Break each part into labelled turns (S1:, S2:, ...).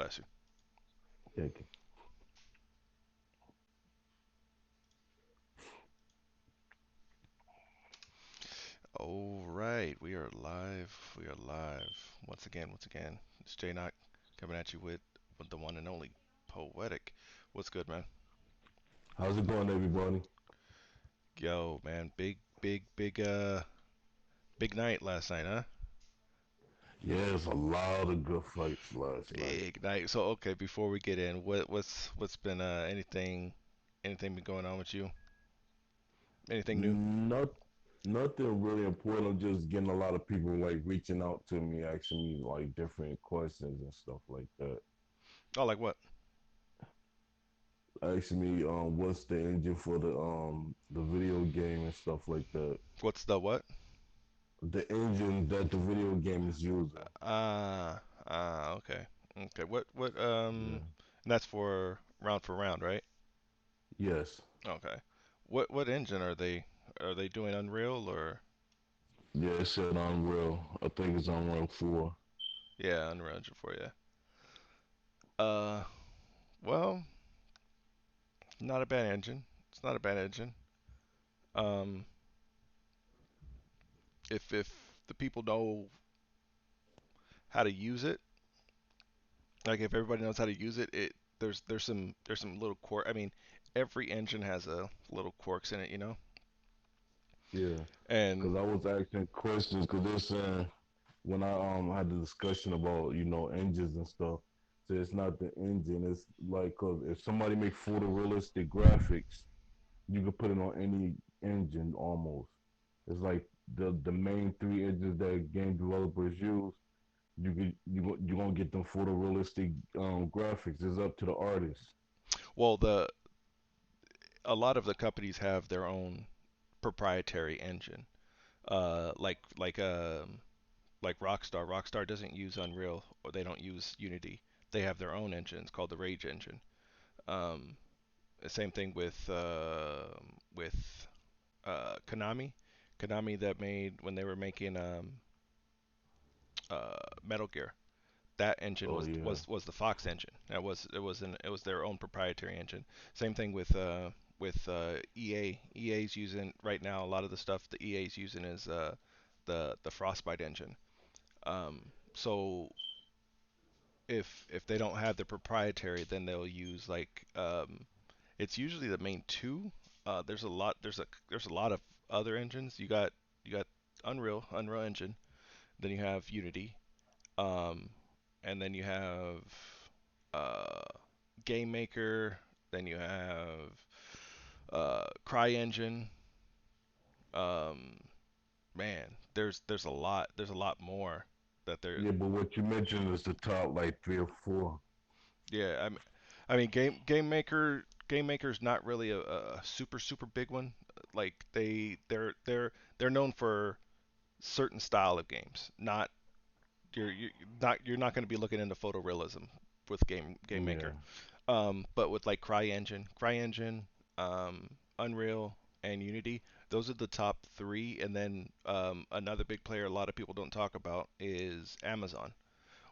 S1: Bless you.
S2: Thank you.
S1: All right, we are live. We are live. Once again, it's J Knock coming at you with the one and only Poetic. What's good, man?
S2: How's it going, everybody?
S1: Yo, man, big night last night, huh?
S2: Yeah, it's a lot of good fights last night.
S1: Big night. So, okay, before we get in, what's been anything been going on with you? Anything new?
S2: Not nothing really important. I'm just getting a lot of people like reaching out to me, asking me like different questions and stuff like that.
S1: Oh, like what?
S2: Asking me what's the engine for the video game and stuff like that.
S1: What's the what?
S2: The engine that the video game is using.
S1: Okay. Okay. What
S2: Yeah.
S1: and that's for round, right?
S2: Yes.
S1: Okay. What engine are they doing Unreal or
S2: Yeah, it said Unreal. I think it's Unreal 4.
S1: yeah, Unreal Engine 4, yeah. Uh well, not a bad engine. It's not a bad engine. Um if the people know how to use it, like if everybody knows how to use it, there's some little quirk. I mean, every engine has a little quirks in it, you know?
S2: Yeah.
S1: And
S2: Because I was asking questions because they're saying when I had the discussion about engines and stuff. So it's not the engine. It's like cause if somebody make photorealistic graphics, you can put it on any engine almost. It's like the main three engines that game developers use. You gonna get them photorealistic graphics. It's up to the artist.
S1: well, the a lot of the companies have their own proprietary engine. Like Rockstar. Rockstar doesn't use Unreal or they don't use Unity. They have their own engine. It's called the Rage engine. Um, Same thing with Konami. Konami that made when they were making Metal Gear. That engine
S2: Oh yeah,
S1: was the Fox engine. It was their own proprietary engine. Same thing with EA. EA's using right now a lot of the stuff the EA's using is the Frostbite engine. So if they don't have the proprietary, then they'll use like it's usually the main two. There's a lot of other engines. You got Unreal Engine, then you have Unity, um, and then you have uh, Game Maker, then you have CryEngine. Um, Man, there's a lot more that they're
S2: yeah. But what you mentioned is the top like three or four.
S1: yeah. I mean Game Maker's not really a super big one. Like they're known for certain style of games. Not you're not going to be looking into photorealism with Game
S2: Yeah,
S1: Maker. But with like CryEngine, Unreal, and Unity, those are the top three. And then another big player a lot of people don't talk about is Amazon,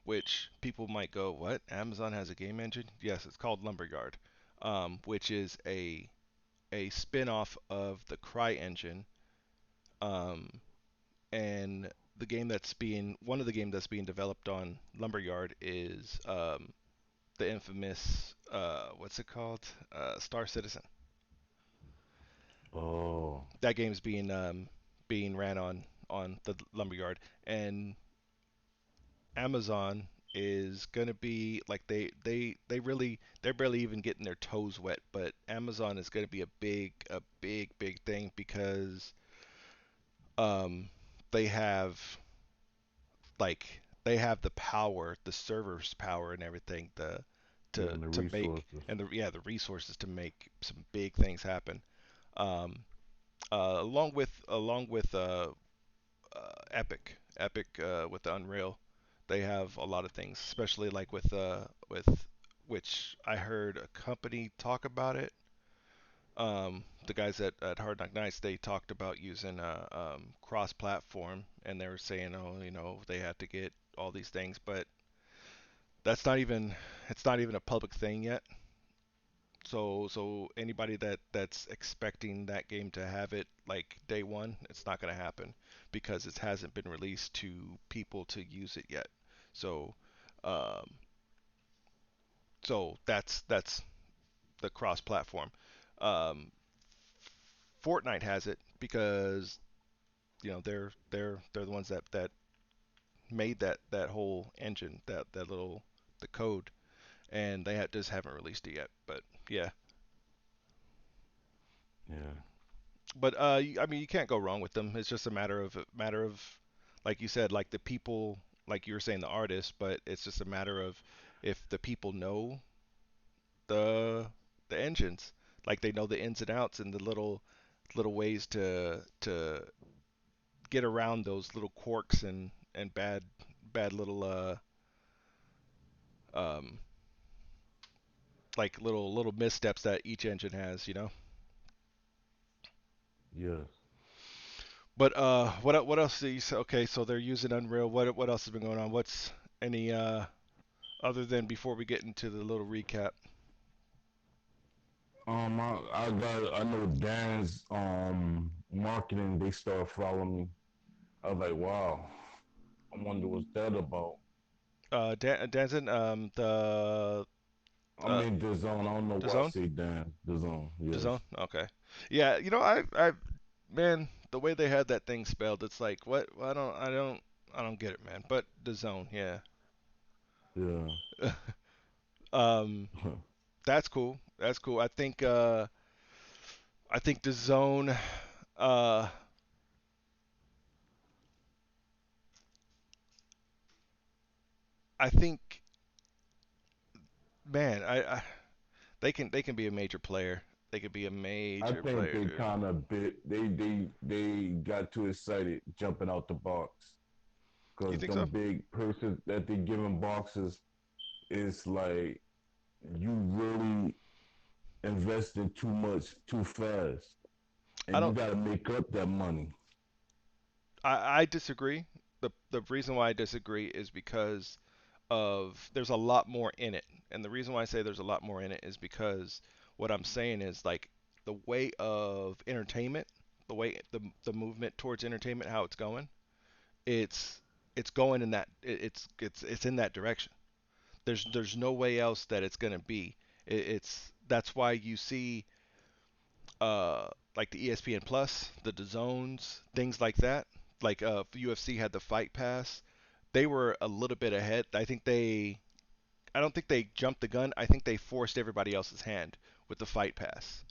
S1: which people might go, "What? Amazon has a game engine?" Yes, it's called Lumberyard, which is a spin-off of the CryEngine, um, and the game that's being one of the games that's being developed on Lumberyard is the infamous what's it called? Star Citizen.
S2: oh,
S1: That game's being ran on the Lumberyard, and Amazon is gonna be like they're barely even getting their toes wet, but Amazon is gonna be big thing because um they have they have the power, the servers power and everything
S2: yeah, and the
S1: to make
S2: resources.
S1: and the resources to make some big things happen. Um, along with Epic with the Unreal, they have a lot of things, especially like with which I heard a company talk about it. The guys at Hard Knock Nights they talked about using cross-platform, and they were saying, oh, you know, they had to get all these things, but that's not even it's not even a public thing yet. So anybody that's expecting that game to have it like day one, it's not going to happen because it hasn't been released to people to use it yet. So um, that's the cross-platform. Um, Fortnite has it because they're the ones that made that whole engine, that little the code, and just haven't released it yet. But yeah,
S2: Yeah.
S1: but I mean, you can't go wrong with them. It's just a matter of, like you said, like the people, like you were saying, the artists. But it's just a matter of if the people know the the engines, like they know the ins and outs and the little ways to get around those little quirks and bad little um like little missteps that each engine has, you know.
S2: Yes.
S1: But what else? Okay, so they're using Unreal. What else has been going on? What's any other than before we get into the little recap?
S2: I know Dan's marketing. They started following me. I was like, wow. I wonder what's that about.
S1: Danson, the
S2: I mean, the zone. I don't know
S1: the
S2: why I
S1: zone,
S2: say Dan. The zone.
S1: the
S2: Yes.
S1: zone. Okay, yeah, man, the way they had that thing spelled, it's like what? I don't get it, man. But the zone, yeah.
S2: Yeah.
S1: um, that's cool. That's cool. I think the zone. Uh, I think, man, they can be a major player. They could be a
S2: I
S1: major
S2: think
S1: player,
S2: they
S1: dude.
S2: kind of bit. They got too excited jumping out the box
S1: You
S2: because
S1: think
S2: them
S1: so?
S2: big purses that they giving boxes is like you really investing too much too fast,
S1: I
S2: and you
S1: don't.
S2: got to make up that money.
S1: I disagree. The reason why I disagree is because of there's a lot more in it, and the reason why I say there's a lot more in it is because what I'm saying is like the way of entertainment, the way the movement towards entertainment, how it's going, it's it's going in that it's in that direction. There's no way else that it's gonna be. It's that's why you see uh like the ESPN Plus, the DAZNs, things like that. Like UFC had the Fight Pass. They were a little bit ahead. I don't think they jumped the gun. I think they forced everybody else's hand with the Fight Pass,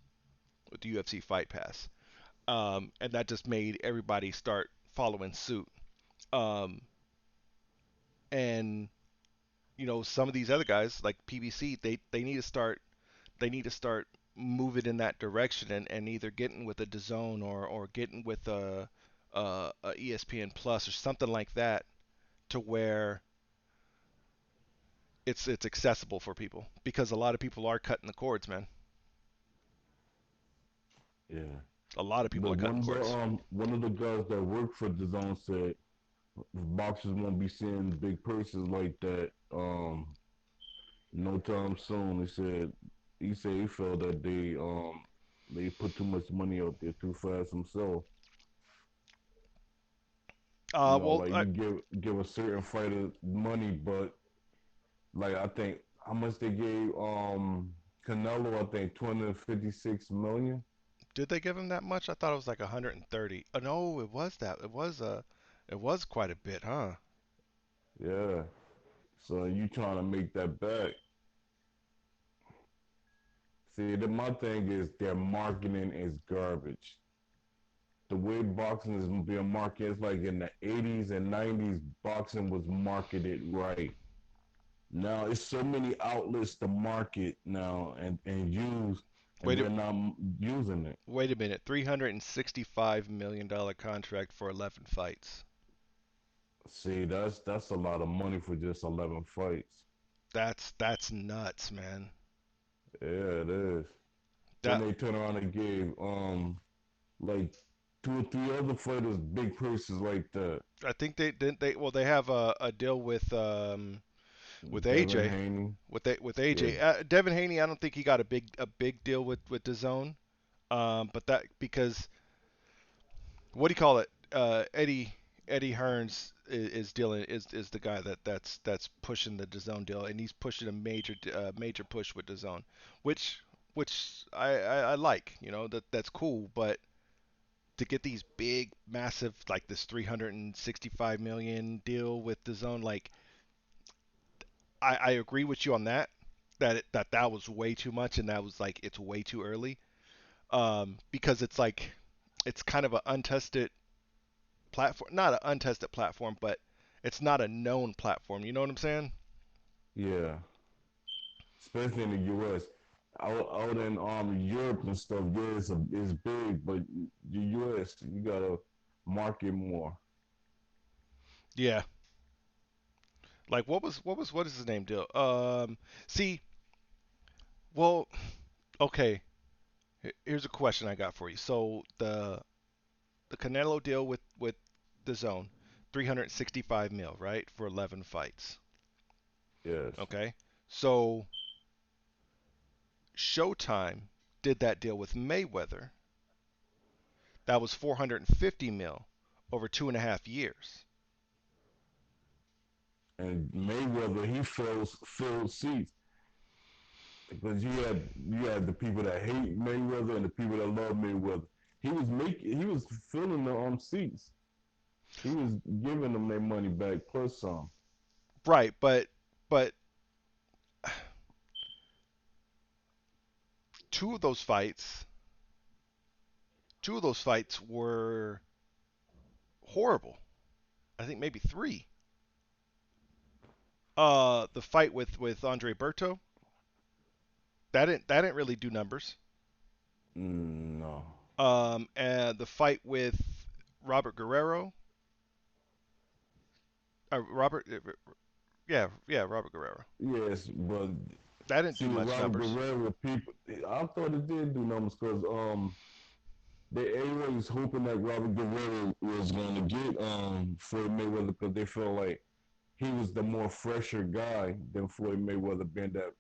S1: with the UFC Fight Pass. And that just made everybody start following suit. Um, and some of these other guys like PBC, they need to start moving in that direction and either getting with a DAZN or getting with a ESPN Plus or something like that to where it's accessible for people because a lot of people are cutting the cords, man.
S2: Yeah.
S1: A lot of people
S2: The
S1: are cutting cords.
S2: one of the guys that worked for the zone said boxers won't be seeing big purses like that no time soon. He said he felt that they put too much money out there too fast himself.
S1: Well,
S2: Like you give a certain fighter money, but like I think how much they gave Canelo, I think 256 million.
S1: did they give him that much? I thought it was like 130. Oh, no, it was that. It was quite a bit, huh?
S2: Yeah. So you trying to make that back. See, my thing is their marketing is garbage. The way boxing is being marketed, it's like in the 80s and 90s, boxing was marketed right. Now it's so many outlets to market now and use, and
S1: Wait a
S2: they're not using it.
S1: wait a minute. $365 million contract for 11 fights.
S2: See, that's a lot of money for just 11 fights.
S1: That's nuts, man.
S2: Yeah, it is. Then
S1: That
S2: they turn around and gave like two or three other fighters big purses like that.
S1: I think they didn't they well they have a deal with with
S2: Devin
S1: AJ.
S2: Haney.
S1: With
S2: Yeah,
S1: AJ, Devin Haney, I don't think he got a big deal with DAZN. But that because what do you call it? Eddie Hearns is dealing is the guy that's pushing the DAZN deal, and he's pushing a major push with DAZN, which which I like. That's cool, but to get these big, massive, like this 365 million deal with DAZN, like I agree with you on that. That was way too much, and that was like it's way too early. Because it's like it's kind of an untested platform, not an untested platform, but it's not a known platform. You know what I'm saying?
S2: yeah. Especially in the U.S. Out in Europe and stuff, yeah, it's big, but the U.S. you gotta market more.
S1: Yeah. Like what is his name deal? See, well, okay. Here's a question I got for you. So the Canelo deal with the zone, 365 mil, right, for 11 fights.
S2: Yes,
S1: Okay. So Showtime did that deal with Mayweather. That was 450 mil over 2.5 years.
S2: and Mayweather he filled seats because you had the people that hate Mayweather and the people that love Mayweather. He was filling the seats. He was giving them their money back plus some.
S1: Right, but two of those fights, two of those fights were horrible. I think maybe three. The fight with Andre Berto, that didn't really do numbers.
S2: No.
S1: And the fight with Robert Guerrero, Robert, yeah, Robert Guerrero.
S2: Yes, but
S1: That didn't
S2: see
S1: do
S2: with
S1: much
S2: Robert
S1: numbers.
S2: Guerrero, people, I thought it did do numbers because everyone was hoping that Robert Guerrero was going to get Floyd Mayweather because they felt like he was the more fresher guy than Floyd Mayweather, being that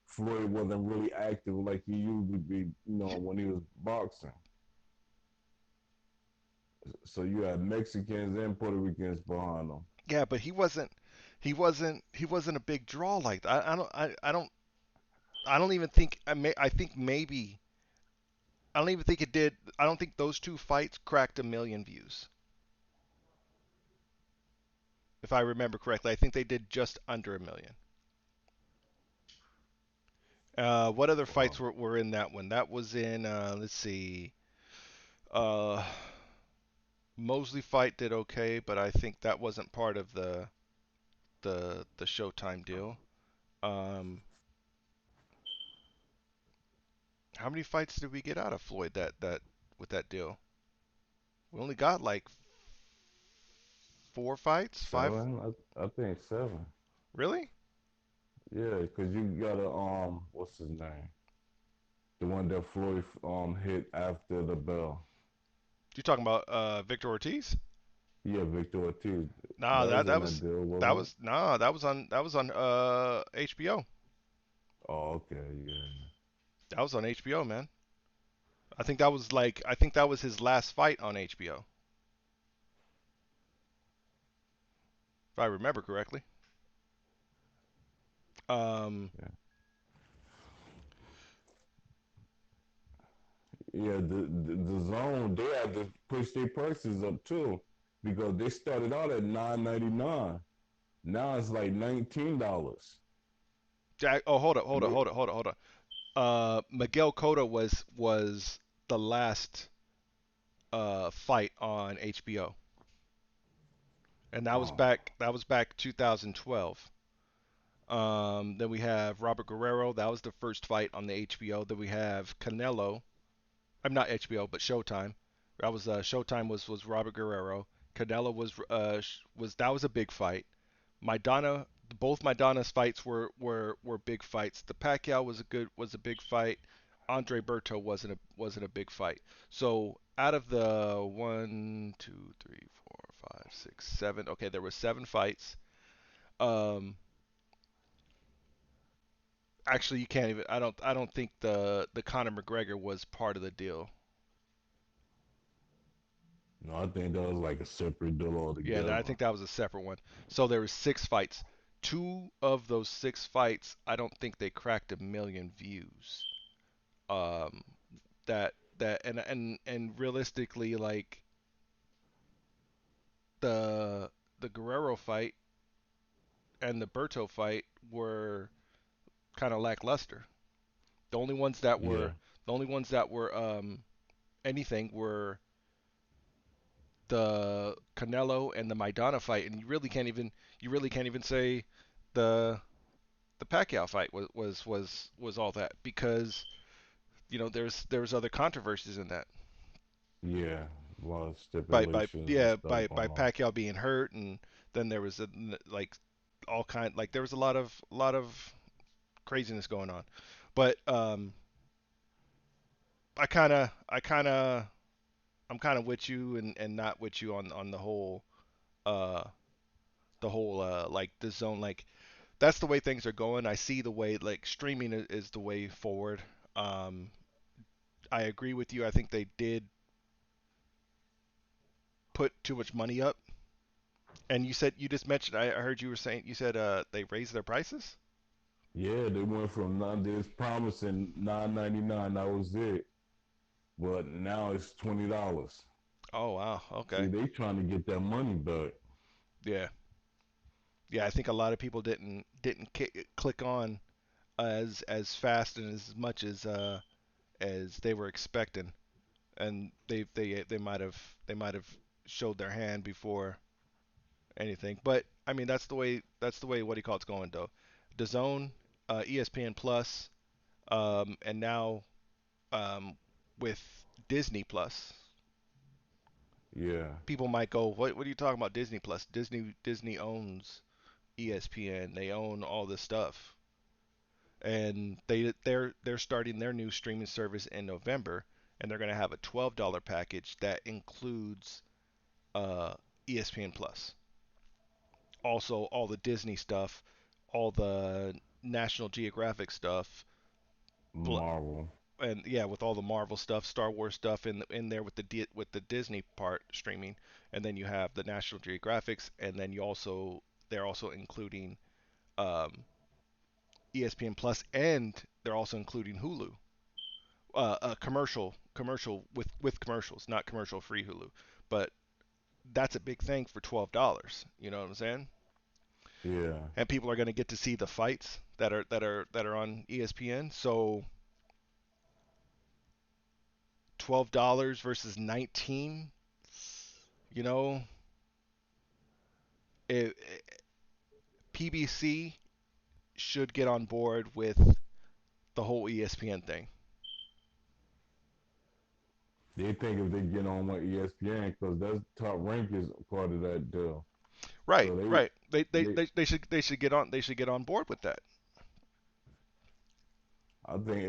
S2: Floyd wasn't really active like he usually be, when he was boxing. So you had Mexicans and Puerto Ricans behind him.
S1: Yeah, but he wasn't a big draw like that. I don't even think I think maybe I don't even think it did. I don't think those two fights cracked a million views, if I remember correctly. I think they did just under a million. What other fights
S2: Wow.
S1: were in that one? That was in let's see. Uh, Mosley fight did okay, but I think that wasn't part of the Showtime deal. Um, how many fights did we get out of Floyd that with that deal? We only got like 4 fights, five.
S2: Seven? I think seven.
S1: Really?
S2: Yeah, because you got a what's his name? The one that Floyd hit after the bell.
S1: You talking about Victor Ortiz?
S2: Yeah, Victor Ortiz.
S1: Nah,
S2: That
S1: that
S2: was on
S1: that
S2: that
S1: was
S2: deal,
S1: that
S2: wasn't it?
S1: was nah, that was on HBO.
S2: Oh, okay, yeah.
S1: That was on HBO, man. I think that was his last fight on HBO, if I remember correctly. Um,
S2: Yeah, yeah. The zone they had to push their prices up too because they started out at $9.99. Now it's like $19.
S1: oh, hold up, hold up,
S2: Yeah.
S1: hold up, hold up, hold up. Miguel Cotto was the last fight on HBO, and that was
S2: Oh,
S1: back 2012. Then we have Robert Guerrero. That was the first fight on the HBO. Then we have Canelo. I'm not HBO, but Showtime. That was Showtime was Robert Guerrero. Canelo was that was a big fight. Maidana, both Maidana's fights were big fights. The Pacquiao was a big fight. Andre Berto wasn't a big fight. So out of the one, two, three, four, five, six, seven. Okay, there were 7 fights. Um, Actually, you can't even. I don't think the Conor McGregor was part of the deal.
S2: No, I think that was like a separate deal
S1: Yeah, no, I
S2: altogether.
S1: think that was a separate one. So there was 6 fights. Two of those 6 fights, I don't think they cracked 1 million views. Um, that and realistically, like the the Guerrero fight and the Berto fight were kind of lackluster. The only ones that
S2: Yeah,
S1: were the only ones that were anything were the Canelo and the Maidana fight, and you really can't even say the the Pacquiao fight was all that because there's other controversies in that
S2: yeah, a lot of stipulations and stuff
S1: by
S2: going on.
S1: Pacquiao being hurt, and then there was like all kind like there was a lot of craziness going on, but I'm kind of with you and not with you on uh the whole like the zone like that's the way things are going. I see the way like streaming is the way forward. Um, I agree with you. I think they did put too much money up. And you just mentioned I heard you were saying you said they raised their prices.
S2: Yeah, they went from nine. They was promising $9.99. That was it, but now it's $20.
S1: Oh wow,
S2: See,
S1: okay,
S2: they trying to get that money back.
S1: yeah, yeah. I think a lot of people didn't click on as fast and as much as they were expecting, and they might have showed their hand before anything. But I mean that's the way what do you call it's going though. DAZN, ESPN Plus, and now um, with Disney Plus,
S2: Yeah,
S1: people might go, what are you talking about Disney Plus? Disney owns ESPN. They own all this stuff. And they're starting their new streaming service in November, and they're going to have a $12 package that includes uh, ESPN Plus. Also all the Disney stuff, all the National Geographic stuff,
S2: Marvel.
S1: and yeah, with all the Marvel stuff, Star Wars stuff in there with with the Disney part streaming, and then you have the National Geographics, and then they're also including um, ESPN Plus, and they're also including Hulu. Commercial with commercials, not commercial free Hulu, but that's a big thing for $12. You know what I'm saying?
S2: Yeah,
S1: And people are going to get to see the fights that are on ESPN. So $12 versus 19, you know, PBC should get on board with the whole ESPN thing.
S2: they think if they get on with ESPN, because that's top rank is part of that deal.
S1: Right,
S2: So
S1: right.
S2: they,
S1: They should get on board with that.
S2: I think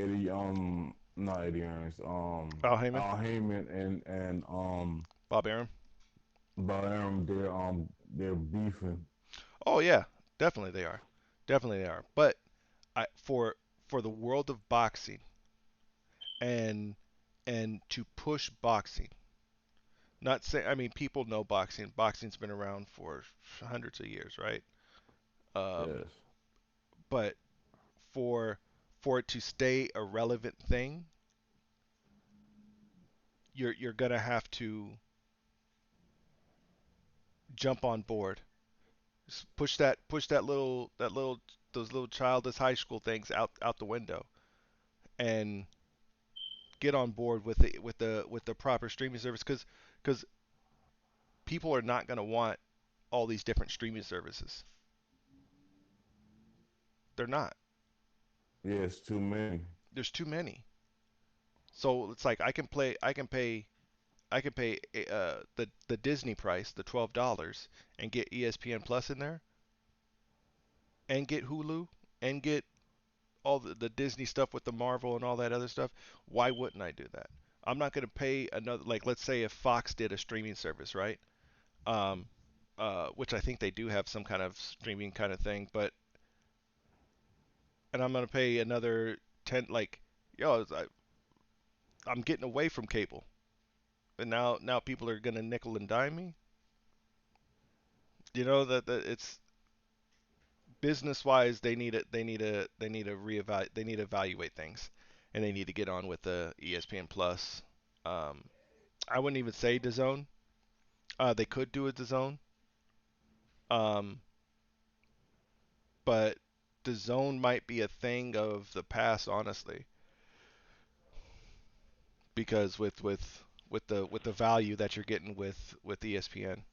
S2: not Eddie Earns,
S1: Al Heyman,
S2: Al Heyman and
S1: Bob Arum.
S2: Bob Arum, they're beefing.
S1: Oh yeah, definitely they are, definitely they are. But for the world of boxing and to push boxing, not say I mean people know boxing. Boxing's been around for hundreds of years, right? Um,
S2: Yes,
S1: but for it to stay a relevant thing, you're gonna have to jump on board. Push that little those little childish high school things out the window and get on board with the proper streaming service because people are not gonna want all these different streaming services. They're not.
S2: yeah, it's too many.
S1: There's too many. So it's like I can pay the Disney price, the $12, and get ESPN Plus in there, and get Hulu, and get all the Disney stuff with the Marvel and all that other stuff. Why wouldn't I do that? I'm not going to pay another like let's say if Fox did a streaming service, right? Um, which I think they do have some kind of streaming kind of thing, but and I'm gonna pay another 10. Like, yo, I'm getting away from cable, and now people are gonna nickel and dime me. You know that it's business wise. They need to evaluate things, and they need to get on with the ESPN Plus. Um, I wouldn't even say DAZN. They could do a DAZN, um, but DAZN might be a thing of the past, honestly, because with the value that you're getting with ESPN,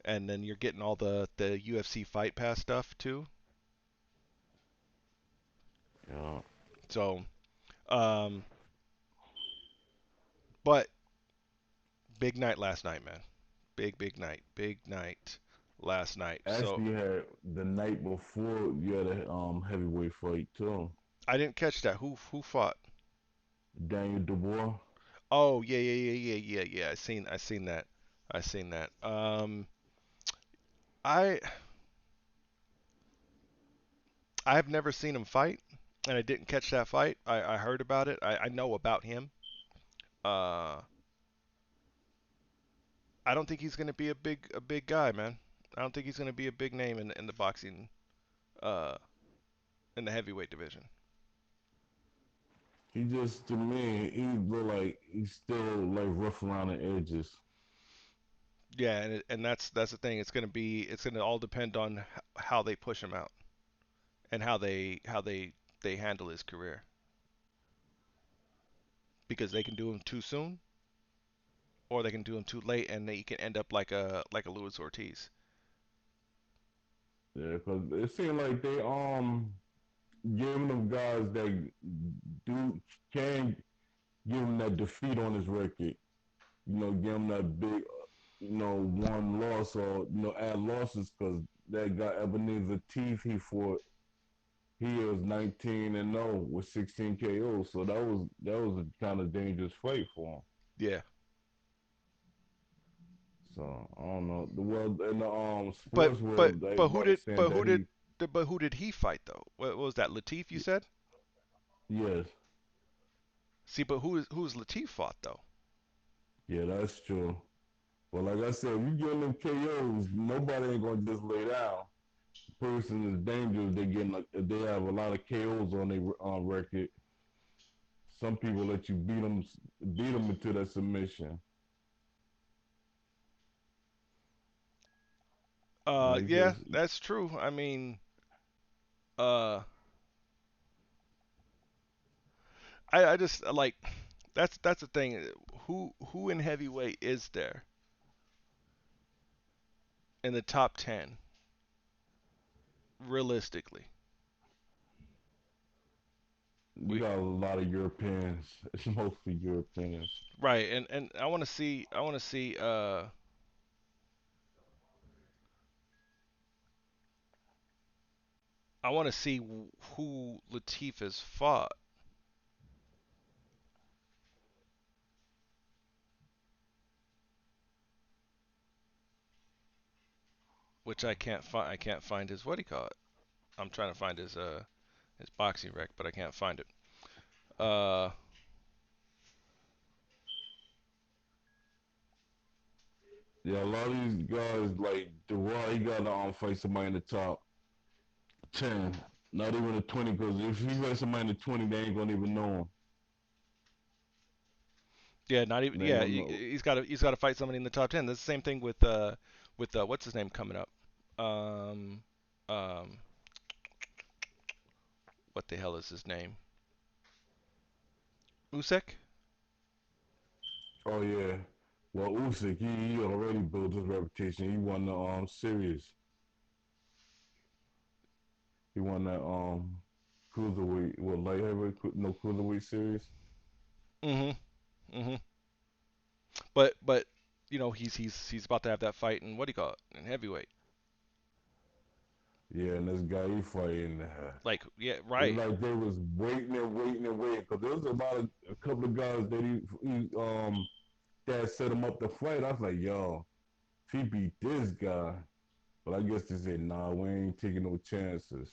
S1: and then you're getting all the UFC Fight Pass stuff too.
S2: Yeah.
S1: So, um, but big night last night, man. Big night last night. So
S2: Actually, you had the night before you had a heavyweight fight too.
S1: I didn't catch that. Who fought?
S2: Daniel Dubois.
S1: Oh yeah. I seen that. I seen that. I I've never seen him fight, and I didn't catch that fight. I heard about it. I know about him. Uh, I don't think he's gonna be a big guy, man. I don't think he's gonna be a big name in the boxing uh in the heavyweight division.
S2: He just to me, he look like he's still like rough around the edges.
S1: Yeah, and that's the thing. It's gonna all depend on how they push him out and how they handle his career because they can do him too soon or they can do him too late and he can end up like a Luis Ortiz.
S2: Yeah, because it seemed like they giving them guys that do can give him that defeat on his record. You know, give him that big, one loss or add losses because that guy Ebenezer Teeth he fought. He was 19-0 with 16 KOs, so that was a kind of dangerous fight for him.
S1: Yeah,
S2: So I don't know. The world in the
S1: but
S2: sports world, everybody saying that he
S1: but who did he fight though? What was that? Latif, you said?
S2: yes,
S1: See, but who's Latif fought though?
S2: yeah, that's true. But like I said, if you getting them KOs, nobody ain't gonna just lay down. Person is dangerous. They getting like they have a lot of KOs on their record. Some people let you beat them into that submission. Like
S1: Yeah,
S2: just
S1: that's true. I mean, uh, I just like that's the thing. Who in heavyweight is there in the top 10 realistically?
S2: you
S1: We
S2: got a lot of Europeans. It's mostly Europeans.
S1: right, and I want to see I want to see who Latif has fought, which I can't find his what do you call it? I'm trying to find his boxing rec, but I can't find it. Uh
S2: Yeah, a lot of these guys like Dubois, he got to fight somebody in the top 10, not even a 20. Because if he fight somebody in the 20, they ain't gonna even know him.
S1: yeah, not even
S2: They ain't
S1: yeah,
S2: gonna know.
S1: he's got to fight somebody in the top 10. That's the same thing with what's his name coming up? Um um what the hell is his name? Usyk?
S2: Oh yeah. Well, Usyk, he already built his reputation. He won the series. He won that cruiserweight, well, light heavyweight, no cruiserweight series.
S1: Mhm. Mhm. But you know, he's about to have that fight in what do you call it? In heavyweight.
S2: Yeah, and this guy he fighting.
S1: Like yeah,
S2: It's
S1: right.
S2: like they was waiting and waiting and waiting because there was a couple of guys that that set him up to fight. I was like, yo, if he beat this guy, but I guess they said, nah, we ain't taking no chances.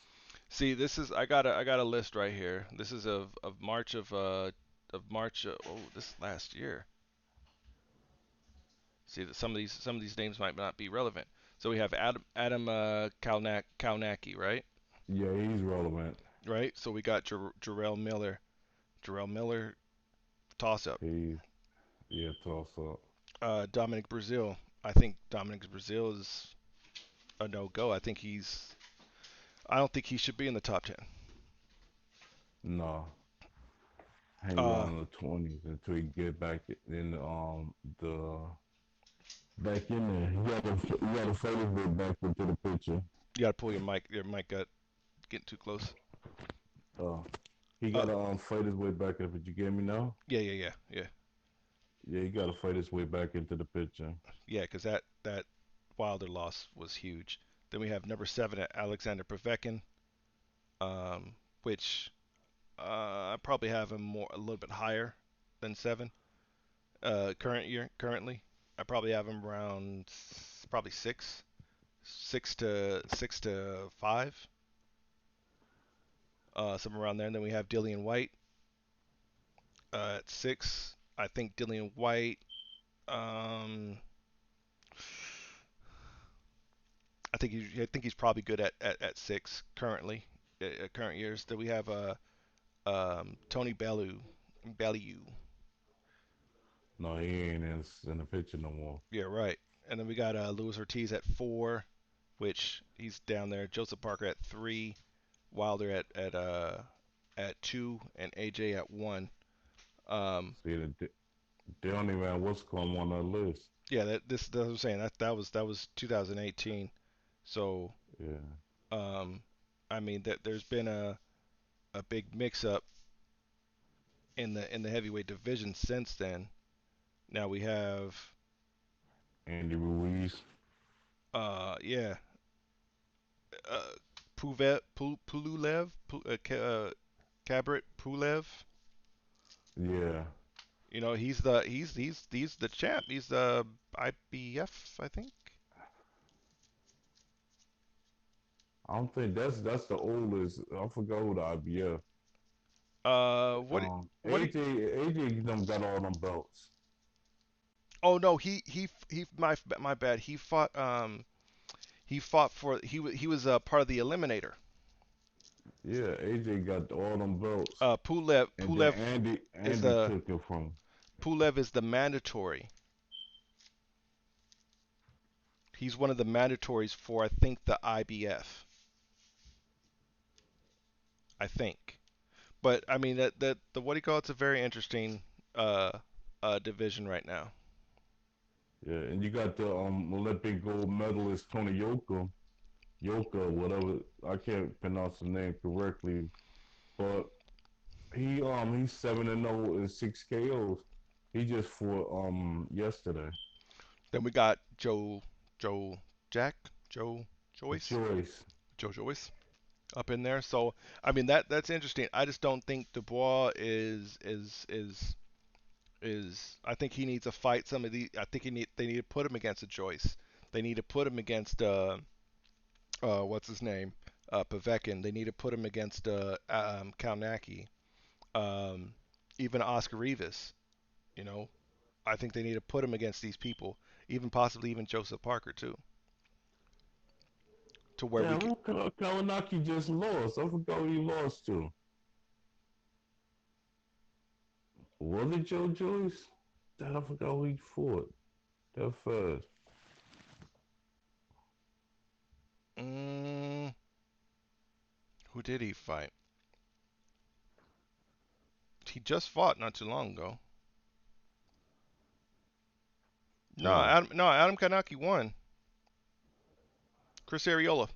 S1: See, this is I got a list right here. This is of March of March. Oh, this last year. See that some of these names might not be relevant. So we have Adam Kalnacki, right?
S2: Yeah, he's relevant.
S1: Right. So we got Jarrell Miller. Jarrell Miller toss up.
S2: He yeah, toss up.
S1: Dominic Brazil. I think Dominic Brazil is a no go. I don't think he should be in the top 10.
S2: No, hang
S1: Uh,
S2: around in the 20s until he get back in the back in there. You gotta fight his way back into the picture.
S1: you gotta pull your mic. Your mic got getting too close.
S2: Uh, he
S1: Uh,
S2: gotta fight his way back up. Did you get me now?
S1: yeah.
S2: Yeah, he gotta fight his way back into the picture.
S1: Yeah, because that Wilder loss was huge. Then we have number 7 at Alexander Povetkin, um, which I probably have him more a little bit higher than 7. Currently, I probably have him around probably 6, 6 to 5, somewhere around there. And then we have Dillian White at 6. I think Dillian White. Um, I think he's probably good at 6 currently. At current years. Then we have Tony Bellew.
S2: No, he ain't in the picture no more.
S1: Yeah, right. And then we got Luis Ortiz at 4, which he's down there. Joseph Parker at 3, Wilder at 2, and AJ at 1. Um,
S2: See, they don't even have what's going on that list.
S1: yeah, that's what I'm saying. That was 2018. So
S2: Yeah,
S1: um, I mean that there's been a big mix up in the heavyweight division since then. Now we have
S2: Andy Ruiz.
S1: yeah, uh, Pululev, Kabrit Pulev.
S2: Yeah,
S1: You know, he's the champ. He's the IBF, I think.
S2: I don't think that's the oldest. I forgot who the IBF.
S1: What what he?
S2: AJ them got all them belts.
S1: Oh no, he my bad. He fought for he was part of the Eliminator.
S2: Yeah, AJ got all them belts,
S1: Pulev
S2: and then
S1: Pulev
S2: Andy
S1: is
S2: Andy
S1: the
S2: took it from.
S1: Pulev is the mandatory. He's one of the mandatories for I think the IBF. I think. But I mean that the what do you call it's a very interesting uh division right now.
S2: Yeah, and you got the Olympic gold medalist Tony Yoka, whatever. I can't pronounce the name correctly, but he's 7-0 and 6 KOs. He just fought yesterday.
S1: Then we got Joe Jack Joe Joyce
S2: Joyce.
S1: Joe Joyce up in there. So I mean that's interesting. I just don't think Dubois is I think he needs to fight some of the I think they need to put him against a Joyce. They need to put him against what's his name? Povetkin. They need to put him against Kalnacki. Um, even Oscar Rivas, you know. I think they need to put him against these people, even possibly even Joseph Parker too, to where we
S2: Damn,
S1: could.
S2: who Kawanaki just lost? I forgot who he lost to. Was it Joe Joyce? Damn, I forgot who he fought. That fast.
S1: Mm, who did he fight? He just fought not too long ago.
S2: No.
S1: No, Adam Kanaki won. Chris Ariola.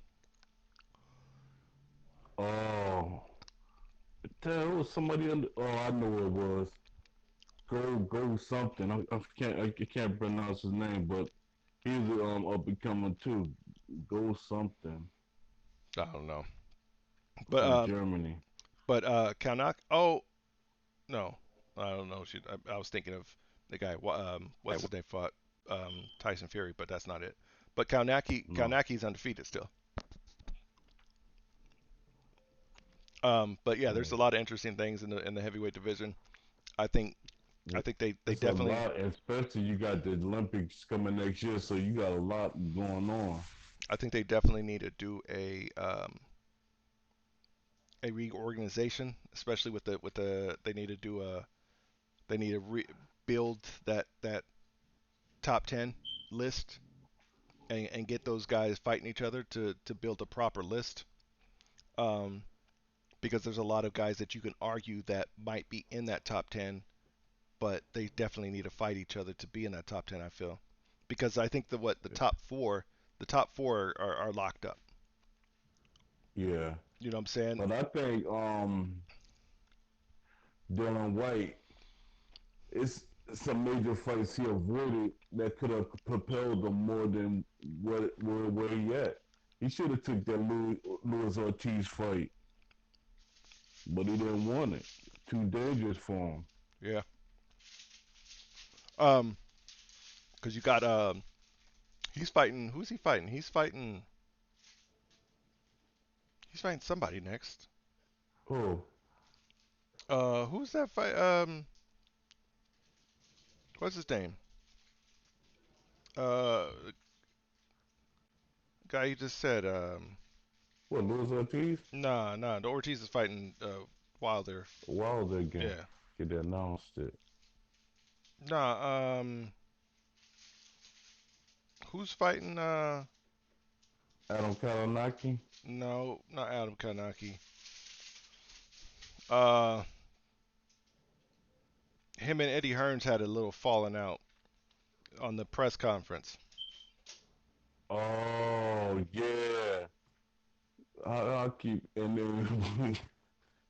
S2: Oh, damn, it was somebody under. Oh, I know who it was. Go something. I can't pronounce his name, but he's up and coming too. Go something
S1: I don't know, but
S2: from Germany.
S1: Kanak. Oh no, I don't know. I was thinking of the guy. What's his name fought Tyson Fury, but that's not it. But
S2: No.
S1: Kalnaki's undefeated still. But yeah, there's a
S2: Yeah.
S1: lot of interesting things in the heavyweight division. I think I
S2: Yeah.
S1: think they
S2: It's a
S1: definitely
S2: lot, especially you got the Olympics coming next year, so you got a lot going on.
S1: I think they definitely need to do a reorganization, especially with the they need to do a they need to build that top 10 list and get those guys fighting each other to build a proper list. Um, because there's a lot of guys that you can argue that might be in that top 10, but they definitely need to fight each other to be in that top 10. I feel because I think the top four are locked up.
S2: Yeah,
S1: You know what I'm saying?
S2: but I think Dylan White, it's some major fights he avoided that could have propelled him more than where he at. He should have took that Luis Ortiz fight, but he didn't want it. Too dangerous for him.
S1: Yeah. Um, because you got he's fighting. Who's he fighting? He's fighting somebody next.
S2: Oh,
S1: Who's that fight? What's his name? The guy you just said.
S2: what, Luis Ortiz?
S1: Nah. The Ortiz is fighting Wilder.
S2: A while again.
S1: Yeah.
S2: Get announced it.
S1: Nah. Who's fighting?
S2: Adam Kalinaki?
S1: No, not Adam Kanaki. Uh, him and Eddie Hearns had a little falling out on the press conference.
S2: Oh, yeah. I keep, and then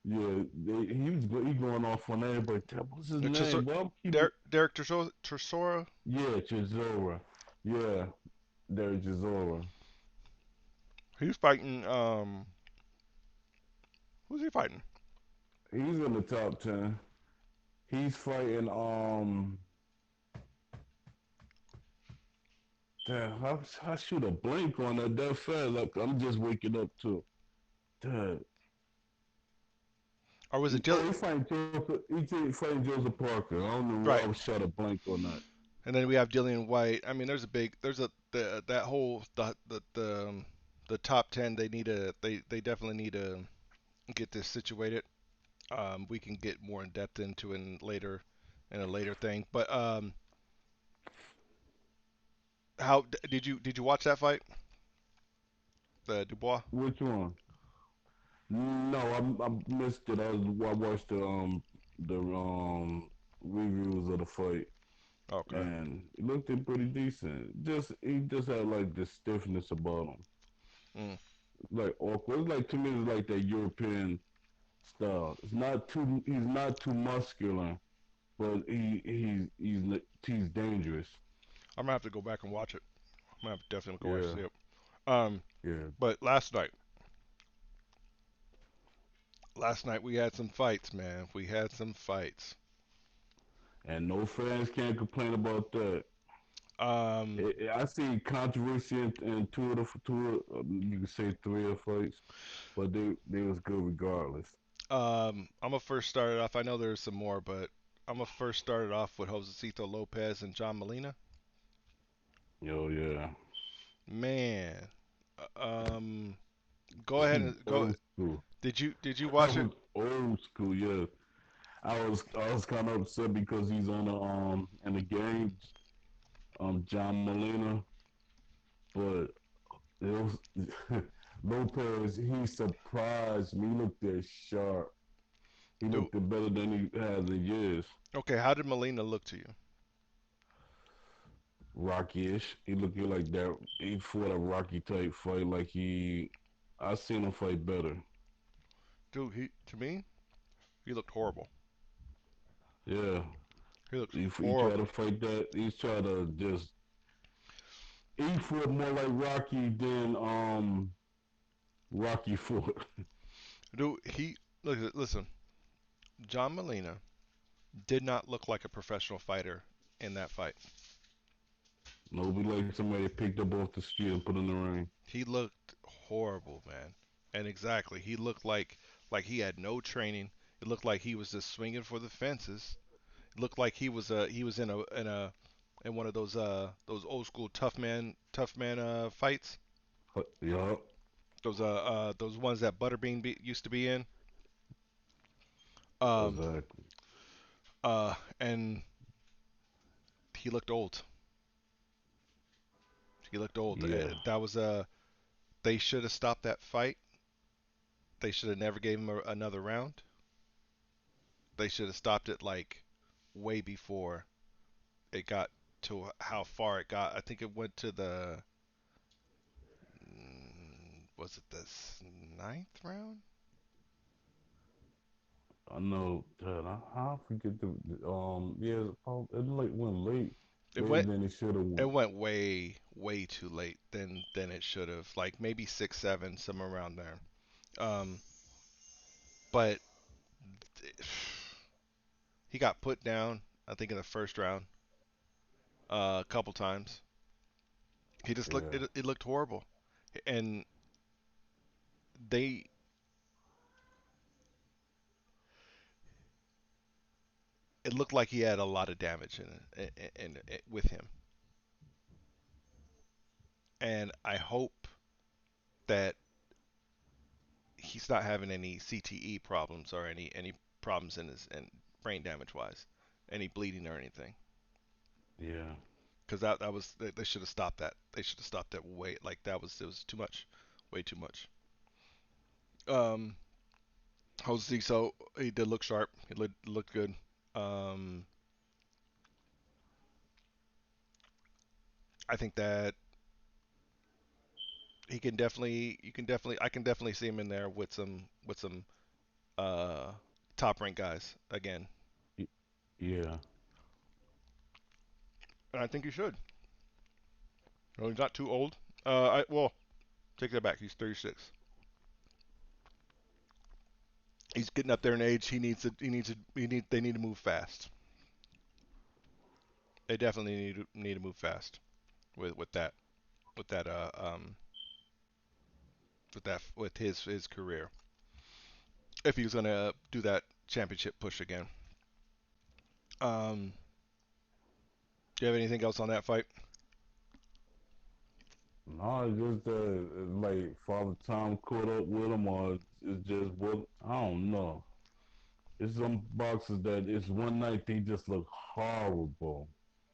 S2: yeah, he going off on everybody. What's his name? Well, keep it.
S1: Derek Tresora.
S2: Yeah, Chisora. Yeah, there's Chisora.
S1: He's fighting. Who's he fighting?
S2: He's in the top 10. He's fighting. Damn, I shoot a blank on that fast. Like I'm just waking up to. Damn.
S1: Or was it
S2: Oh,
S1: Dylan?
S2: he's fighting Joseph. He's fighting Joseph Parker. I don't know why
S1: Right.
S2: I was shot a blank on that.
S1: And then we have Dillian White. I mean, there's a that whole the top 10. They definitely need to get this situated. We can get more in depth into it in a later thing. But how did you watch that fight? The Dubois.
S2: Which one? No, I missed it. I watched the reviews of the fight,
S1: Okay.
S2: and it looked pretty decent. Just he just had like the stiffness about him,
S1: Mm.
S2: like awkward. It's like to me, it's like that European style. It's not too. He's not too muscular, but he's dangerous.
S1: I'm gonna have to go back and watch it. I'm gonna have to definitely go watch
S2: Yeah,
S1: it. Um,
S2: yeah.
S1: but last night we had some fights, man. We had some fights.
S2: And no fans can't complain about that.
S1: Um,
S2: I see controversy in you can say three of the fights, but they was good regardless.
S1: I'm gonna first start it off. I know there's some more, but I'm gonna first start it off with Josecito Lopez and John Molina.
S2: Yo, yeah.
S1: Man, um, go ahead and go.
S2: Old school.
S1: Did you
S2: That
S1: watch it?
S2: was old school, yeah. I was kind of upset because he's on the in the game, John Molina, but it was Lopez. He surprised me. He looked that sharp. He
S1: Do
S2: looked better than he has in years.
S1: okay. How did Molina look to you,
S2: Rocky-ish. He looking like that. He fought a Rocky type fight. Like I seen him fight better.
S1: dude? He to me, he looked horrible.
S2: Yeah,
S1: He looked
S2: he tried to
S1: horrible,
S2: fight that. He's trying to just. He fought more like Rocky than Rocky fought.
S1: dude. He look. Listen, John Molina did not look like a professional fighter in that fight.
S2: Nobody like somebody picked up off the street and put in the ring.
S1: He looked horrible, man. And exactly, he looked like he had no training. It looked like he was just swinging for the fences. It looked like he was in one of those old school tough man fights.
S2: Yup,
S1: Those ones that used to be in. Um
S2: exactly.
S1: and he looked old. He looked old.
S2: Yeah,
S1: That was they should have stopped that fight. They should have never gave him another round. They should have stopped it like way before it got to how far it got. I think it went to the was it the ninth round?
S2: I know that. I forget yeah, it like went late,
S1: It
S2: later
S1: went
S2: than it should have
S1: it
S2: went.
S1: went way too late than it should have. Like maybe 6 7 somewhere around there. Um, but he got put down. I think in the first round a couple times. He just looked
S2: Yeah,
S1: it looked horrible, and they it looked like he had a lot of damage with him. And I hope that he's not having any CTE problems or any problems in his and brain damage wise, any bleeding or anything.
S2: yeah.
S1: Because that was they should have stopped that. They should have stopped that way. Like that was it was too much, way too much. Um, Jose, so he did look sharp. He looked good. Um, I think that he can definitely you can definitely I can definitely see him in there with some uh top rank guys again.
S2: Y- Yeah,
S1: And I think he should. Well, he's not too old. Well, take that back. He's 36. He's getting up there in age. He needs to. He needs to. He need. They need to move fast. They definitely need to move fast with that with that with his career. If he was gonna do that championship push again. Do you have anything else on that fight?
S2: no, it's just that like Father Time caught up with him, or it's just what I don't know. It's some boxers that it's one night they just look horrible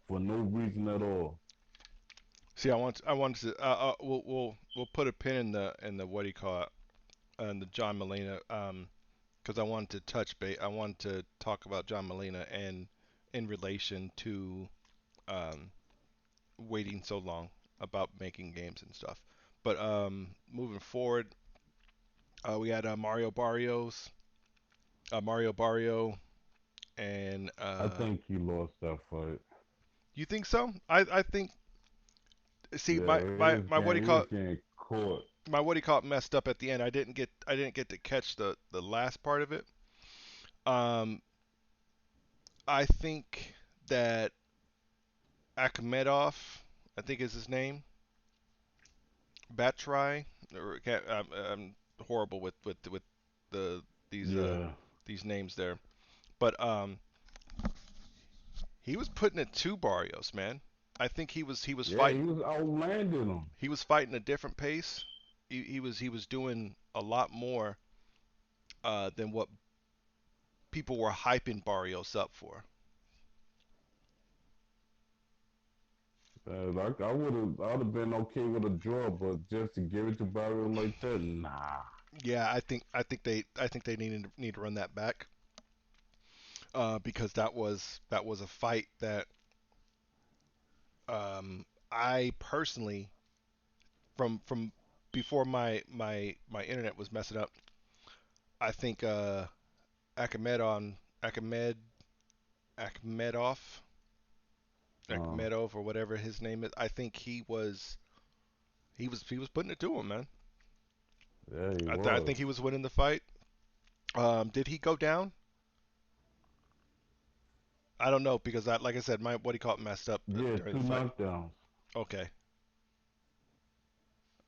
S2: for no reason at all.
S1: See, I want to. We'll put a pin in the what do you call it? In the John Molina. Because I wanted to touch base. I wanted to talk about John Molina and in relation to um, waiting so long about making games and stuff. But moving forward, we had Mario Barrio, and
S2: I think he lost that fight.
S1: you think so? I think. See,
S2: Yeah,
S1: my what do you
S2: he
S1: call
S2: was
S1: it?
S2: getting caught.
S1: My what do you call it messed up at the end. I didn't get to catch the last part of it. Um, I think that Akhmedov, I think is his name, Batry, or I'm horrible with the these uh
S2: Yeah,
S1: these names there, but he was putting it to Barrios, man. I think
S2: yeah, he was outlanding him.
S1: he was fighting a different pace. He was doing a lot more than what people were hyping Barrios up for.
S2: I'd have been okay with a draw, but just to give it to Barrio like that, nah.
S1: Yeah, I think they need to run that back because that was a fight that I personally from before my internet was messing up. I think Akhmed Akhmedov
S2: Uh,
S1: Akhmedov or whatever his name is. I think he was putting it to him, man.
S2: yeah, he
S1: I
S2: was.
S1: think he was winning the fight. Did he go down? I don't know because like I said, my what he caught messed up
S2: Yeah,
S1: during
S2: two
S1: the fight.
S2: knockdowns.
S1: Okay.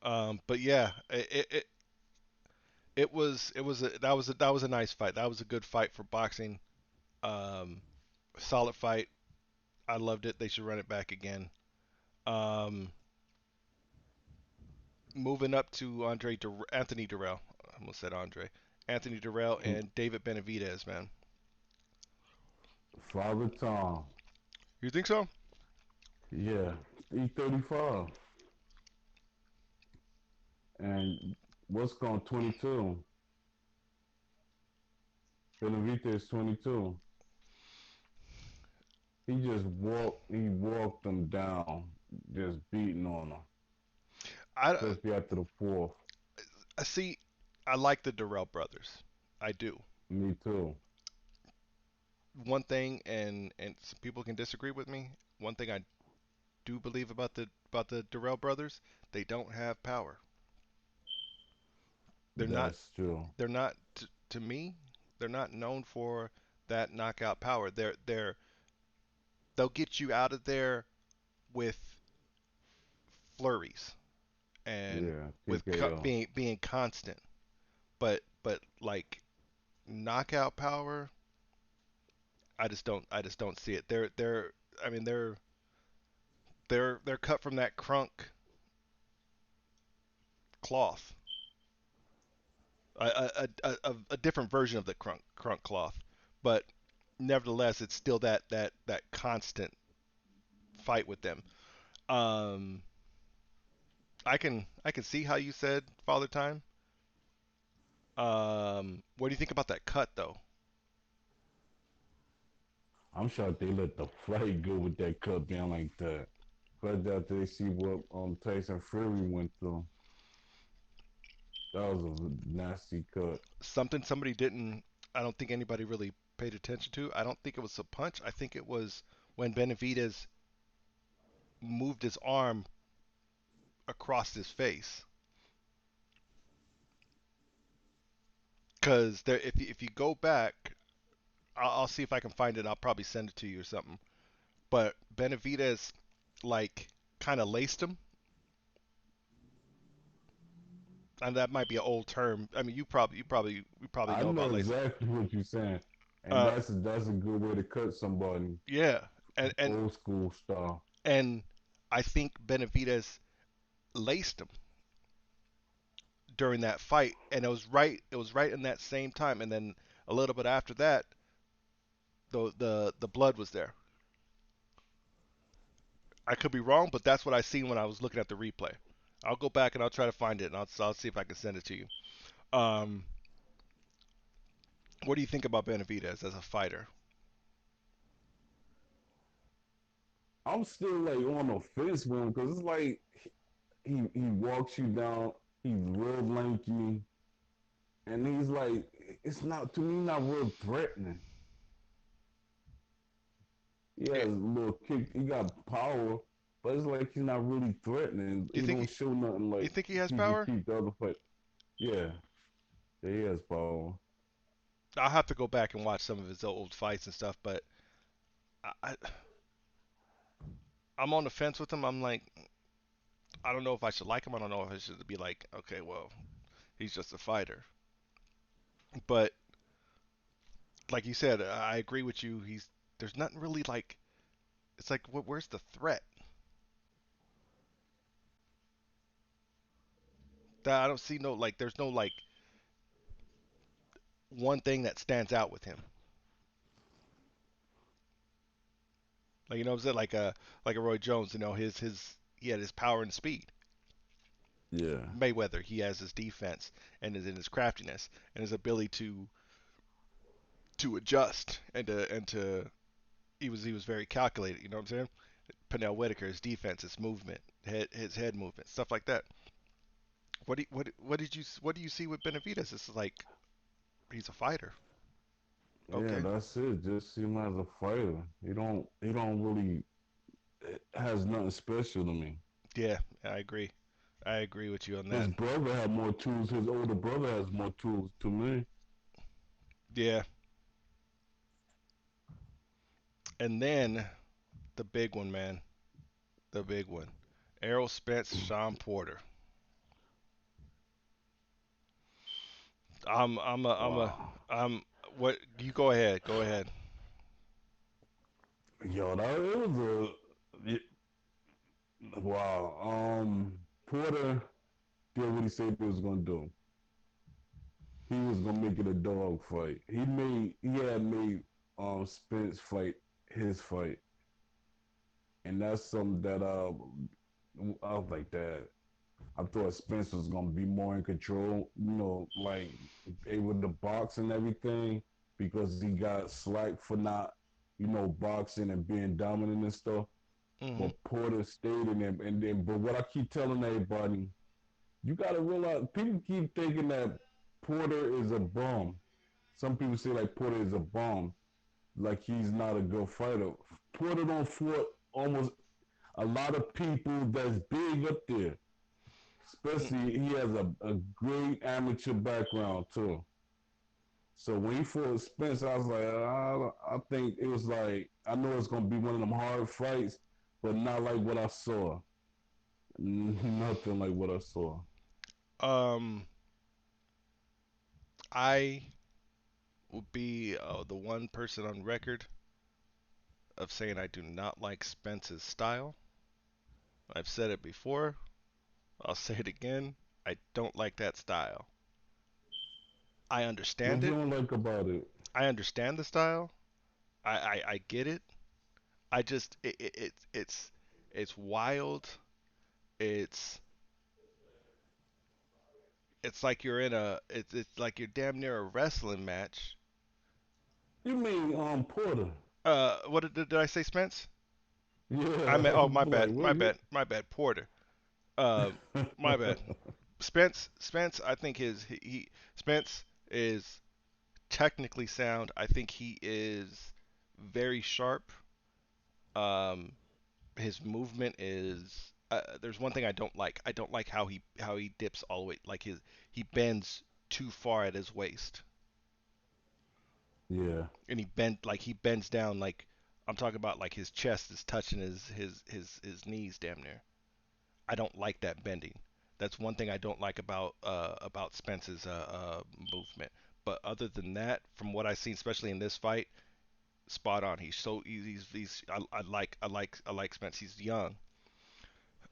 S1: But yeah, that was a nice fight. That was a good fight for boxing. Um, Solid fight. I loved it. They should run it back again. Um, Moving up to Anthony Durrell. I almost said Andre. Anthony Durrell and David Benavidez, man.
S2: Father Tom.
S1: You think so?
S2: Yeah, he's 35. And what's going 22? Benavidez is 22. He walked them down, just beating on them,
S1: I
S2: especially after the fourth.
S1: I see. I like the Durrell brothers. I do.
S2: Me too.
S1: One thing, and some people can disagree with me. One thing I do believe about the Durrell brothers, they don't have power. They're not.
S2: That's true.
S1: They're not. To me, they're not known for that knockout power. They'll get you out of there with flurries and
S2: Yeah,
S1: with
S2: TKO.
S1: being constant. But like knockout power, I just don't see it. I mean they're cut from that crunk cloth, a different version of the crunk cloth, but nevertheless it's still that constant fight with them. Um, I can see how you said Father Time. What do you think about that cut though?
S2: I'm shocked they let the fight go with that cut being like that. But after they see what Tyson Fury went through, that was a nasty cut.
S1: Something somebody didn't. I don't think anybody really paid attention to. I don't think it was a punch. I think it was when Benavidez moved his arm across his face. Because there, if you go back, I'll see if I can find it. I'll probably send it to you or something. But Benavidez, like, kind of laced him, and that might be an old term. I mean, you probably
S2: I
S1: know
S2: know
S1: about lacing.
S2: exactly what you're saying, and
S1: Uh,
S2: that's a good way to cut somebody,
S1: yeah, and and
S2: old school style.
S1: and I think Benavidez laced him during that fight, and it was right in that same time, and then a little bit after that, the blood was there. I could be wrong, but that's what I seen when I was looking at the replay. I'll go back and I'll try to find it, and I'll see if I can send it to you. Um, what do you think about Benavidez as a fighter?
S2: I'm still like on the fence with him because it's like he walks you down. He's real lanky, and he's like it's not to me not real threatening. He
S1: Yeah,
S2: has a little kick. He got power, but it's like he's not really threatening.
S1: you
S2: He
S1: think
S2: don't show nothing
S1: you
S2: like
S1: think he has
S2: he can
S1: power?
S2: keep the other fight. Yeah, yeah, he has power.
S1: I'll have to go back and watch some of his old fights and stuff, but I I'm on the fence with him. I'm like, I don't know if I should like him. I don't know if I should be like, okay, well, he's just a fighter. But like you said, I agree with you. There's nothing really like. It's like, where's the threat? That I don't see no like. There's no like one thing that stands out with him. Like you know what I'm saying? Like a Roy Jones. You know his he had his power and speed.
S2: Yeah,
S1: Mayweather, he has his defense and his craftiness and his ability to adjust and to he was very calculated. You know what I'm saying? Pernell Whitaker, his defense, his movement, his head movement, stuff like that. What do you see with Benavidez? This is like he's a fighter.
S2: yeah,
S1: Okay.
S2: that's it. Just see him as a fighter. He don't really it has nothing special to me.
S1: Yeah, I agree. I agree with you on
S2: His
S1: that.
S2: brother had more tools. His older brother has more tools to me.
S1: Yeah. And then the big one, man. The big one. Errol Spence, Sean Porter. I'm a
S2: Wow.
S1: I'm what you go ahead. Go ahead.
S2: Yo, that it was wow. Porter did what he said he was gonna do. He was gonna make it a dog fight. He had made Spence fight his fight, and that's something that I was like that. I thought Spence was gonna be more in control, like able to box and everything, because he got slack for not, boxing and being dominant and stuff.
S1: Mhm.
S2: But Porter stayed in him, and then, but what I keep telling everybody, you gotta realize, people keep thinking that Porter is a bum. Some people say like Porter is a bum, like he's not a good fighter. Porter don't fought almost a lot of people that's big up there.
S1: Mm.
S2: Especially he has a great amateur background too. So when he fought Spence, I was like, I think it was like, I know it's gonna be one of them hard fights, but not like what I saw. Nothing like what I saw.
S1: Um, I will be the one person on record of saying I do not like Spence's style. I've said it before. I'll say it again. I don't like that style. I
S2: What
S1: understand
S2: you
S1: it.
S2: don't like about it?
S1: I understand the style. I get it. I just it's wild. It's it's like you're in a it's like you're damn near a wrestling match.
S2: You mean Porter?
S1: What did I say, Spence? I
S2: Yeah,
S1: meant oh my bad,
S2: like
S1: my
S2: what?
S1: bad, my bad, Porter. Uh, my bad. Spence, I think Spence is technically sound. I think he is very sharp. Um, his movement is. There's one thing I don't like. I don't like how he dips all the way. Like he bends too far at his waist,
S2: Yeah,
S1: and he bends down like I'm talking about like his chest is touching his knees damn near. I don't like that bending. That's one thing I don't like about Spence's movement. But other than that, from what I've seen, especially in this fight, spot on. He's I like Spence. He's young,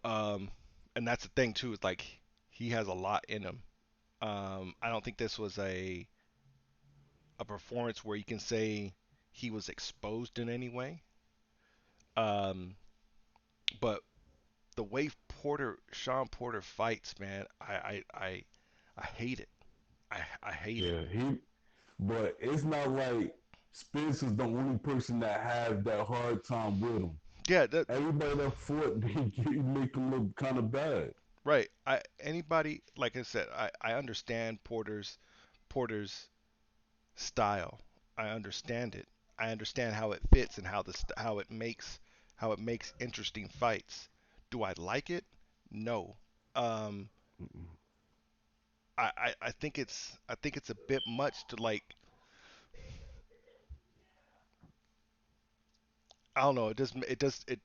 S1: um, and that's the thing too. Is like he has a lot in him. I don't think this was a performance where you can say he was exposed in any way. Um, but the way Sean Porter fights, man, I hate it. I hate it.
S2: yeah. But it's not like Spence is the only person that has that hard time with him.
S1: Yeah, that
S2: Everybody that fought, they make him look kind of bad.
S1: right. I anybody like I said, I understand Porter's style. I understand it. I understand how it fits and how it makes interesting fights. Do I like it? No. Um, I think it's a bit much to like. I don't know. It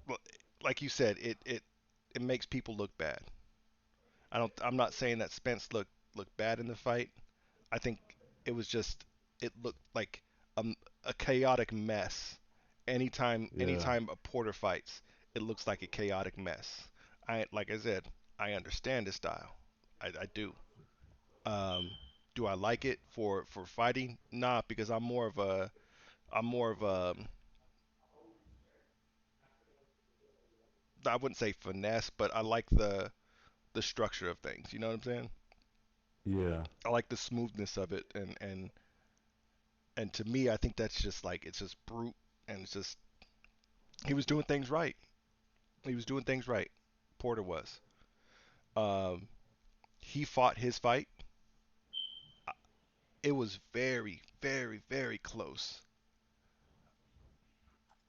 S1: well, like you said, it makes people look bad. I'm not saying that Spence looked bad in the fight. I think it was just it looked like a, a chaotic mess.
S2: Yeah.
S1: Anytime a Porter fights, it looks like a chaotic mess. I like I said, I understand his style. I do. Um, do I like it for fighting? Nah, because I'm more of a I wouldn't say finesse, but I like the structure of things. You know what I'm saying?
S2: Yeah.
S1: I like the smoothness of it, and to me, I think that's just like it's just brute, and it's just he was doing things right. He was doing things right. Porter was. Um, he fought his fight. It was very, very, very close.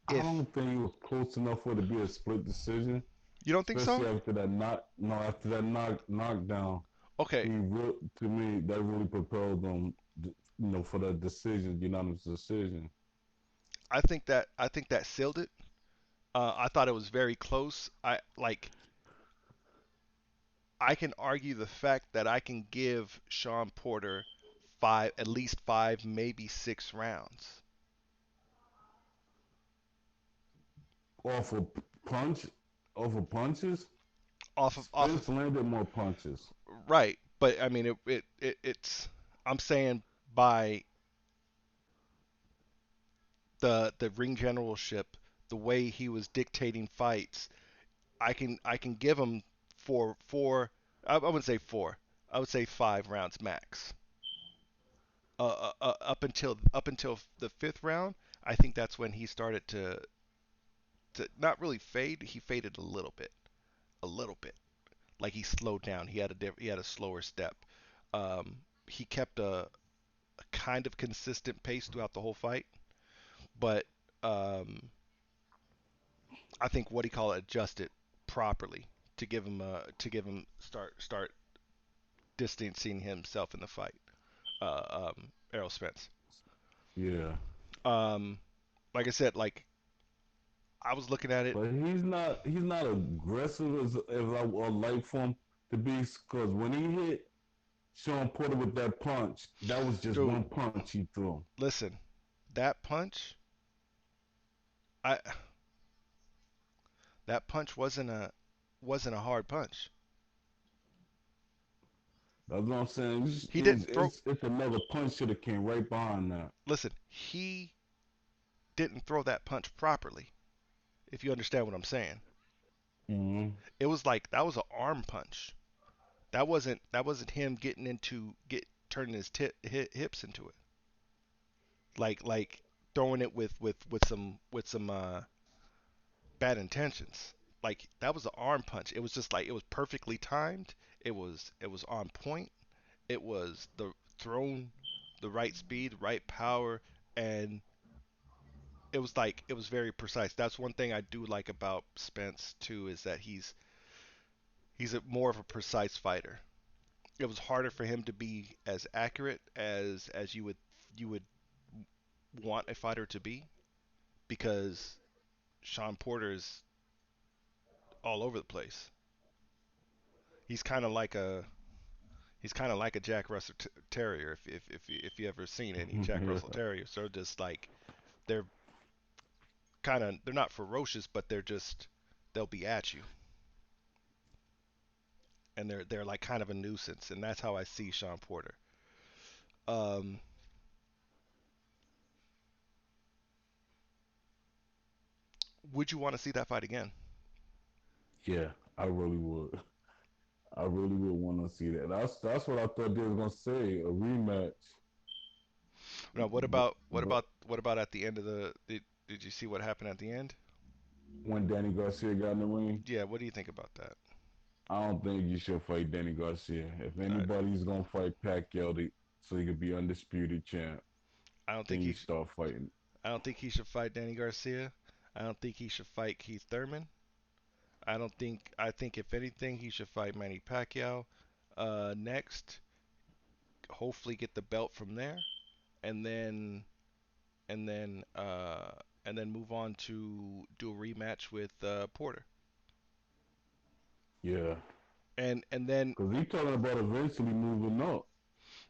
S2: I
S1: If
S2: don't think it was close enough for it to be a split decision,
S1: you don't think so,
S2: especially after that after that knockdown.
S1: okay.
S2: To me, that really propelled them, for that decision, unanimous decision.
S1: I think that sealed it. I thought it was very close. I like I can argue the fact that I can give Sean Porter five, at least five, maybe 6 rounds
S2: Off of punch, off of punches.
S1: off of
S2: Spence landed more punches.
S1: right. But I mean, it's I'm saying by the ring generalship, the way he was dictating fights, I can give him four. I wouldn't say four. I would say 5 rounds max. Up until the fifth round, I think that's when he started to not really fade. He faded a little bit. Like he slowed down. He had a slower step. He kept a kind of consistent pace throughout the whole fight, but um, I think what he call it adjusted properly to give him start distancing himself in the fight. Errol Spence.
S2: Yeah,
S1: Um, like I said, like I was looking at it.
S2: but he's not aggressive as I would like for him to be. Because when he hit Sean Porter with that punch, that was just
S1: Dude,
S2: one punch he threw.
S1: listen, that punch, I that punch wasn't a hard punch.
S2: That's what I'm saying.
S1: He didn't throw.
S2: It's another punch should have came right behind that.
S1: Listen, he didn't throw that punch properly. If you understand what I'm saying,
S2: Mm-hmm.
S1: it was like that was an arm punch. That wasn't him getting into get turning his hips into it. Like throwing it with some bad intentions. Like that was an arm punch. It was just like it was perfectly timed. It was on point. It was the thrown the right speed, right power, and it was very precise. That's one thing I do like about Spence too is that he's more of a precise fighter. It was harder for him to be as accurate as you would want a fighter to be because Sean Porter's all over the place. He's kind of like a he's kind of like a Jack Russell Terrier if you ever seen any Jack Russell
S2: Yeah.
S1: Terriers. So just like they're they're not ferocious, but they'll be at you, and they're like kind of a nuisance, and that's how I see Sean Porter. Um, would you want to see that fight again?
S2: Yeah, I really would. I really would want to see that. That's what I thought they was gonna say, a rematch.
S1: Now, what
S2: But,
S1: about what
S2: but
S1: about what about at the end of did you see what happened at the end?
S2: when Danny Garcia got in the ring,
S1: Yeah, what do you think about that?
S2: I don't think you should fight Danny Garcia. If
S1: I,
S2: anybody's gonna fight Pacquiao so he could be undisputed champ,
S1: I don't
S2: then
S1: think
S2: you start fighting
S1: I don't think he should fight Danny Garcia. I don't think he should fight Keith Thurman. I think if anything he should fight Manny Pacquiao next. Hopefully get the belt from there, and then and then uh, and then move on to do a rematch with Porter.
S2: Yeah,
S1: And then
S2: because he talking about eventually moving up.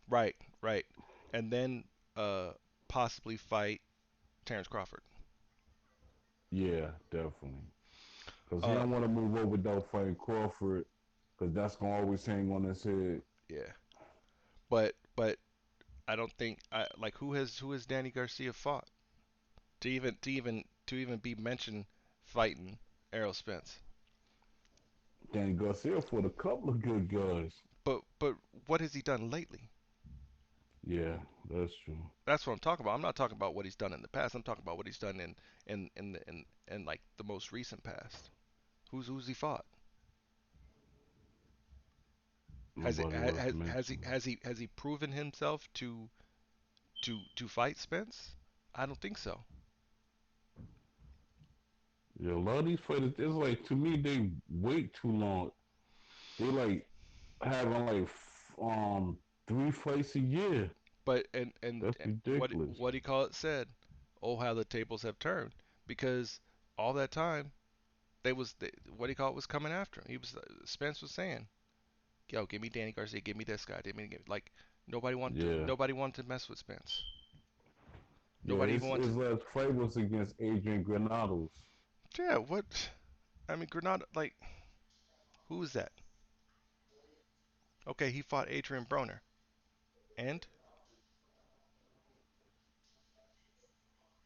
S1: right, right, and then uh, possibly fight Terrence Crawford.
S2: Yeah, definitely. Because he
S1: Uh,
S2: don't want to move up without fighting Crawford, because that's gonna always hang on his head.
S1: yeah, but I don't think I like who has Danny Garcia fought to even be mentioned fighting Errol Spence.
S2: Danny Garcia fought a couple of good guys.
S1: But what has he done lately?
S2: Yeah, that's true.
S1: That's what I'm talking about. I'm not talking about what he's done in the past. I'm talking about what he's done in like the most recent past. Who's he fought? Has it
S2: Nobody worth
S1: has he proven himself to fight Spence? I don't think so.
S2: Yeah, a lot of these fighters, it's like to me they wait too long. They like having like 3 fights a year.
S1: But and
S2: That's ridiculous.
S1: what he call it said, oh how the tables have turned because all that time what he call it was coming after him. He was Spence was saying yo, give me Danny Garcia, give me this guy, like
S2: Yeah,
S1: nobody wanted to mess with Spence.
S2: yeah.
S1: Nobody even
S2: His
S1: wanted.
S2: last fight was against Adrian Granados.
S1: Yeah, what? I mean, Granada, like, who is that? Okay, he fought Adrian Broner, and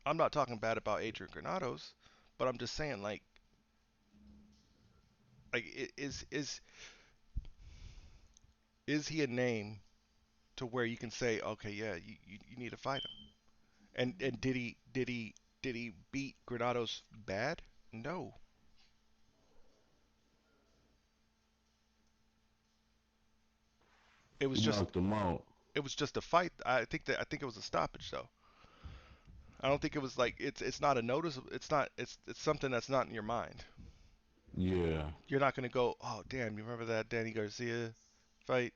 S1: I'm not talking bad about Adrian Granados, but I'm just saying, is he a name to where you can say, okay, yeah, you need to fight him? And did he beat Granados bad? No, it was
S2: He
S1: just
S2: knocked him out.
S1: it was just a fight. I think it was a stoppage though. I don't think it was like it's not a notice. It's not it's something that's not in your mind.
S2: Yeah,
S1: You're not gonna go, oh damn, you remember that Danny Garcia fight?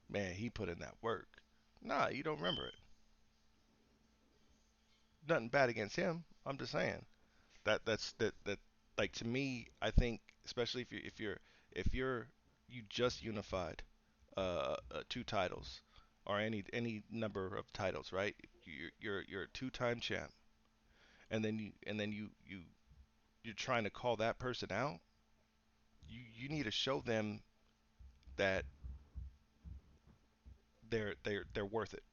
S1: Man, he put in that work. Nah, you don't remember it. Nothing bad against him. I'm just saying that like to me, I think especially if you're you just unified two titles or any number of titles, right? You're a two-time champ, and then you're trying to call that person out. You need to show them that they're worth it.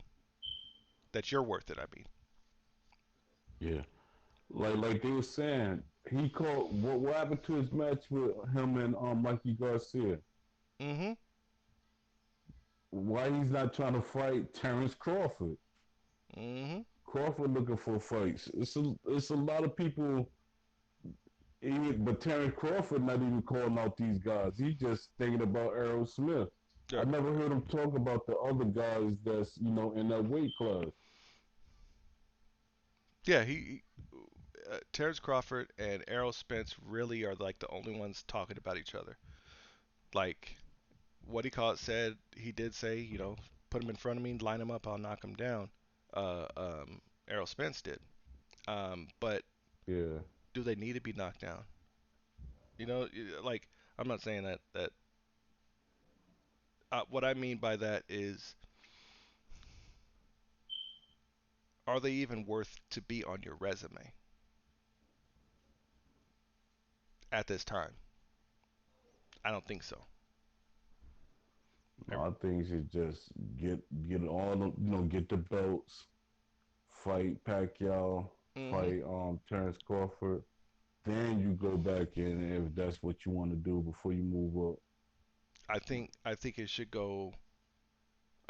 S1: That you're worth it. I mean.
S2: yeah. Like they were saying, he called. What happened to his match with him and Mikey Garcia?
S1: Mhm.
S2: Why he's not trying to fight Terrence Crawford?
S1: Mhm.
S2: Crawford looking for fights. It's a lot of people. Even, but Terrence Crawford not even calling out these guys. He just thinking about Errol Smith. I
S1: Yeah.
S2: never heard him talk about the other guys that's in that weight class.
S1: Yeah. Terrence Crawford and Errol Spence really are like the only ones talking about each other. Like what he called said, he did say, put him in front of me, line him up, I'll knock him down. Uh, um, Errol Spence did. But
S2: Yeah,
S1: do they need to be knocked down? Like I'm not saying that. What I mean by that is, are they even worth to be on your resume at this time? I don't think so.
S2: I think he should just get all the get the belts, fight Pacquiao,
S1: Mm-hmm.
S2: fight Terrence Crawford. Then you go back in if that's what you want to do before you move up.
S1: I think it should go.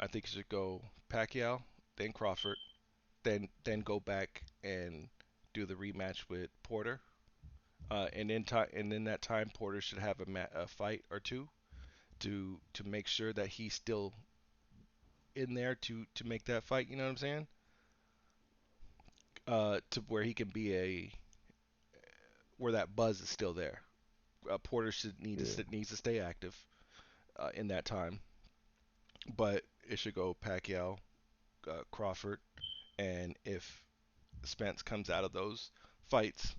S1: I think it should go Pacquiao, then Crawford, then go back and do the rematch with Porter. And in that time, Porter should have a fight or two to make sure that he's still in there to make that fight. You know what I'm saying? To where he can be where that buzz is still there. Porter should
S2: Yeah,
S1: needs to stay active in that time, but it should go Pacquiao, Crawford, and if Spence comes out of those fights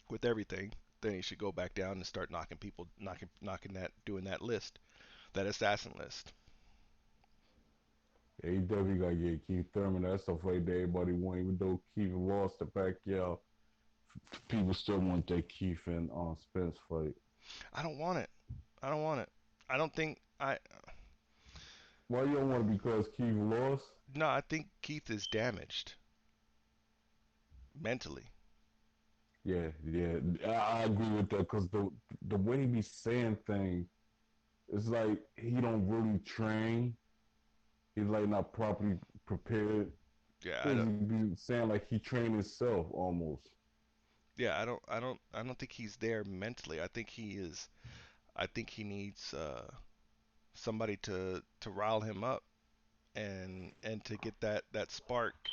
S1: with everything, then he should go back down and start knocking people, knocking doing that list, that assassin list.
S2: yeah, he definitely got to get Keith Thurman. That's the fight that everybody want. Even though Keith lost to Pacquiao, people still want that Keith and Spence fight.
S1: I don't want it. I don't want it. I don't think I.
S2: Why you don't want it? Because Keith lost?
S1: No, I think Keith is damaged mentally.
S2: Yeah, yeah, I agree with that. Because the way he be saying things, it's like he don't really train. He's like not properly prepared.
S1: Yeah, I
S2: Things
S1: don't.
S2: he be saying like he trained himself almost.
S1: Yeah, I don't think he's there mentally. I think he is. I think he needs somebody to rile him up and to get that spark.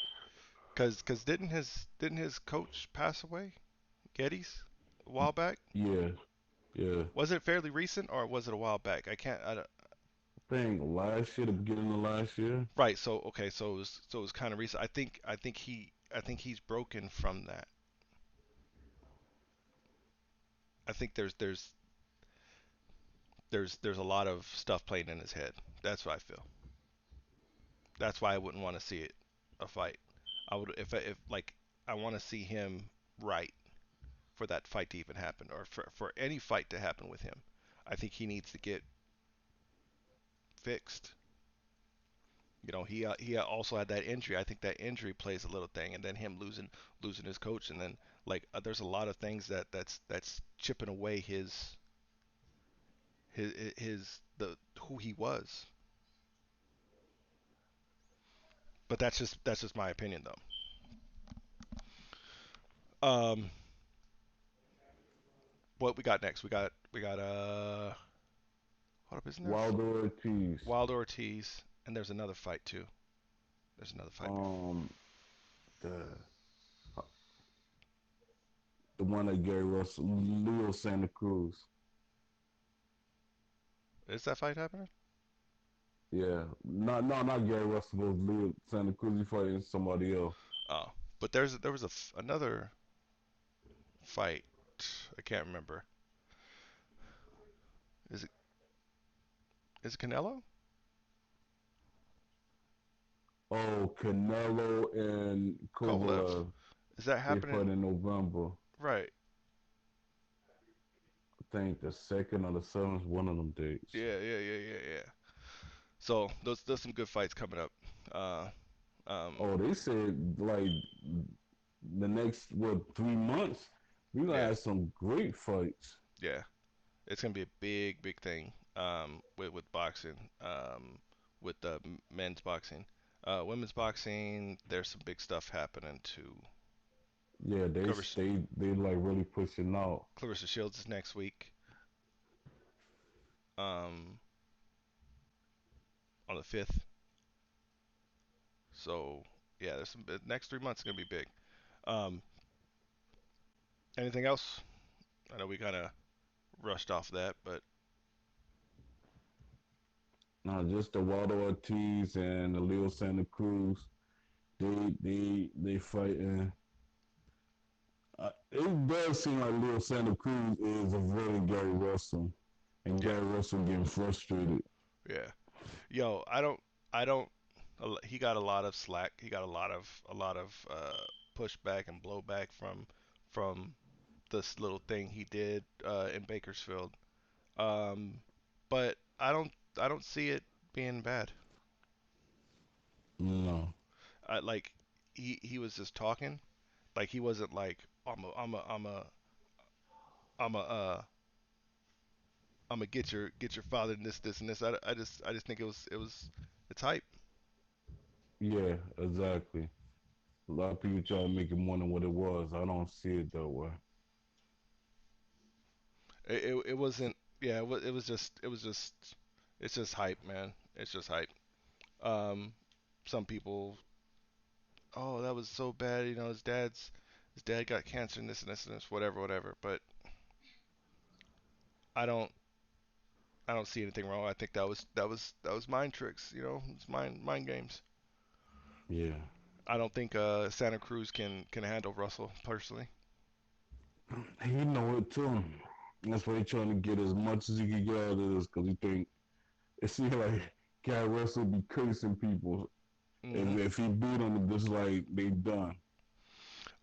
S1: Cause didn't his coach pass away? Geddes a while back.
S2: Yeah, yeah.
S1: Was it fairly recent or was it a while back? I can't. I don't,
S2: I think last year, the beginning of last year.
S1: right. So okay. So it was kind of recent. I think he's broken from that. I think there's there's a lot of stuff playing in his head. That's what I feel. That's why I wouldn't want to see it a fight. I would if like I want to see him right for that fight to even happen, or for any fight to happen with him. I think he needs to get fixed. He also had that injury. I think that injury plays a little thing, and then him losing his coach, and then like there's a lot of things that's chipping away his the who he was. But that's just my opinion though. What we got next? We got what up? Isn't there
S2: Wilder Ortiz.
S1: Wild Ortiz, and there's another fight too. There's another fight before.
S2: Um, the the one that Gary Russell, Leo Santa Cruz.
S1: Is that fight happening?
S2: Yeah, not Gary Russell, but Leo Santa Cruz. He fighting somebody else.
S1: Oh, but there was another fight. I can't remember. Is it is it Canelo?
S2: Oh, Canelo and
S1: Kovalev.
S2: Kovalev.
S1: Is that
S2: They fight
S1: happening?
S2: in November.
S1: Right.
S2: I think the second or the seventh, one of them dates.
S1: Yeah. So those some good fights coming up. Uh, um,
S2: Oh, they said like the next 3 months we gonna
S1: yeah,
S2: have some great fights.
S1: yeah. It's gonna be a big thing. With boxing. With the men's boxing. Women's boxing. There's some big stuff happening too.
S2: Yeah, they
S1: Clarissa,
S2: they they like really pushing out.
S1: Clarissa Shields is next week. Um, on the 5th. So yeah, there's some the next 3 months is gonna be big. Um, anything else? I know we kind of rushed off that, but
S2: Now just the Waldo Ortiz and the Leo Santa Cruz, they fighting. It does seem like Leo Santa Cruz is avoiding Gary Russell, and
S1: yeah,
S2: Gary Russell getting frustrated.
S1: yeah. Yo, I don't. He got a lot of slack. He got a lot of pushback and blowback from this little thing he did in Bakersfield. Um, but I don't see it being bad.
S2: No,
S1: Like he was just talking. Like he wasn't like I'm gonna get your father and this and this. I just think it was it's hype.
S2: yeah, exactly. A lot of people try to make it more than what it was. I don't see it that way.
S1: It wasn't. Yeah, it was just it's just hype, man. It's just hype. Um, some people, oh, that was so bad. His dad got cancer and this, whatever. But I don't I don't see anything wrong. I think that was mind tricks. It's mind games.
S2: Yeah,
S1: I don't think Santa Cruz can handle Russell personally.
S2: he know it too. That's why he trying to get as much as he can get out of this, because he think it seems like Gary Russell be cursing people.
S1: Hmm.
S2: If he beat him, it's like they done.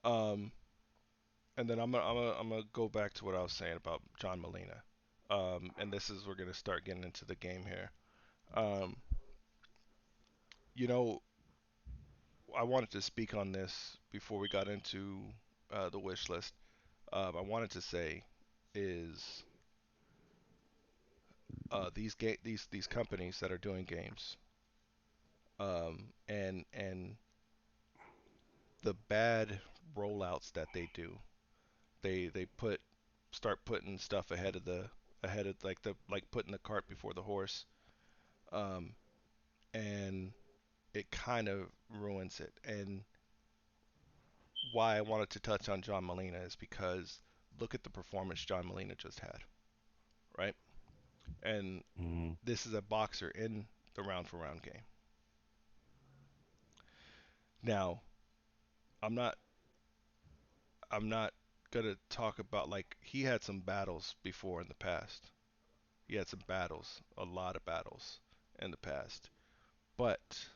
S1: Um, and then I'm gonna go back to what I was saying about John Molina. And this is we're gonna start getting into the game here. Um, you know, I wanted to speak on this before we got into the wish list. I wanted to say is these companies that are doing games, and the bad rollouts that they do. They start putting stuff ahead of like putting the cart before the horse. Um, and it kind of ruins it. And why I wanted to touch on John Molina is because look at the performance John Molina just had, right? And
S2: Mm-hmm.
S1: this is a boxer in the round for round game. Now, I'm not I'm not gonna talk about like he had some battles before in the past, He had some battles, a lot of battles in the past. But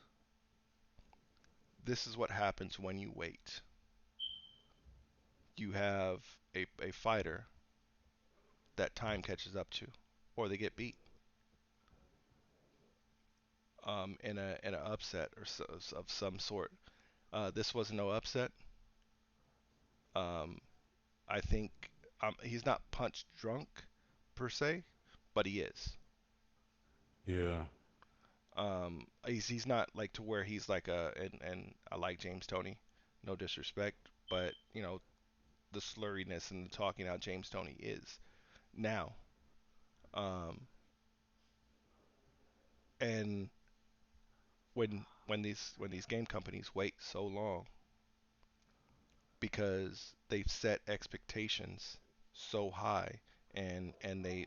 S1: this is what happens when you wait. You have a fighter that time catches up to, or they get beat in an upset or so, of some sort. This was no upset. Um, I think he's not punch drunk per se, but he is.
S2: Yeah.
S1: He's not like to where he's like and I like James Toney, no disrespect, but you know the slurriness and the talking out James Toney is now. Um, and when these game companies wait so long because they've set expectations so high and they've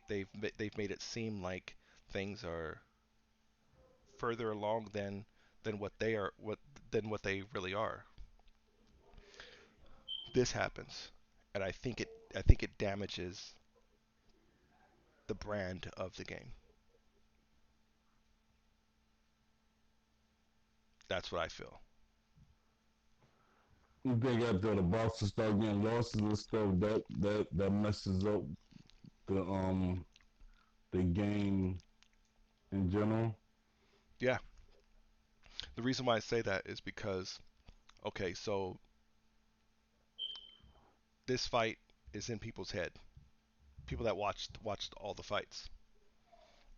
S1: made it seem like things are further along than what they are what they really are. This happens, and I think it damages the brand of the game. That's what I feel.
S2: You think after the boxers start getting losses and stuff, that messes up the the game in general?
S1: Yeah, the reason why I say that is because okay, so this fight is in people's head. People that watched all the fights.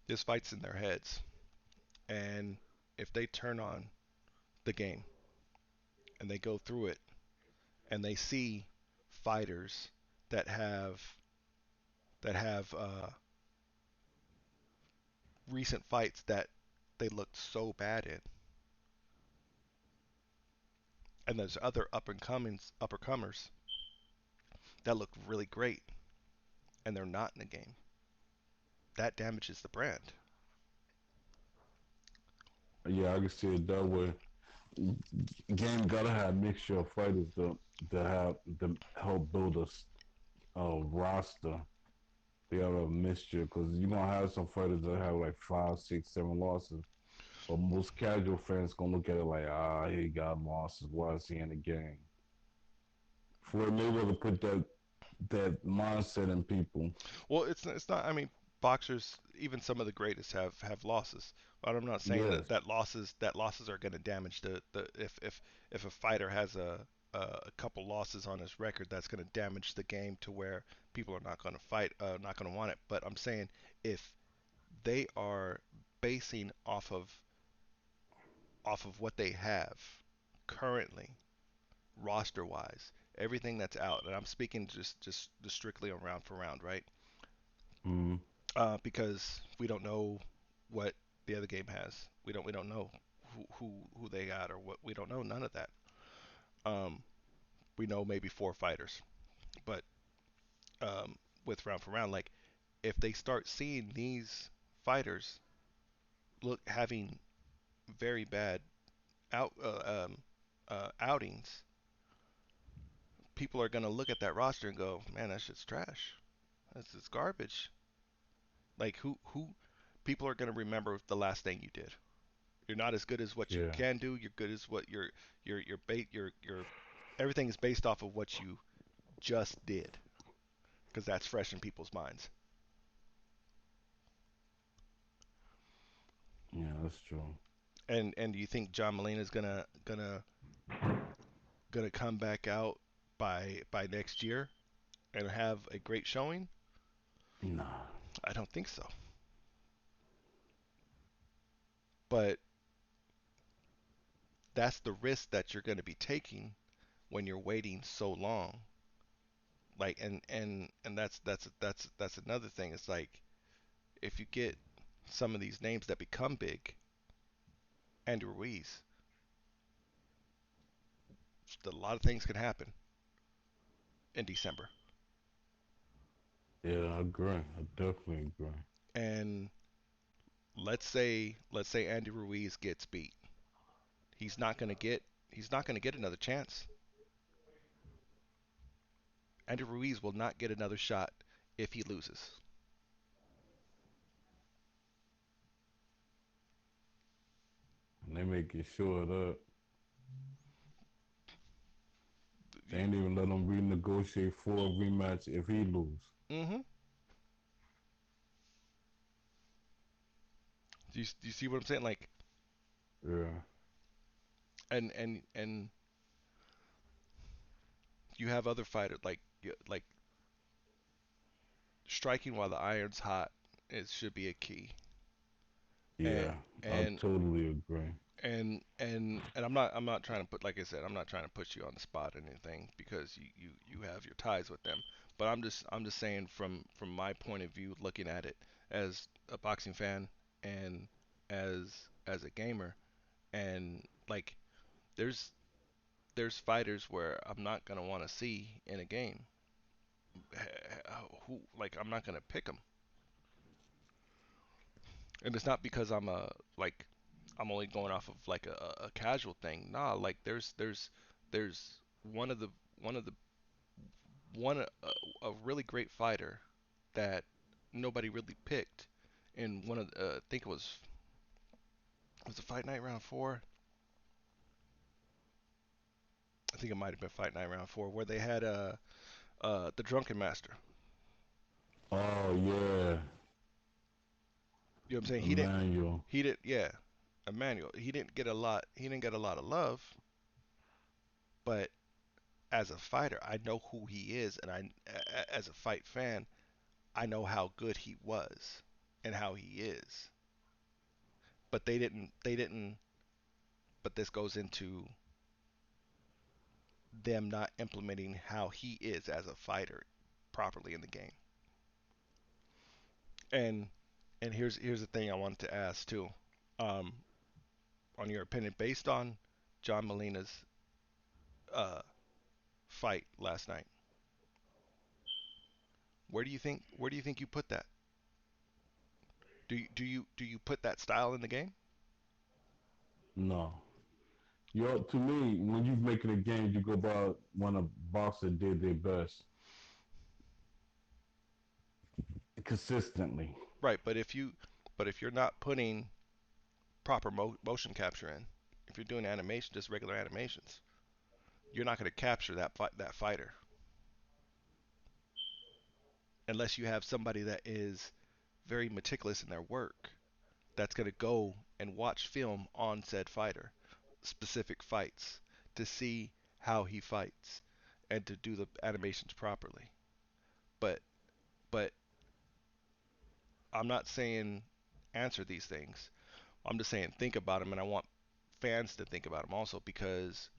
S1: This fight's in their heads, and if they turn on the game and they go through it and they see fighters that have recent fights that they looked so bad in, and there's other up and comers that look really great, and they're not in the game. That damages the brand.
S2: Yeah, I can see it that way. Game gotta have mixture of fighters to have to help build a roster. They gotta have a mixture because you're gonna have some fighters that have like five, six, seven losses. But most casual fans gonna look at it like, ah, he got losses. Why is he in the game? Floyd Mayweather put that mindset in people.
S1: Well, it's not. I mean, boxers, even some of the greatest have losses. But I'm not saying that
S2: Yes.
S1: that losses are going to damage the if a fighter has a couple losses on his record, that's going to damage the game to where people are not going to fight, not going to want it. But I'm saying if they are basing off of what they have currently, roster wise, everything that's out, and I'm speaking just strictly on round for round, right?
S2: Mm,
S1: Because we don't know what the other game has. We don't know who they got or what. We don't know none of that. Um, we know maybe four fighters, but with round for round, like if they start seeing these fighters look having very bad outings, people are gonna look at that roster and go, "Man, that shit's trash. That's just garbage." Like who people are gonna remember the last thing you did. You're not as good as what you
S2: yeah.
S1: can do. You're good as what your bait your everything is based off of what you just did because that's fresh in people's minds.
S2: Yeah, that's true.
S1: And do you think John Molina is gonna come back out by next year and have a great showing?
S2: Nah.
S1: I don't think so. But that's the risk that you're going to be taking when you're waiting so long. Like and that's another thing. It's like if you get some of these names that become big, Andy Ruiz, a lot of things can happen in December.
S2: Yeah, I agree. I definitely agree.
S1: And let's say Andy Ruiz gets beat. He's not going to get he's not going to get another chance. Andy Ruiz will not get another shot if he loses.
S2: They making sure that they
S1: You,
S2: ain't even let him renegotiate for a rematch if he lose.
S1: mm-hmm. Do you see what I'm saying? Like,
S2: Yeah,
S1: and you have other fighters like striking while the iron's hot. It should be a key. And
S2: yeah, I
S1: and
S2: totally agree.
S1: and I'm not trying to put, like I said, I'm not trying to put you on the spot or anything because you have your ties with them. But I'm just saying from my point of view, looking at it as a boxing fan and as a gamer, and like there's there's fighters where I'm not gonna want to see in a game. Who, like, I'm not gonna pick them, and it's not because I'm only going off of like a casual thing. Nah, like there's one of the one of the one a really great fighter that nobody really picked in one of I think it was the Fight Night round four. I think it might have been Fight Night round four where they had the Drunken Master.
S2: Oh yeah,
S1: You know what I'm saying?
S2: Emmanuel.
S1: He did, yeah, Emmanuel. He didn't get a lot of love, but as a fighter, I know who he is, and as a fight fan, I know how good he was and how he is. But they didn't. But this goes into them not implementing how he is as a fighter properly in the game. And here's the thing I wanted to ask too, um, on your opinion, based on John Molina's uh, fight last night. Where do you think you put that? Do you put that style in the game?
S2: No, to me, when you're making a game, you go by when a boxer did their best consistently.
S1: Right, but if you're not putting proper motion capture in, if you're doing animation, just regular animations, you're not going to capture that fighter unless you have somebody that is very meticulous in their work. That's going to go and watch film on said fighter, specific fights, to see how he fights and to do the animations properly. But but I'm not saying answer these things. I'm just saying think about them, and I want fans to think about them also because,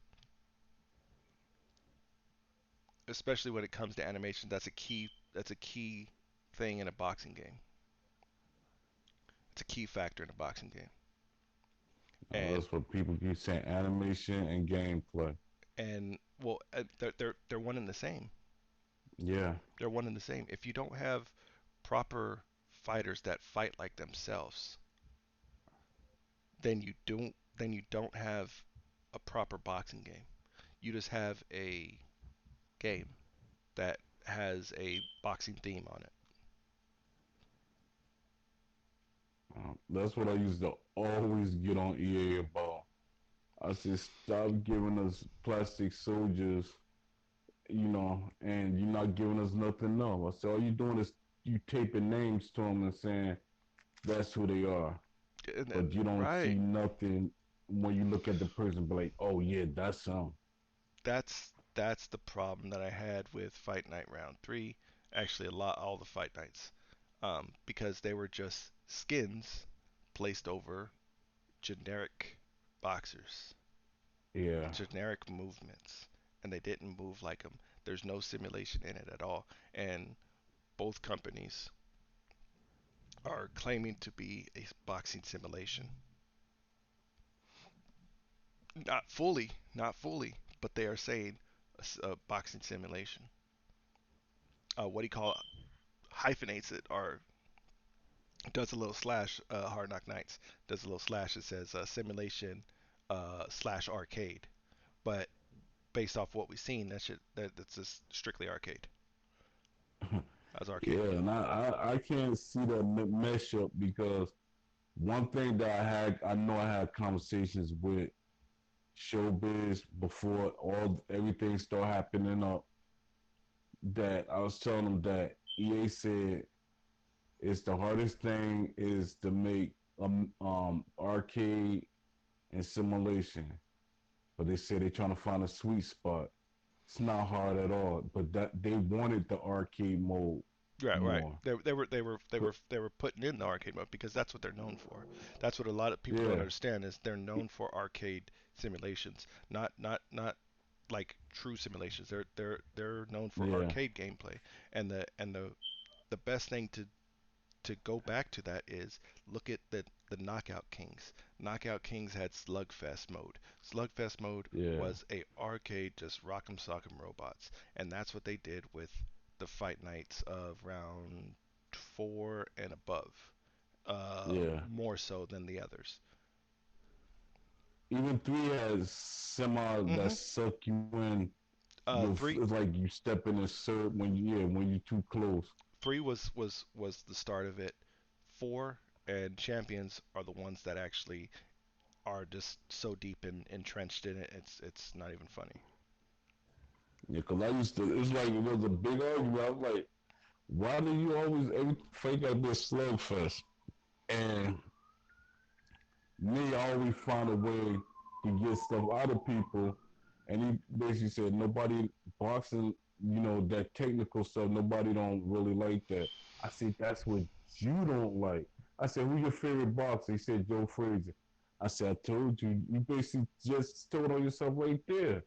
S1: especially when it comes to animation, that's a key. That's a key thing in a boxing game. It's a key factor in a boxing game. And
S2: That's what people keep saying: animation and gameplay.
S1: well, they're one and the same.
S2: Yeah,
S1: They're one and the same. If you don't have proper fighters that fight like themselves, then you don't have a proper boxing game. You just have a game that has a boxing theme on it.
S2: that's what I used to always get on EA about. I said, stop giving us plastic soldiers, and you're not giving us nothing else. I said, all you doing is you taping names to them and saying that's who they are, but you don't see
S1: Right.
S2: nothing when you look at the person, be like, oh yeah, that's him.
S1: That's the problem that I had with Fight Night Round 3. Actually, all the Fight Nights, because they were just skins placed over generic boxers,
S2: Yeah.
S1: generic movements, and they didn't move like them. There's no simulation in it at all, and both companies are claiming to be a boxing simulation. Not fully, but they are saying a boxing simulation. What do you call it? Hyphenates it or does a little slash. Hard Knock Nights does a little slash. It says simulation slash arcade. But based off what we've seen, that's just strictly arcade. That's arcade.
S2: Yeah, and I can't see that mesh up because One thing that I know I had conversations with showbiz before all everything started happening up. That I was telling them that EA said it's the hardest thing is to make arcade and simulation, but they said they're trying to find a sweet spot. It's not hard at all, but that they wanted the arcade mode
S1: Right, right.
S2: more.
S1: They were putting in the arcade mode because that's what they're known for. That's what a lot of people don't
S2: Yeah,
S1: understand is they're known for arcade simulations, not like true simulations. They're known for
S2: yeah,
S1: arcade gameplay, and the best thing to go back to that is look at the Knockout Kings. Knockout Kings had Slugfest mode. Slugfest mode
S2: yeah,
S1: was a arcade just rock'em sock'em robots, and that's what they did with the fight nights of round four and above,
S2: yeah.
S1: more so than the others.
S2: Even three has semi that
S1: hmm
S2: suck you in.
S1: Three
S2: It's like you step in a syrup when you yeah when you too close.
S1: three was the start of it. Four and Champions are the ones that actually are just so deep and entrenched in it. It's not even funny.
S2: Yeah, cause I used to. It's like it was a big argument. I was like, why do you always every fight gotta be a slugfest? And me always find a way to get stuff out of people. And he basically said nobody boxing, that technical stuff. Nobody don't really like that. I said that's what you don't like. I said who's your favorite boxer? He said Joe Frazier. I said I told you. You basically just told on yourself right there.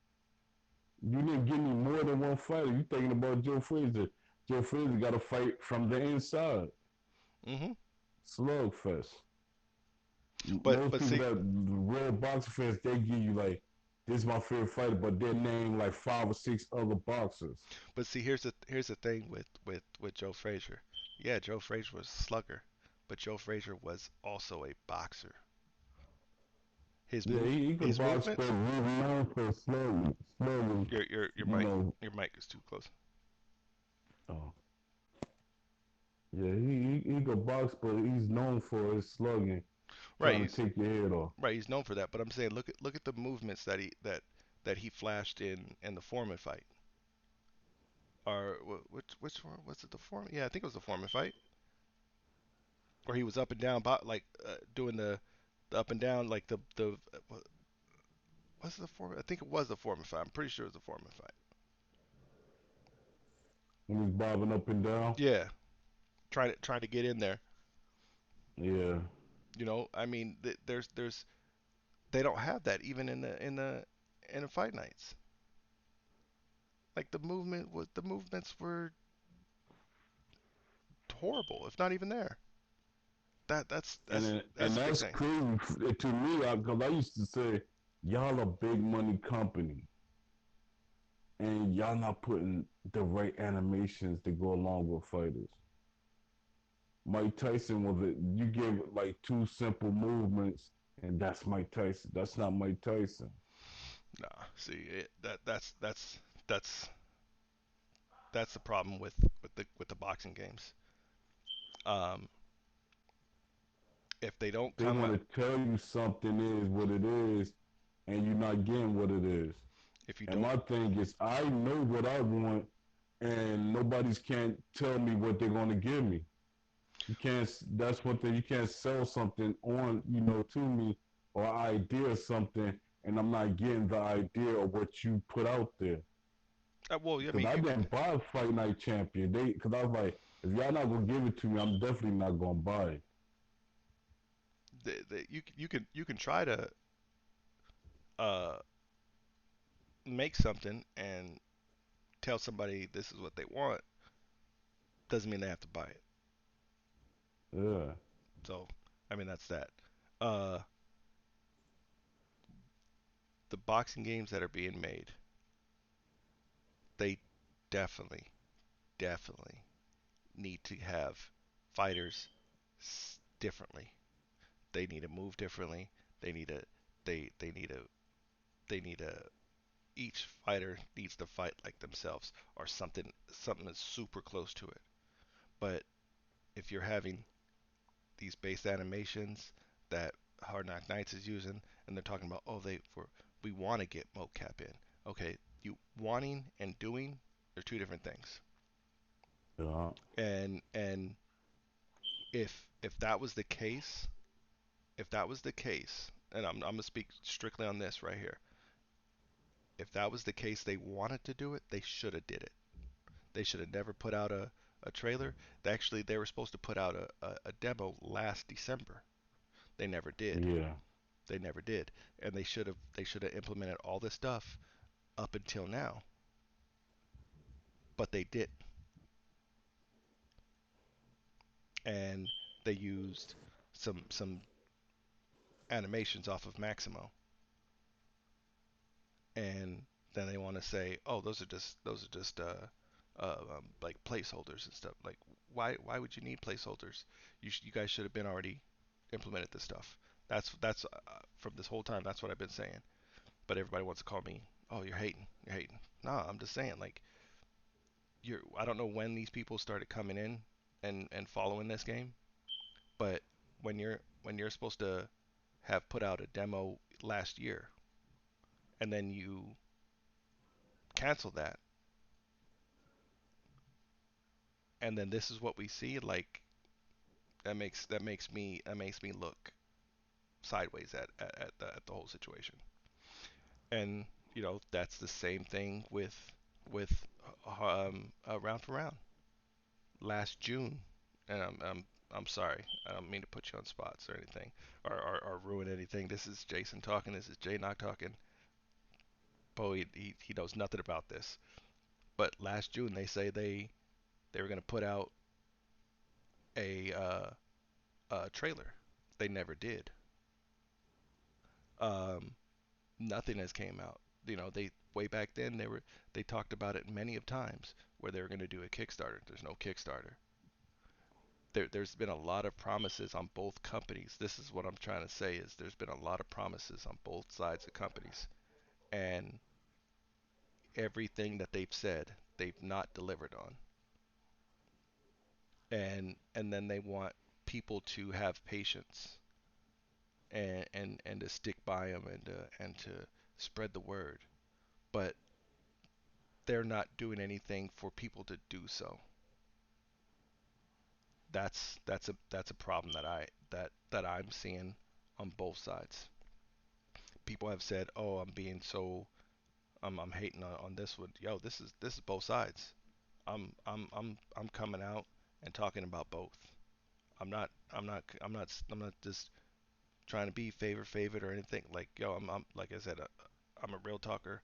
S2: You didn't give me more than one fighter. You thinking about Joe Frazier? Joe Frazier got to fight from the inside.
S1: hmm
S2: Slugfest.
S1: But
S2: Most
S1: but
S2: people
S1: see
S2: that real boxing fans, they give you like, this is my favorite fighter, but they name like five or six other boxers.
S1: here's the thing with Joe Frazier. Yeah, Joe Frazier was a slugger, but Joe Frazier was also a boxer. His
S2: Yeah,
S1: move
S2: he could
S1: his
S2: box, but
S1: movements.
S2: he's known for slowly,
S1: Your
S2: you
S1: mic
S2: know.
S1: your mic is too close.
S2: Oh, yeah, he could box, but he's known for his slugging,
S1: Right,
S2: trying to take your head off.
S1: right. He's known for that. But I'm saying look at the movements that he flashed in the Foreman fight. Or which one was it? The Foreman? Yeah, I think it was the Foreman fight where he was up and down, like doing the up and down, like the was it the Foreman? I think it was the Foreman fight. I'm pretty sure it was the Foreman fight.
S2: When he's bobbing up and down.
S1: Yeah, trying to get in there.
S2: Yeah,
S1: I mean, there's they don't have that even in the fight nights. Like the movements were horrible, if not even there. That that's
S2: and
S1: that's
S2: and
S1: that's a big
S2: that's
S1: thing.
S2: crazy to me because I used to say y'all a big money company and y'all not putting the right animations to go along with fighters. Mike Tyson was it? You give it like two simple movements, and that's Mike Tyson. That's not Mike Tyson.
S1: Nah, see, that's that's the problem with the boxing games. Um, if they don't
S2: They
S1: come
S2: want
S1: out,
S2: to tell you something is what it is, and you're not getting what it is.
S1: if you
S2: And
S1: don't,
S2: my thing is, I know what I want, and nobody's can't tell me what they're going to give me. You can't. That's one thing. You can't sell something on to me or idea or something, and I'm not getting the idea of what you put out there.
S1: well, I
S2: Because
S1: mean,
S2: I didn't buy Fight Night Champion. Because I was like, if y'all not gonna give it to me, I'm definitely not gonna buy it.
S1: you can try to uh make something and tell somebody this is what they want. Doesn't mean they have to buy it.
S2: Yeah.
S1: So, I mean, that's that. Uh, the boxing games that are being made, they definitely, definitely need to have fighters differently. They need to move differently. They need to, they need to, they need to. Each fighter needs to fight like themselves, or something that's super close to it. But if you're having these base animations that Hard Knock Nights is using, and they're talking about, oh, we want to get mocap in. Okay, you wanting and doing are two different things.
S2: Yeah.
S1: And if that was the case, if that was the case, and I'm gonna speak strictly on this right here. If that was the case, they wanted to do it, they should have did it. They should have never put out a trailer. They were supposed to put out a demo last December. They never did.
S2: Yeah.
S1: They never did. And they should have implemented all this stuff up until now, but they did. And they used some animations off of Maximo, and then they want to say, oh, those are just like placeholders and stuff. Like, why would you need placeholders? You guys should have been already implemented this stuff. That's from this whole time. That's what I've been saying. But everybody wants to call me, oh, you're hating, you're hating. No, I'm just saying, like, I don't know when these people started coming in and following this game, but when you're supposed to have put out a demo last year and then you cancel that, and then this is what we see, like, that makes me look sideways at the whole situation. And that's the same thing with round for round last June. And I'm sorry, I don't mean to put you on spots or anything, or ruin anything. This is Jason talking. This is Jay Knock talking. Bo, he knows nothing about this. But last June they say they were gonna put out a trailer. They never did. Um, Nothing has came out. They way back then they talked about it many of times where they were going to do a Kickstarter. There's no Kickstarter. There's been a lot of promises on both companies. This is what I'm trying to say is there's been a lot of promises on both sides of companies, and everything that they've said they've not delivered on. And then they want people to have patience and to stick by them and to spread the word. But they're not doing anything for people to do so. That's a problem that I'm seeing on both sides. People have said, "Oh, I'm hating on this one." Yo, this is both sides. I'm coming out and talking about both. I'm not just trying to be favorite or anything. Like, yo, I'm like I said, I'm a real talker.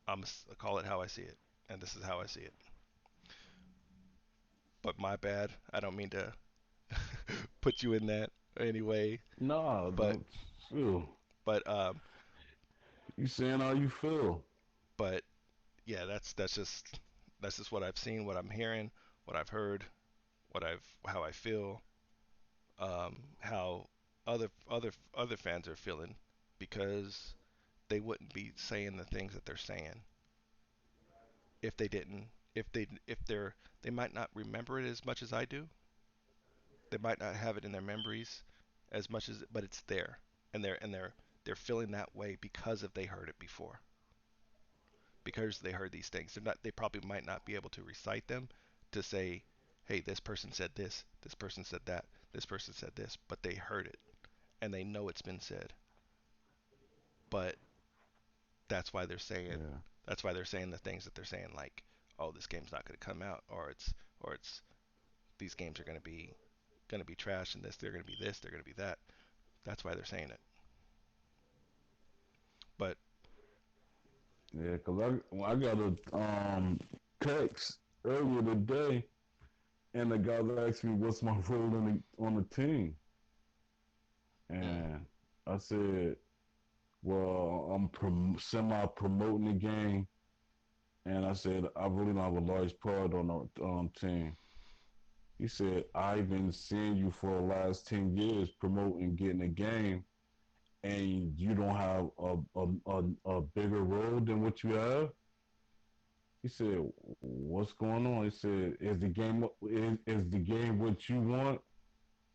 S1: I call it how I see it, and this is how I see it. But my bad. I don't mean to put you in that anyway.
S2: Nah,
S1: But
S2: don't feel.
S1: but um
S2: You saying how you feel.
S1: but yeah, that's just what I've seen, what I'm hearing, what I've heard, what I've how I feel, how other fans are feeling because they wouldn't be saying the things that they're saying if they didn't if they might not remember it as much as I do. They might not have it in their memories as much as but it's there, and they're feeling that way because of they heard it before, because they heard these things. They probably might not be able to recite them to say, hey, this person said this person said that, this person said this, but they heard it and they know it's been said. But that's why they're saying
S2: Yeah.
S1: that's why they're saying the things that they're saying, like, oh, this game's not going to come out, or it's these games are going to be trash, and they're going to be this, they're going to be that. That's why they're saying it. But
S2: Yeah, cause I got a text earlier today, and the guy asked me what's my role on the team,
S1: mm,
S2: and I said, well, I'm semi promoting the game, and I said I really don't have a large part on the team. He said I've been seeing you for the last 10 years promoting getting a game, and you don't have a bigger role than what you have. He said, "What's going on?" He said, "Is the game what you want?"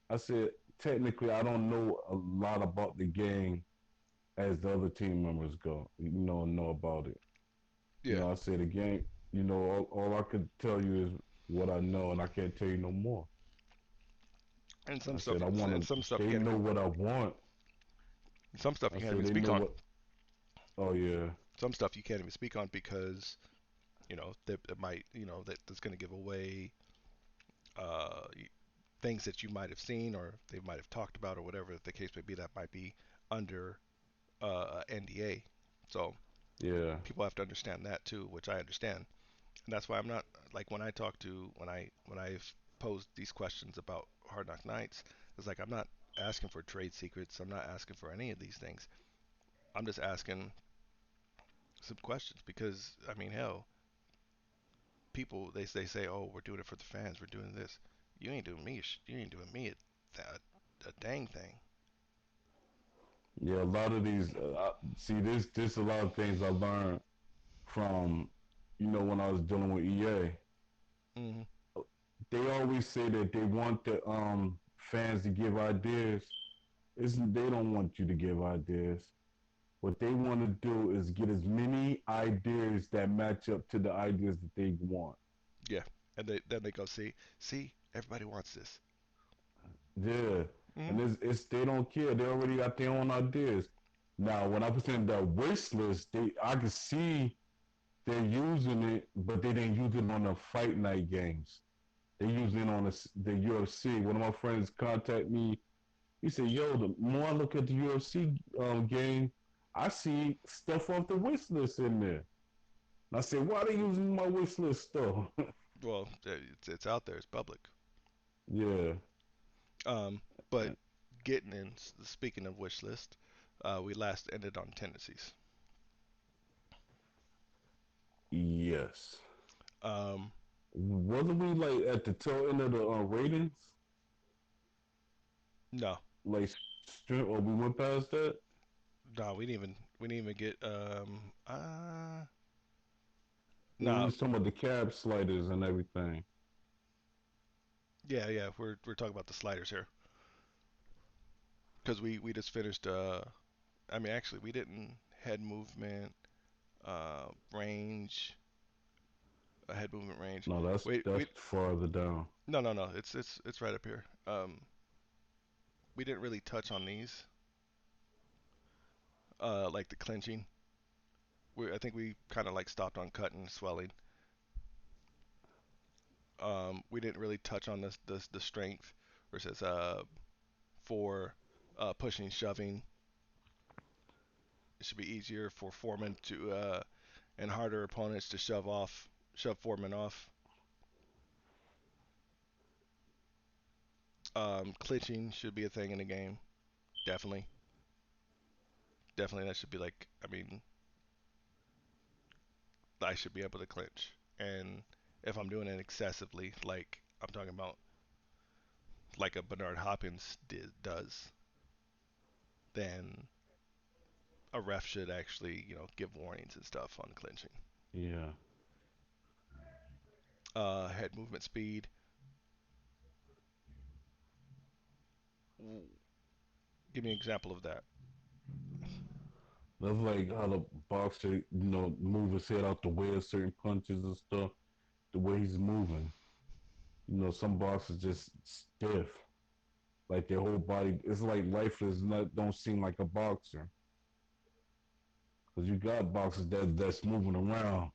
S2: I said technically I don't know a lot about the game as the other team members go. Know about it.
S1: Yeah,
S2: I said the game. All I could tell you is what I know, and I can't tell you no more.
S1: and
S2: I said I want
S1: and
S2: to.
S1: some stuff you
S2: They
S1: can't
S2: know
S1: even
S2: what I want.
S1: some stuff
S2: I
S1: you can't
S2: said
S1: even
S2: they
S1: speak
S2: know
S1: on.
S2: what. Oh yeah,
S1: Some stuff you can't even speak on because that might that's going to give away uh, things that you might have seen or they might have talked about or whatever the case may be that might be under NDA. So
S2: yeah,
S1: people have to understand that too, which I understand. And that's why I'm not like when I've posed these questions about Hard Knock Nights, it's like I'm not asking for trade secrets. I'm not asking for any of these things. I'm just asking some questions because I mean, hell, people they say, oh, we're doing it for the fans. We're doing this. You ain't doing me. You ain't doing me a dang thing.
S2: yeah. A lot of these. See, this a lot of things I learned from, when I was dealing with EA.
S1: Hmm.
S2: They always say that they want the fans to give ideas. They don't want you to give ideas. What they want to do is get as many ideas that match up to the ideas that they want.
S1: Yeah, and then they go see everybody wants this.
S2: Yeah,
S1: Hmm.
S2: and it's they don't care. They already got their own ideas. Now, when I put in the wish list, I could see they're using it, but they didn't use it on the fight night games. They using it on the UFC. One of my friends contact me. He said, "Yo, the more I look at the UFC game, I see stuff off the wish list in there." And I said, "Why are they using my wish list stuff?"
S1: Well, it's out there. It's public.
S2: Yeah.
S1: Um, but getting in. Speaking of wish list, we last ended on tendencies.
S2: Yes.
S1: Um,
S2: Wasn't we like at the tail end of the ratings?
S1: no,
S2: Like, or we went past that?
S1: no, we didn't even get
S2: When we
S1: no,
S2: was talking about the cab sliders and everything.
S1: yeah, we're talking about the sliders here because we just finished. I mean, actually, we didn't head movement, range, head movement range.
S2: No,
S1: Wait,
S2: that's
S1: we
S2: farther down.
S1: no, it's right up here. We didn't really touch on these, like the clinching. I think we kind of like stopped on cutting, swelling. We didn't really touch on the strength versus for pushing, shoving. It should be easier for foremen to and harder opponents to shove foremen off. Clinching should be a thing in the game. Definitely, definitely that should be like. I mean, I should be able to clinch, and if I'm doing it excessively, like I'm talking about, like a Bernard Hopkins does, then a ref should actually, give warnings and stuff on clinching.
S2: Yeah.
S1: Head movement speed. Give me an example of that.
S2: That's like how the boxer, move his head out the way of certain punches and stuff. The way he's moving. Some boxers just stiff. Like their whole body, it's like lifeless. Not don't seem like a boxer. Cause you got boxers that's moving around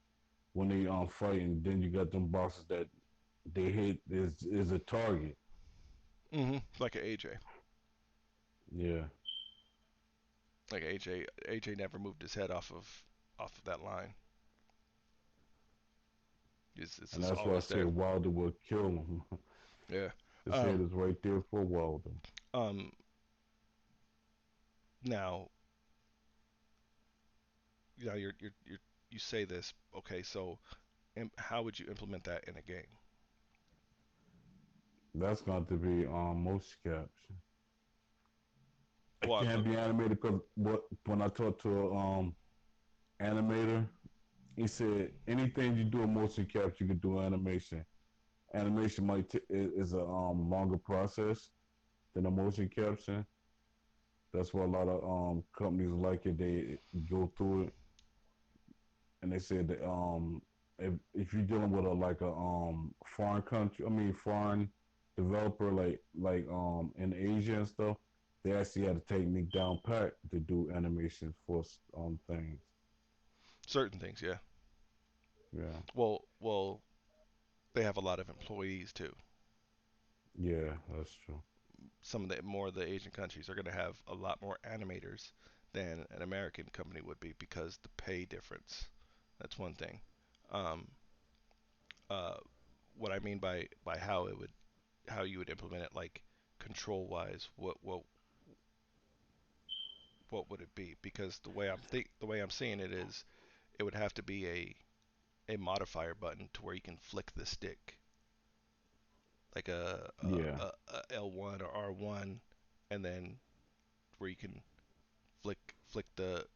S2: when they fighting. Then you got them boxers that they hit is a target.
S1: Like an AJ.
S2: Yeah,
S1: Like AJ. AJ never moved his head off of that line. It's
S2: and
S1: just
S2: that's why I
S1: always
S2: say
S1: there.
S2: Wilder would kill him.
S1: Yeah.
S2: His head
S1: Um.
S2: is right there for Wilder.
S1: Um. Now, you say this. Okay. So, how would you implement that in a game?
S2: That's got to be motion capture. It
S1: Well,
S2: can't be animated because when I talked to a animator, he said anything you do in motion capture, you can do animation. Animation is a longer process, than the motion capture. That's why a lot of companies like it. They go through it, and they said that if you're dealing with a like a foreign country, I mean foreign developer in Asia and stuff, they actually had to take me down pat to do animations for things.
S1: Certain things, yeah.
S2: Yeah,
S1: Well, they have a lot of employees too.
S2: yeah, that's true.
S1: Some of the more of the Asian countries are going to have a lot more animators than an American company would be because the pay difference. That's one thing. Um, uh, what I mean by how you would implement it, like control wise, what would it be? Because the way I'm seeing it is, it would have to be a modifier button to where you can flick the stick, like
S2: Yeah,
S1: a L1 or R1, and then where you can flick the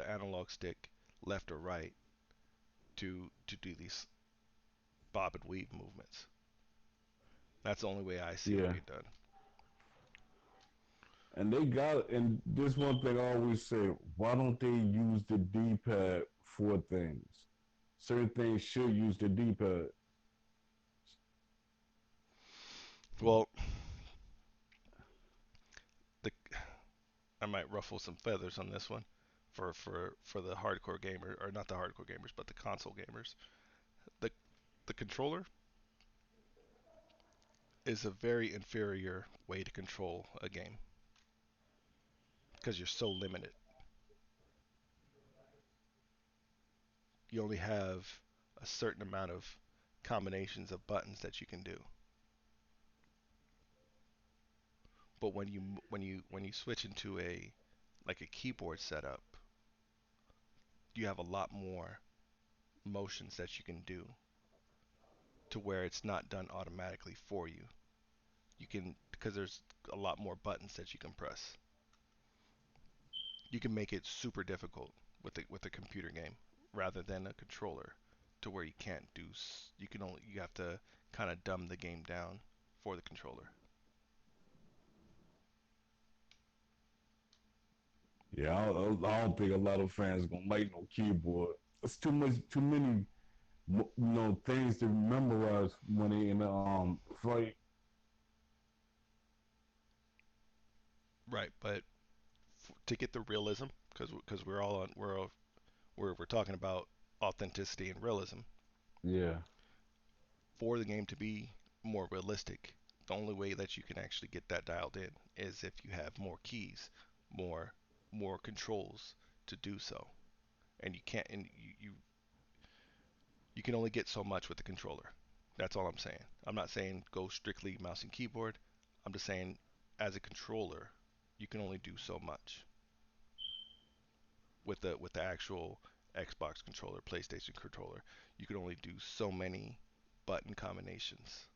S1: analog stick left or right to do these bob and weave movements. That's the only way I see it
S2: yeah.
S1: being done.
S2: And they got and this one thing I always say, why don't they use the D pad for things? Certain things should use the D pad.
S1: Well, the I might ruffle some feathers on this one for the hardcore gamer, or not the hardcore gamers, but the console gamers. The the controller is a very inferior way to control a game because you're so limited. You only have a certain amount of combinations of buttons that you can do. But when you switch into a like a keyboard setup, you have a lot more motions that you can do to where it's not done automatically for you. You can, because there's a lot more buttons that you can press. You can make it super difficult with a computer game rather than a controller, to where you can't do. You can only you have to kind of dumb the game down for the controller.
S2: Yeah, I don't think a lot of fans gonna like no keyboard. It's too much, too many, things to memorize when they in the fight.
S1: Right, but to get the realism, because we're all on we're talking about authenticity and realism.
S2: Yeah,
S1: For the game to be more realistic, the only way that you can actually get that dialed in is if you have more keys, more more controls to do so. And you can't and you can only get so much with the controller. That's all I'm saying. I'm not saying go strictly mouse and keyboard. I'm just saying as a controller, you can only do so much with the actual Xbox controller, PlayStation controller. You can only do so many button combinations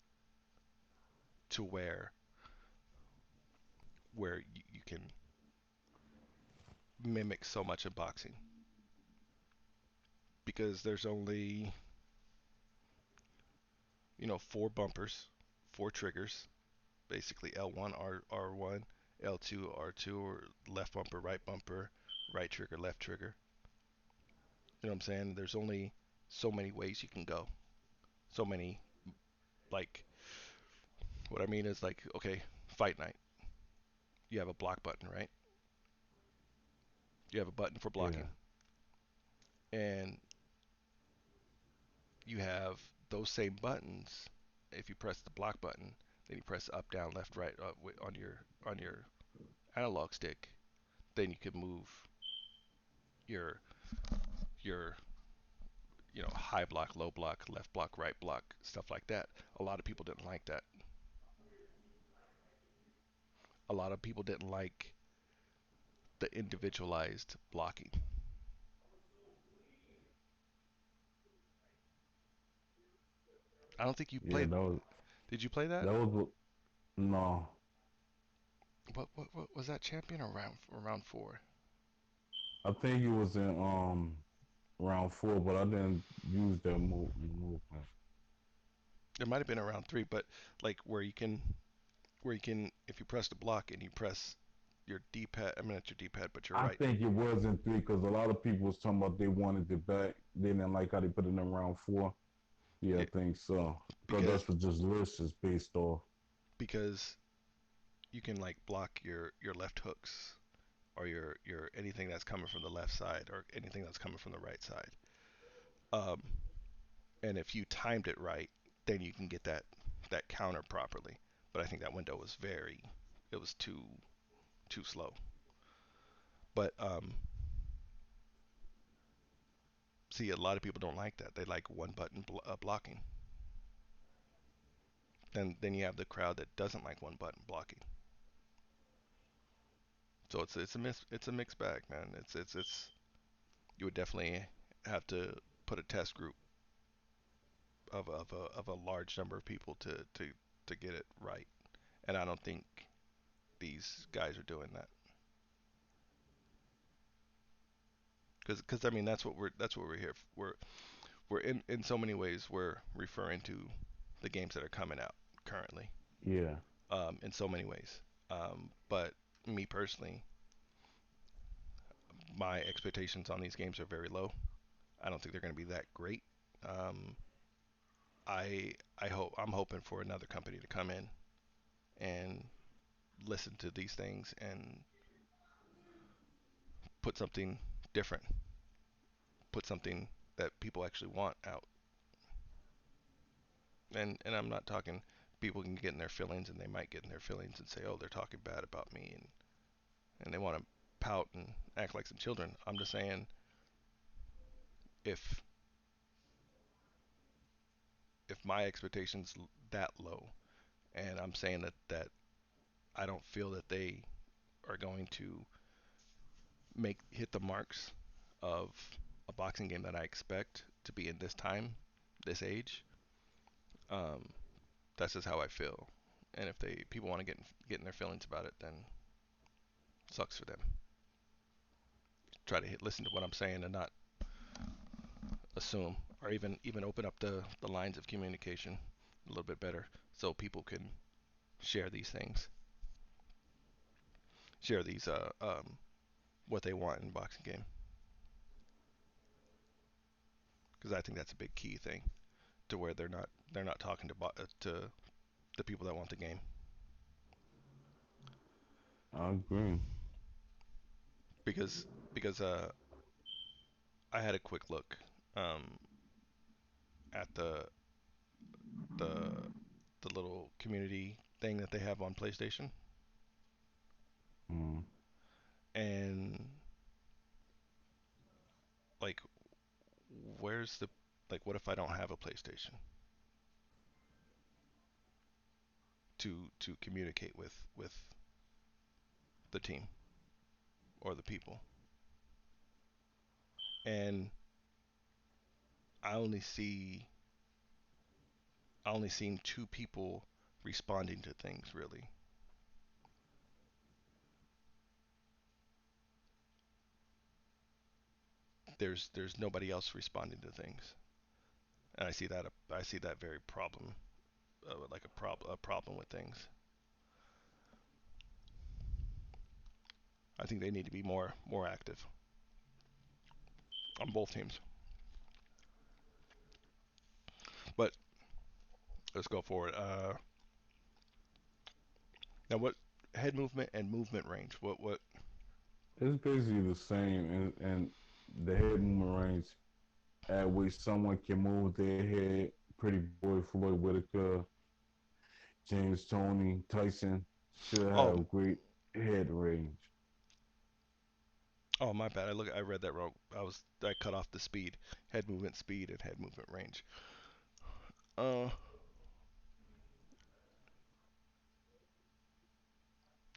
S1: to where you can mimic so much of boxing, because there's only, four bumpers, four triggers, basically L1 R1, L2 R2, or left bumper right bumper, right trigger left trigger. You know what I'm saying? There's only so many ways you can go. So many, like, what I mean is, like, okay, fight night. You have a block button, right? You have a button for
S2: yeah,
S1: blocking, and you have those same buttons. If you press the block button, then you press up, down, left, right on your analog stick. Then you can move your your high block, low block, left block, right block, stuff like that. A lot of people didn't like that. A lot of people didn't like the individualized blocking. I don't think you
S2: yeah.
S1: played. Did you play that?
S2: That was no.
S1: What was that, champion or round four?
S2: I think he was in round four, but I didn't use that movement.
S1: It might have been around three, but like where you can. where you can, if you press the block and you press your D-pad, I mean not your D-pad, but your
S2: I
S1: right.
S2: think it was in three because a lot of people was talking about they wanted it back. They didn't like how they put it in round four. Yeah, I
S1: Yeah,
S2: think so. Because
S1: because
S2: that's what just list is based off.
S1: because you can like block your left hooks or your anything that's coming from the left side or anything that's coming from the right side. Um, and if you timed it right, then you can get that counter properly. But I think that window was very, it was too slow. But see, a lot of people don't like that. They like one button blocking. Then you have the crowd that doesn't like one button blocking. So it's a mixed bag, man. It's you would definitely have to put a test group of a large number of people to get it right. And I don't think these guys are doing that. Because I mean that's what we're here. We're in so many ways we're referring to the games that are coming out currently.
S2: Yeah.
S1: In so many ways. But me personally, my expectations on these games are very low. I don't think they're going to be that great. Um, I'm hoping for another company to come in and listen to these things and put something different, put something that people actually want out. And I'm not talking people can get in their feelings and they might get in their feelings and say, "Oh, they're talking bad about me," and they want to pout and act like some children. I'm just saying if if my expectations that low and I'm saying that I don't feel that they are going to make hit the marks of a boxing game that I expect to be in this time, this age. Um, that's just how I feel. And if they people want to get in their feelings about it, then sucks for them. Try to listen to what I'm saying and not assume, or even open up the lines of communication a little bit better, so people can share these things, share these what they want in a boxing game, because I think that's a big key thing to where they're not talking to the people that want the game.
S2: I agree.
S1: because because I had a quick look um, at the the little community thing that they have on PlayStation,
S2: Mm.
S1: and like, where's the like, what if I don't have a PlayStation to communicate with the team or the people? And I only see I only seen two people responding to things really. There's nobody else responding to things, and I see that very problem, like a problem with things. I think they need to be more active on both teams. But let's go forward. Now what head movement and movement range? What?
S2: It's basically the same, and the head movement range at which someone can move their head. Pretty boy Floyd Whitaker, James Tony, Tyson should
S1: Oh,
S2: have great head range.
S1: oh, my bad. I read that wrong. I cut off the speed, head movement speed and head movement range. Uh,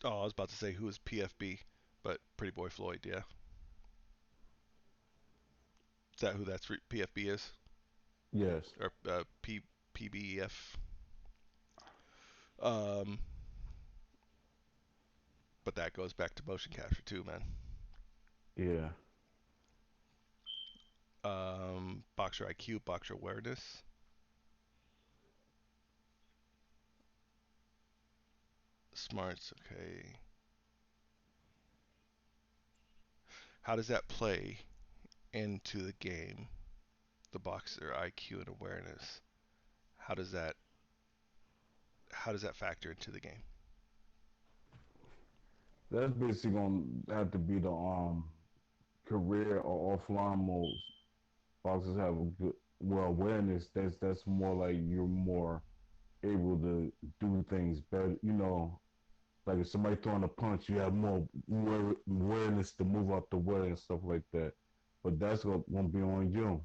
S1: oh, I was about to say who is PFB, but Pretty Boy Floyd. Yeah, is that who PFB is,
S2: Yes,
S1: or PBF? Um, but that goes back to motion capture too, man.
S2: yeah,
S1: Boxer IQ, boxer awareness. smarts. Okay. How does that play into the game? The boxer IQ and awareness. How does that how does that factor into the game?
S2: That's basically gonna have to be the career or offline modes. Boxers have a good well awareness. That's more like you're more able to do things better. You know, like if somebody throwing a punch, you have more awareness to move out the way and stuff like that. But that's gonna be on you.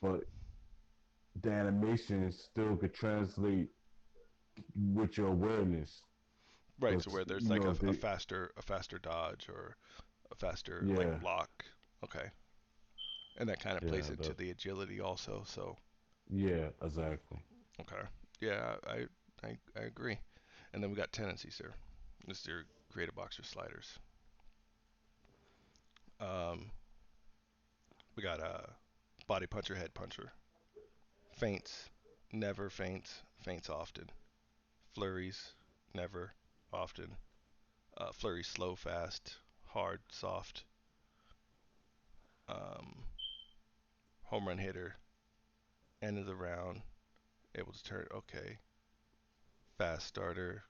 S2: But the animation still could translate with your awareness.
S1: Right, so
S2: Because
S1: where there's
S2: you
S1: like
S2: know they,
S1: a faster dodge or a faster like
S2: yeah,
S1: block. Okay. And that kind of
S2: yeah,
S1: plays into the agility also. So,
S2: yeah, exactly.
S1: okay. Yeah, I agree. And then we got tendencies here. This is your creative boxer sliders. Um, we got body puncher, head puncher. Feints, never feints, feints often. Flurries, never, often. Flurries slow, fast, hard, soft. Um, home run hitter, end of the round, able to turn, okay. Fast starter,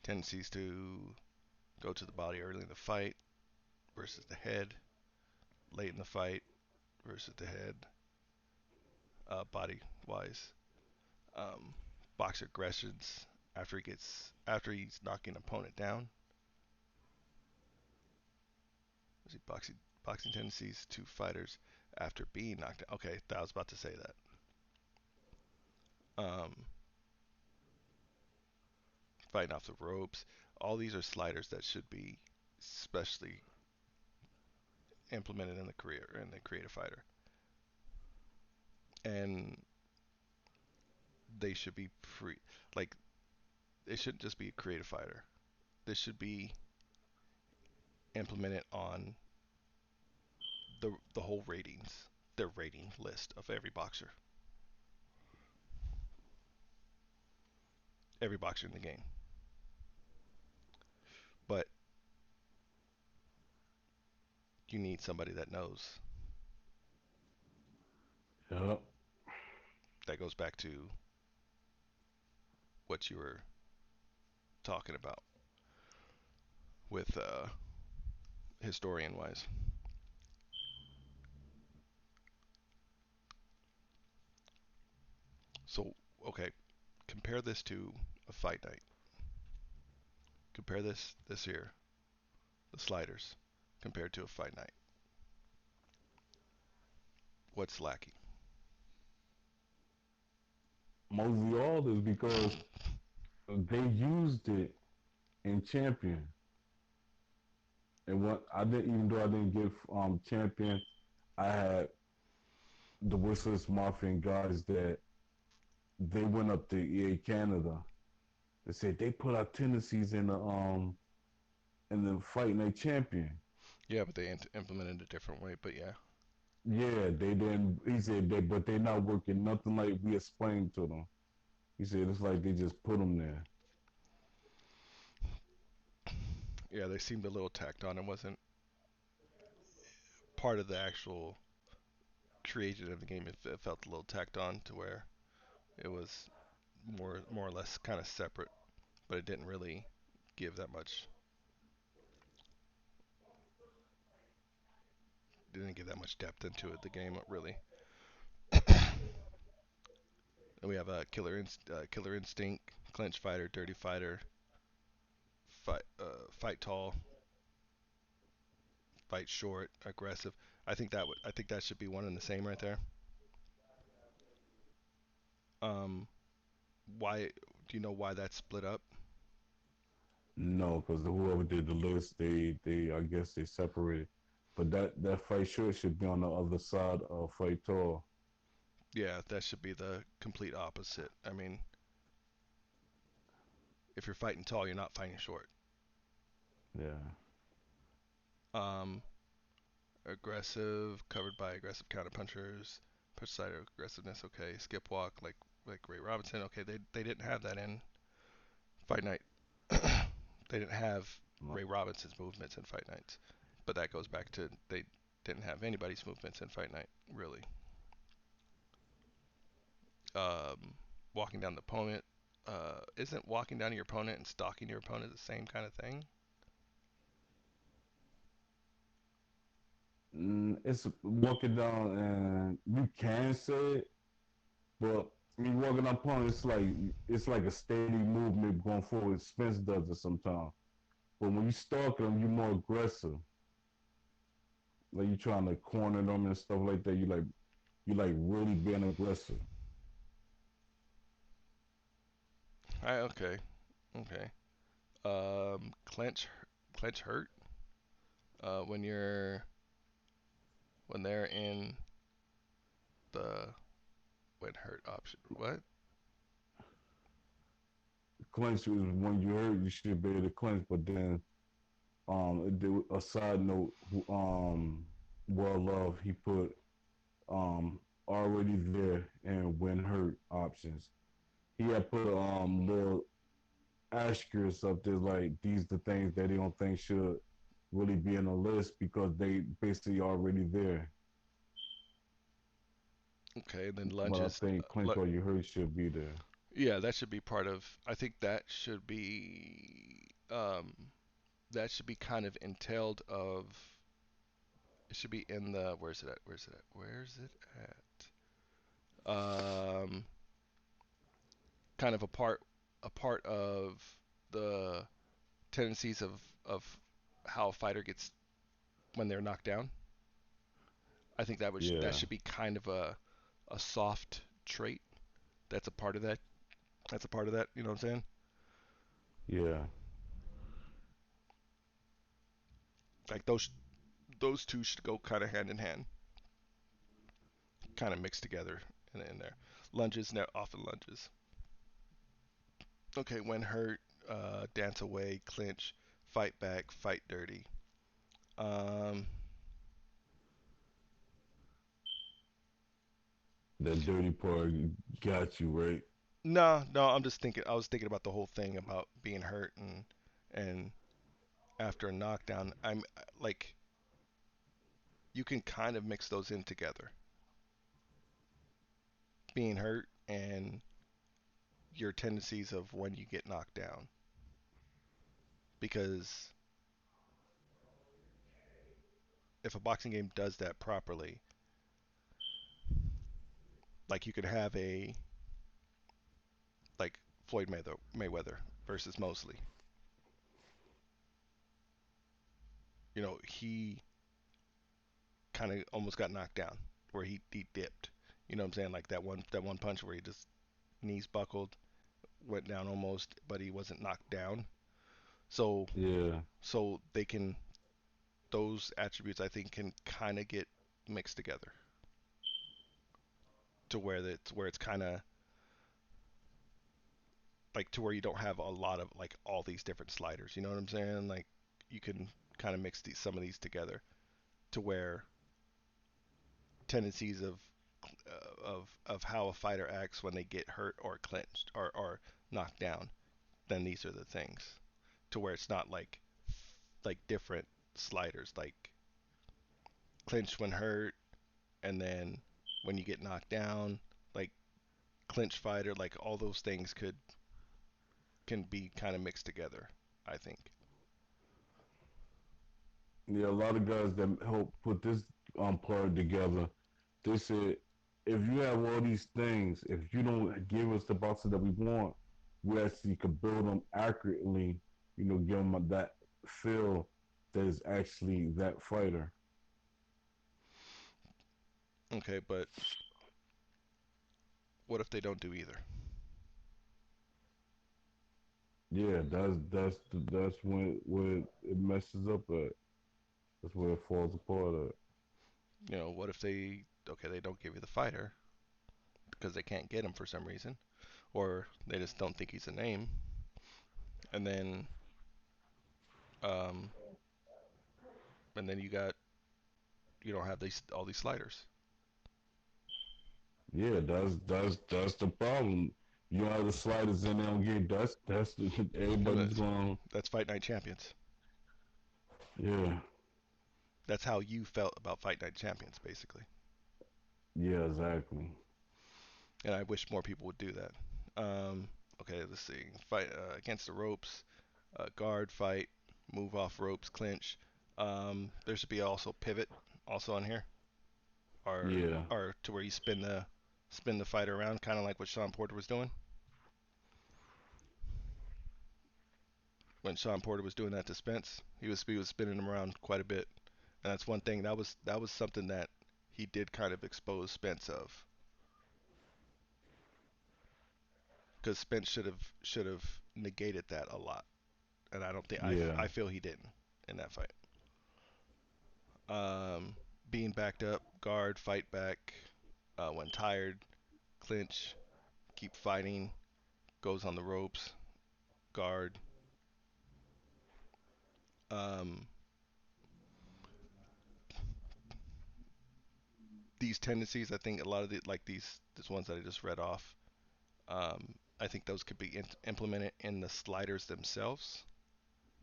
S1: tendencies to go to the body early in the fight versus the head, late in the fight versus the head, body wise. Um, boxer aggressions after he's knocking an opponent down. Is he boxing tendencies to fighters after being knocked down? Okay, I was about to say that. Um, fighting off the ropes. All these are sliders that should be specially implemented in the creative fighter, and they should be like it shouldn't just be a creative fighter. This should be implemented on the whole ratings, their rating list of every boxer in the game. But you need somebody that knows.
S2: Yep.
S1: That goes back to what you were talking about with historian wise. So okay, compare this to a fight night. Compare this here, the sliders, compared to a fight night. What's lacking?
S2: Mostly all is because they used it in Champion. And what I didn't, even though I didn't get Champion, I had the Wishlist Mafia and guys that they went up to EA Canada. They said they put our tendencies in the Fight Night Champion.
S1: Yeah, but they implemented a different way. But yeah,
S2: Yeah, they didn't. He said they, but they not working nothing like we explained to them. He said it's like they just put them there.
S1: yeah, they seemed a little tacked on. It wasn't part of the actual creation of the game. It felt a little tacked on to where it was more or less kind of separate, but it didn't really give that much. Didn't give that much depth into it. The game really. And we have a killer instinct, clinch fighter, dirty fighter, fight tall, fight short, aggressive. I think that should be one and the same right there. Um, why do you know why that's split up?
S2: No, because whoever did the list, they I guess they separated. But that Fight Short should be on the other side of Fight Tall.
S1: Yeah, that should be the complete opposite. I mean, if you're fighting tall, you're not fighting short.
S2: Yeah.
S1: Um, aggressive, covered by aggressive counterpunchers, push side aggressiveness. Okay, skip walk like Ray Robinson. Okay, they didn't have that in. Fight Night. They didn't have
S2: No.
S1: Ray Robinson's movements in Fight Nights, but that goes back to they didn't have anybody's movements in Fight Night really. Um, walking down the opponent, isn't walking down your opponent and stalking your opponent the same kind of thing?
S2: It's walking down, and you can say it, but when you walking up on, it's like a steady movement going forward. Spence does it sometimes, but when you stalk them, you're more aggressive. Like you trying to corner them and stuff like that. You like really being aggressive.
S1: Okay, okay. Clench hurt. When they're in the when hurt option. What?
S2: Clinch is when you hurt, you should be able to clinch. But then, a side note, well, love he put already there and when hurt options. He had put little asterisks up there like these the things that he don't think should really be in the list because they basically already there.
S1: Okay, and then
S2: But I
S1: lunges.
S2: think clinch while you hurt should be there.
S1: Yeah, that should be part of. I think that should be kind of entailed of. It should be in the. Where's it at? Where's it at? Where's it at? Kind of a part of the tendencies of how a fighter gets when they're knocked down. I think that
S2: Yeah,
S1: should be kind of a soft trait. That's a part of that. That's a part of that. You know what I'm saying?
S2: yeah,
S1: Like those two should go kind of hand in hand, kind of mixed together in there. Lunges, now often lunges. Okay, when hurt, dance away, clinch, fight back, fight dirty. Um,
S2: that dirty part got you right.
S1: no, no, I'm just thinking. I was thinking about the whole thing about being hurt and after a knockdown. I'm like you can kind of mix those in together. Being hurt and your tendencies of when you get knocked down. Because if a boxing game does that properly, like you could have a like Mayweather versus Mosley. You know, he kind of almost got knocked down where he dipped. You know what I'm saying? Like that one punch where he just knees buckled, went down almost, but he wasn't knocked down. So
S2: Yeah,
S1: so they can those attributes I think can kind of get mixed together to where it's kind of like to where you don't have a lot of like all these different sliders. You know what I'm saying? Like you can kind of mix some of these together to where tendencies of how a fighter acts when they get hurt or clenched or knocked down, then these are the things to where it's not like different sliders like clinch when hurt and then when you get knocked down like clinch fighter like all those things can be kind of mixed together, I think.
S2: yeah. A lot of guys that help put this part together, they said if you have all these things, if you don't give us the boxer that we want, we actually could build them accurately. Give them that feel that is actually that fighter.
S1: Okay, but what if they don't do either?
S2: Yeah, that's when where it messes up at. That's where it falls apart at.
S1: You know, what if they don't give you the fighter because they can't get him for some reason, or they just don't think he's a name, and um, then you don't have these all these sliders.
S2: Yeah, that's the problem. You have the sliders in there on game.
S1: And
S2: Everybody's going.
S1: that's Fight Night Champions.
S2: Yeah,
S1: That's how you felt about Fight Night Champions, basically.
S2: yeah, exactly.
S1: And I wish more people would do that. Okay, let's see. Fight against the ropes, guard fight, move off ropes, clinch. There should be also pivot also on here,
S2: Yeah,
S1: or to where you spin the fighter around, kind of like what Sean Porter was doing when Sean Porter was doing that to Spence. He was spinning him around quite a bit, and that's one thing that was something that he did kind of expose Spence of, because Spence should have negated that a lot, and I don't think
S2: yeah.
S1: I feel he didn't in that fight. Um, Being backed up, guard, fight back, when tired, clinch, keep fighting, goes on the ropes, guard. Um, these tendencies, I think a lot of the like these ones that I just read off, I think those could be implemented in the sliders themselves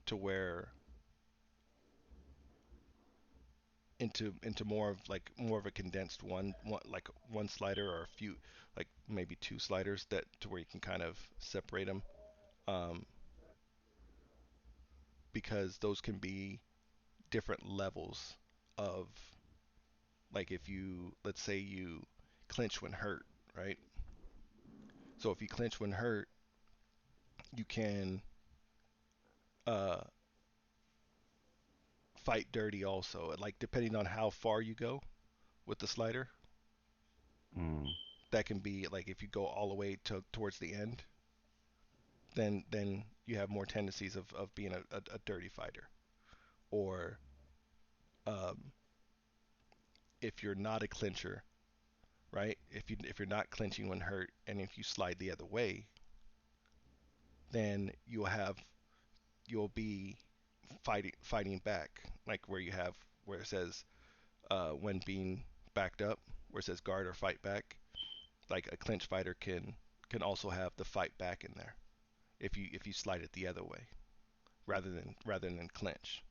S1: to where into more of a condensed one like one slider or a few like maybe two sliders that to where you can kind of separate them, um, because those can be different levels of, like, if you, let's say you clinch when hurt, right? So if you clinch when hurt, you can uh, fight dirty also. Like, depending on how far you go with the slider,
S2: Mm.
S1: that can be like if you go all the way to towards the end, then you have more tendencies of being a dirty fighter. Or um, if you're not a clincher, right? If you're not clinching when hurt, and if you slide the other way, then you'll be fighting back, like where it says when being backed up, where it says guard or fight back. Like a clinch fighter can also have the fight back in there if you slide it the other way rather than clinch.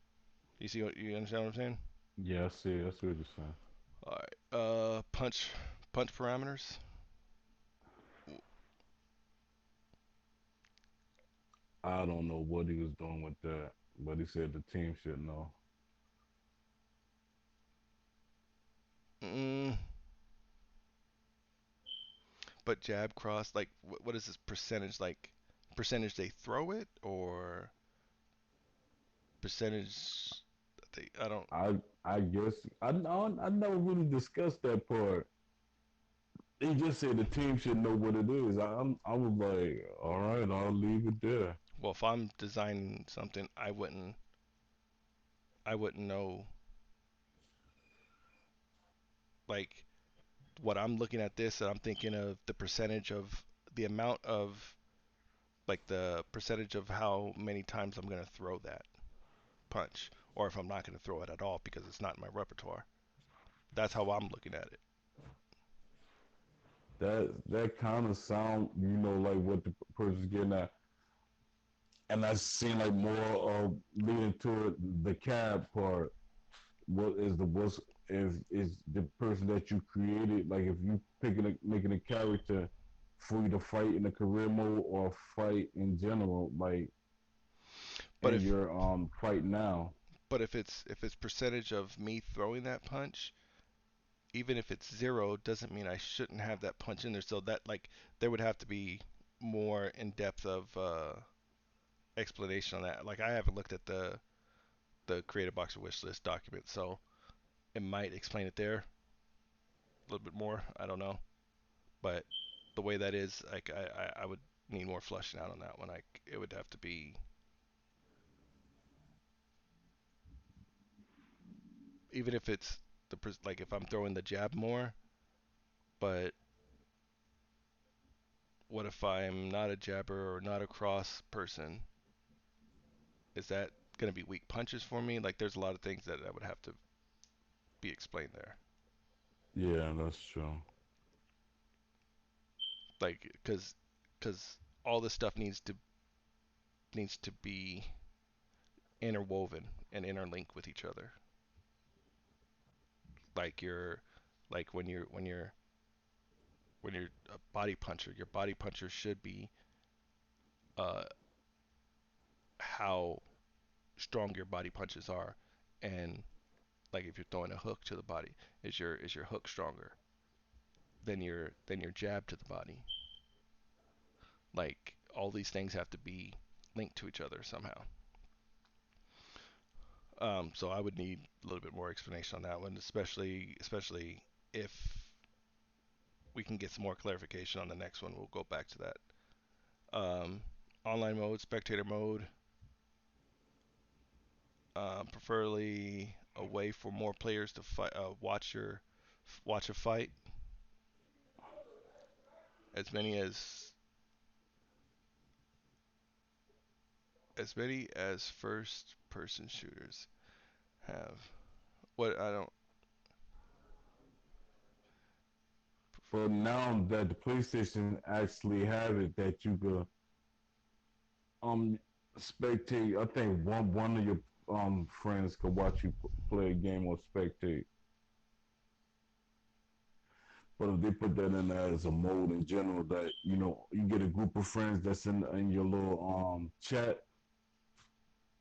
S1: You understand what I'm saying?
S2: Yeah, I see. I see what you're saying.
S1: All right. Punch parameters.
S2: I don't know what he was doing with that, but he said the team should know.
S1: Mm, but jab cross, like what is this percentage, like percentage they throw it, or percentage I don't.
S2: I I guess I never really discussed that part. He just said the team should know what it is. I was like, all right, I'll leave it there.
S1: Well, if I'm designing something, I wouldn't know, like, what I'm looking at this and I'm thinking of the percentage of the amount of, like, the percentage of how many times I'm going to throw that punch, or if I'm not going to throw it at all because it's not in my repertoire. That's how I'm looking at it.
S2: That kind of sound, like what the person's getting at, and I seem like more leading to the cab part. What's is the person that you created? Like if you making a character for you to fight in a career mode or fight in general, like
S1: But
S2: in
S1: if
S2: your fight now.
S1: but if it's percentage of me throwing that punch, even if it's zero, doesn't mean I shouldn't have that punch in there. So that, like, there would have to be more in depth of explanation on that. Like, I haven't looked at the Creative Boxer Wishlist document, so it might explain it there a little bit more. I don't know, but the way that is, like, I would need more fleshing out on that one. Like, it would have to be, even if it's like if I'm throwing the jab more, but what if I'm not a jabber or not a cross person? Is that going to be weak punches for me? Like, there's a lot of things that would have to be explained there.
S2: Yeah, that's true.
S1: Like, because because all this stuff needs to be interwoven and interlinked with each other. Like you're like when you're a body puncher, your body puncher should be uh, how strong your body punches are, and like if you're throwing a hook to the body, is your hook stronger than your jab to the body? Like all these things have to be linked to each other somehow. So I would need a little bit more explanation on that one, especially if we can get some more clarification on the next one. We'll go back to that. Um, Online mode, spectator mode, preferably a way for more players to fight, watch a fight. As many as first person shooters have. What I don't.
S2: But now that the PlayStation actually have it, that you could um spectate. I think one of your friends could watch you play a game or spectate. But if they put that in there as a mode in general, that you get a group of friends that's in your little chat,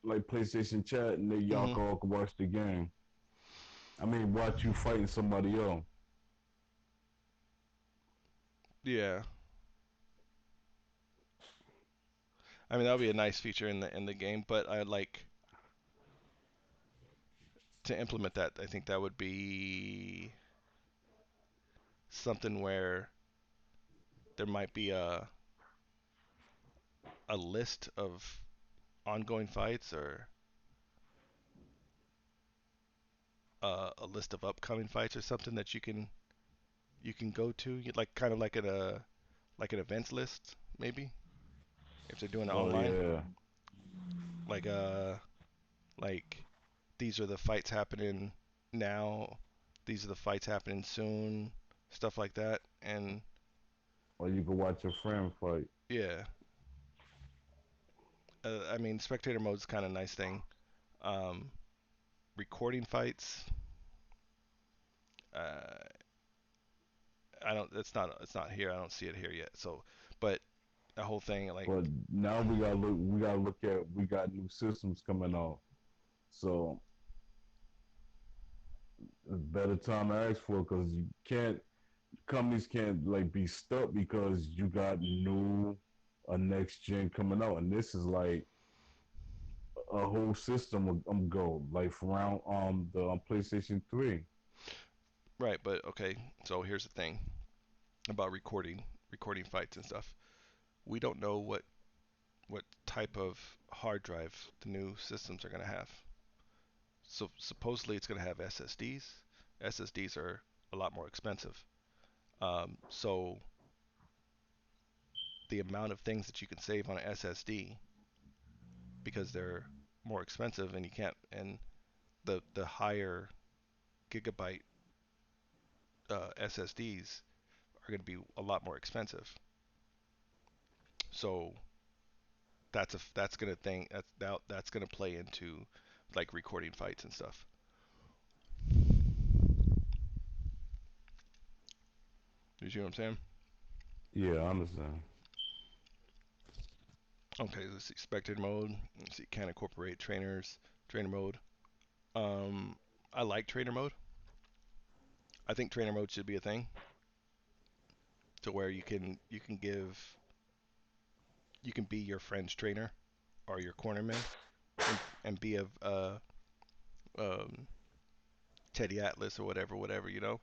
S2: like PlayStation chat, and they y'all
S1: Hmm.
S2: can all watch the game. I mean, watch you fighting somebody else.
S1: Yeah, I mean that would be a nice feature in the game, but I like to implement that. I think that would be something where there might be a list of ongoing fights or a list of upcoming fights or something that you can go to. Like kind of like an events list maybe if they're doing it
S2: Oh
S1: online.
S2: yeah.
S1: Like like these are the fights happening now. These are the fights happening soon. Stuff like that. And
S2: Or you can watch your friend fight.
S1: yeah, I mean spectator mode's kind of a nice thing. Um, Recording fights. Uh, I don't. It's not here. I don't see it here yet. So, but the whole thing like
S2: But now we gotta look at we got new systems coming out. So it's better time to ask for because you can't companies can't like be stuck because you got new a next gen coming out, and this is like a whole system of go like from around the PlayStation 3.
S1: right. But okay. So here's the thing about recording fights and stuff. We don't know what type of hard drive the new systems are going to have. So supposedly it's going to have SSDs. SSDs are a lot more expensive. So the amount of things that you can save on an SSD because they're more expensive and you can't and the higher gigabyte SSDs are going to be a lot more expensive. So that's going to thing that's going to play into like recording fights and stuff. You see what I'm saying?
S2: Yeah, I understand.
S1: Okay, let's see. Spectator mode. Let's see. Can incorporate trainer mode. Um, I like trainer mode. I think trainer mode should be a thing to where you can be your friend's trainer or your cornerman and be a um, Teddy Atlas or whatever. You know.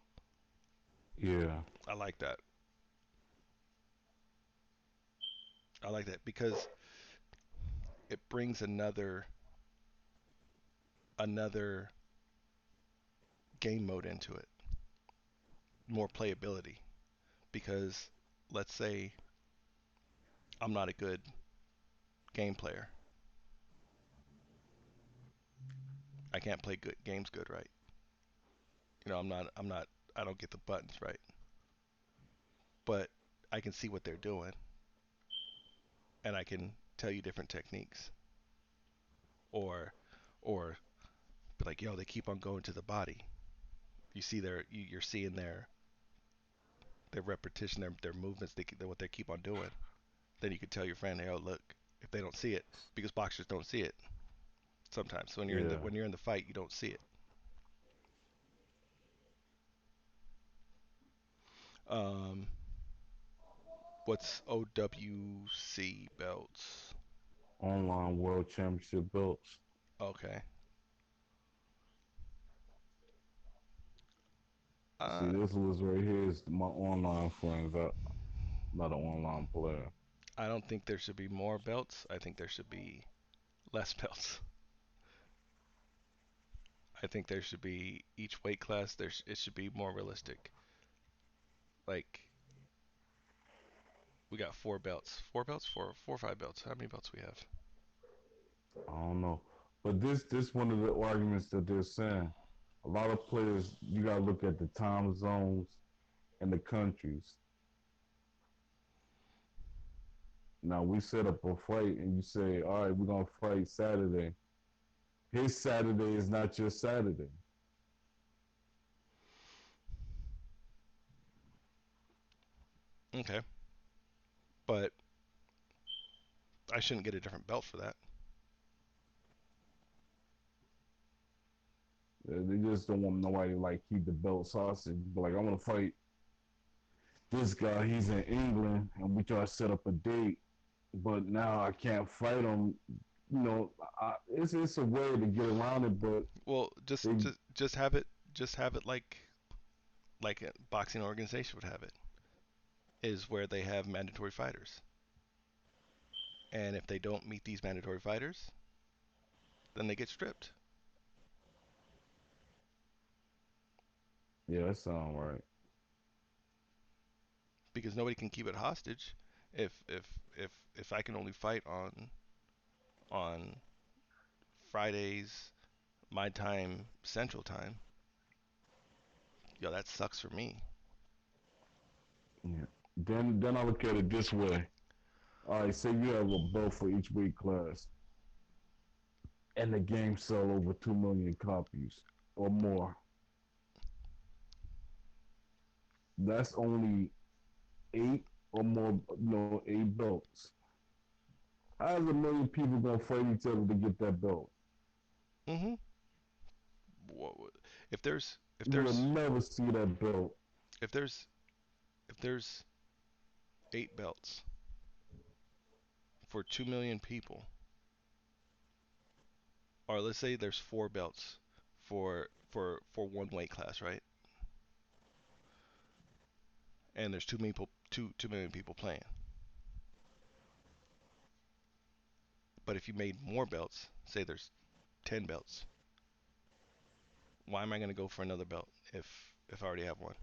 S2: Yeah,
S1: I like that. I like that because it brings another game mode into it, more playability. Because let's say I'm not a good game player. I can't play good games good, right? You know, I don't get the buttons right, but I can see what they're doing. and I can tell you different techniques, or or be like, yo, they keep on going to the body. You see you're seeing their repetition, their movements, what they keep on doing. Then you can tell your friend, hey, oh look, if they don't see it, because boxers don't see it sometimes.
S2: Yeah.
S1: When you're in the fight, you don't see it. Um, what's OWC belts?
S2: Online World Championship belts.
S1: Okay.
S2: See,
S1: Uh,
S2: this list right here is my online friends. I'm not an online player.
S1: I don't think there should be more belts. I think there should be less belts. I think there should be each weight class. It should be more realistic. Like we got four belts, four or five belts. How many belts we have?
S2: I don't know. But this one of the arguments that they're saying. A lot of players, you gotta look at the time zones and the countries. Now we set up a fight and you say, all right, we're gonna fight Saturday. His Saturday is not your Saturday.
S1: Okay, but I shouldn't get a different belt for that.
S2: They just don't want nobody to like keep the belt hostage. But like I wanna fight this guy, he's in England and we try to set up a date, but now I can't fight him. It's a way to get around it, but
S1: Well,
S2: they
S1: just have it like a boxing organization would have it, is where they have mandatory fighters, and if they don't meet these mandatory fighters, then they get stripped
S2: yeah, that sound right.
S1: because nobody can keep it hostage. If if if I can only fight on Fridays, my time, Central Time, yo, that sucks for me.
S2: Yeah. Then I look at it this way. All right, say you have a belt for each weight class, and the game sell over 2 million copies or more. That's only eight or more, eight belts. How's a million people gonna fight each other to get that belt?
S1: Hmm. If there's
S2: You will never see that belt.
S1: if there's if there's 8 belts for 2 million people, or let's say there's 4 belts for one weight class, right? And there's 2 million people playing. But if you made more belts, say there's 10 belts, why am I going to go for another belt if I already have one?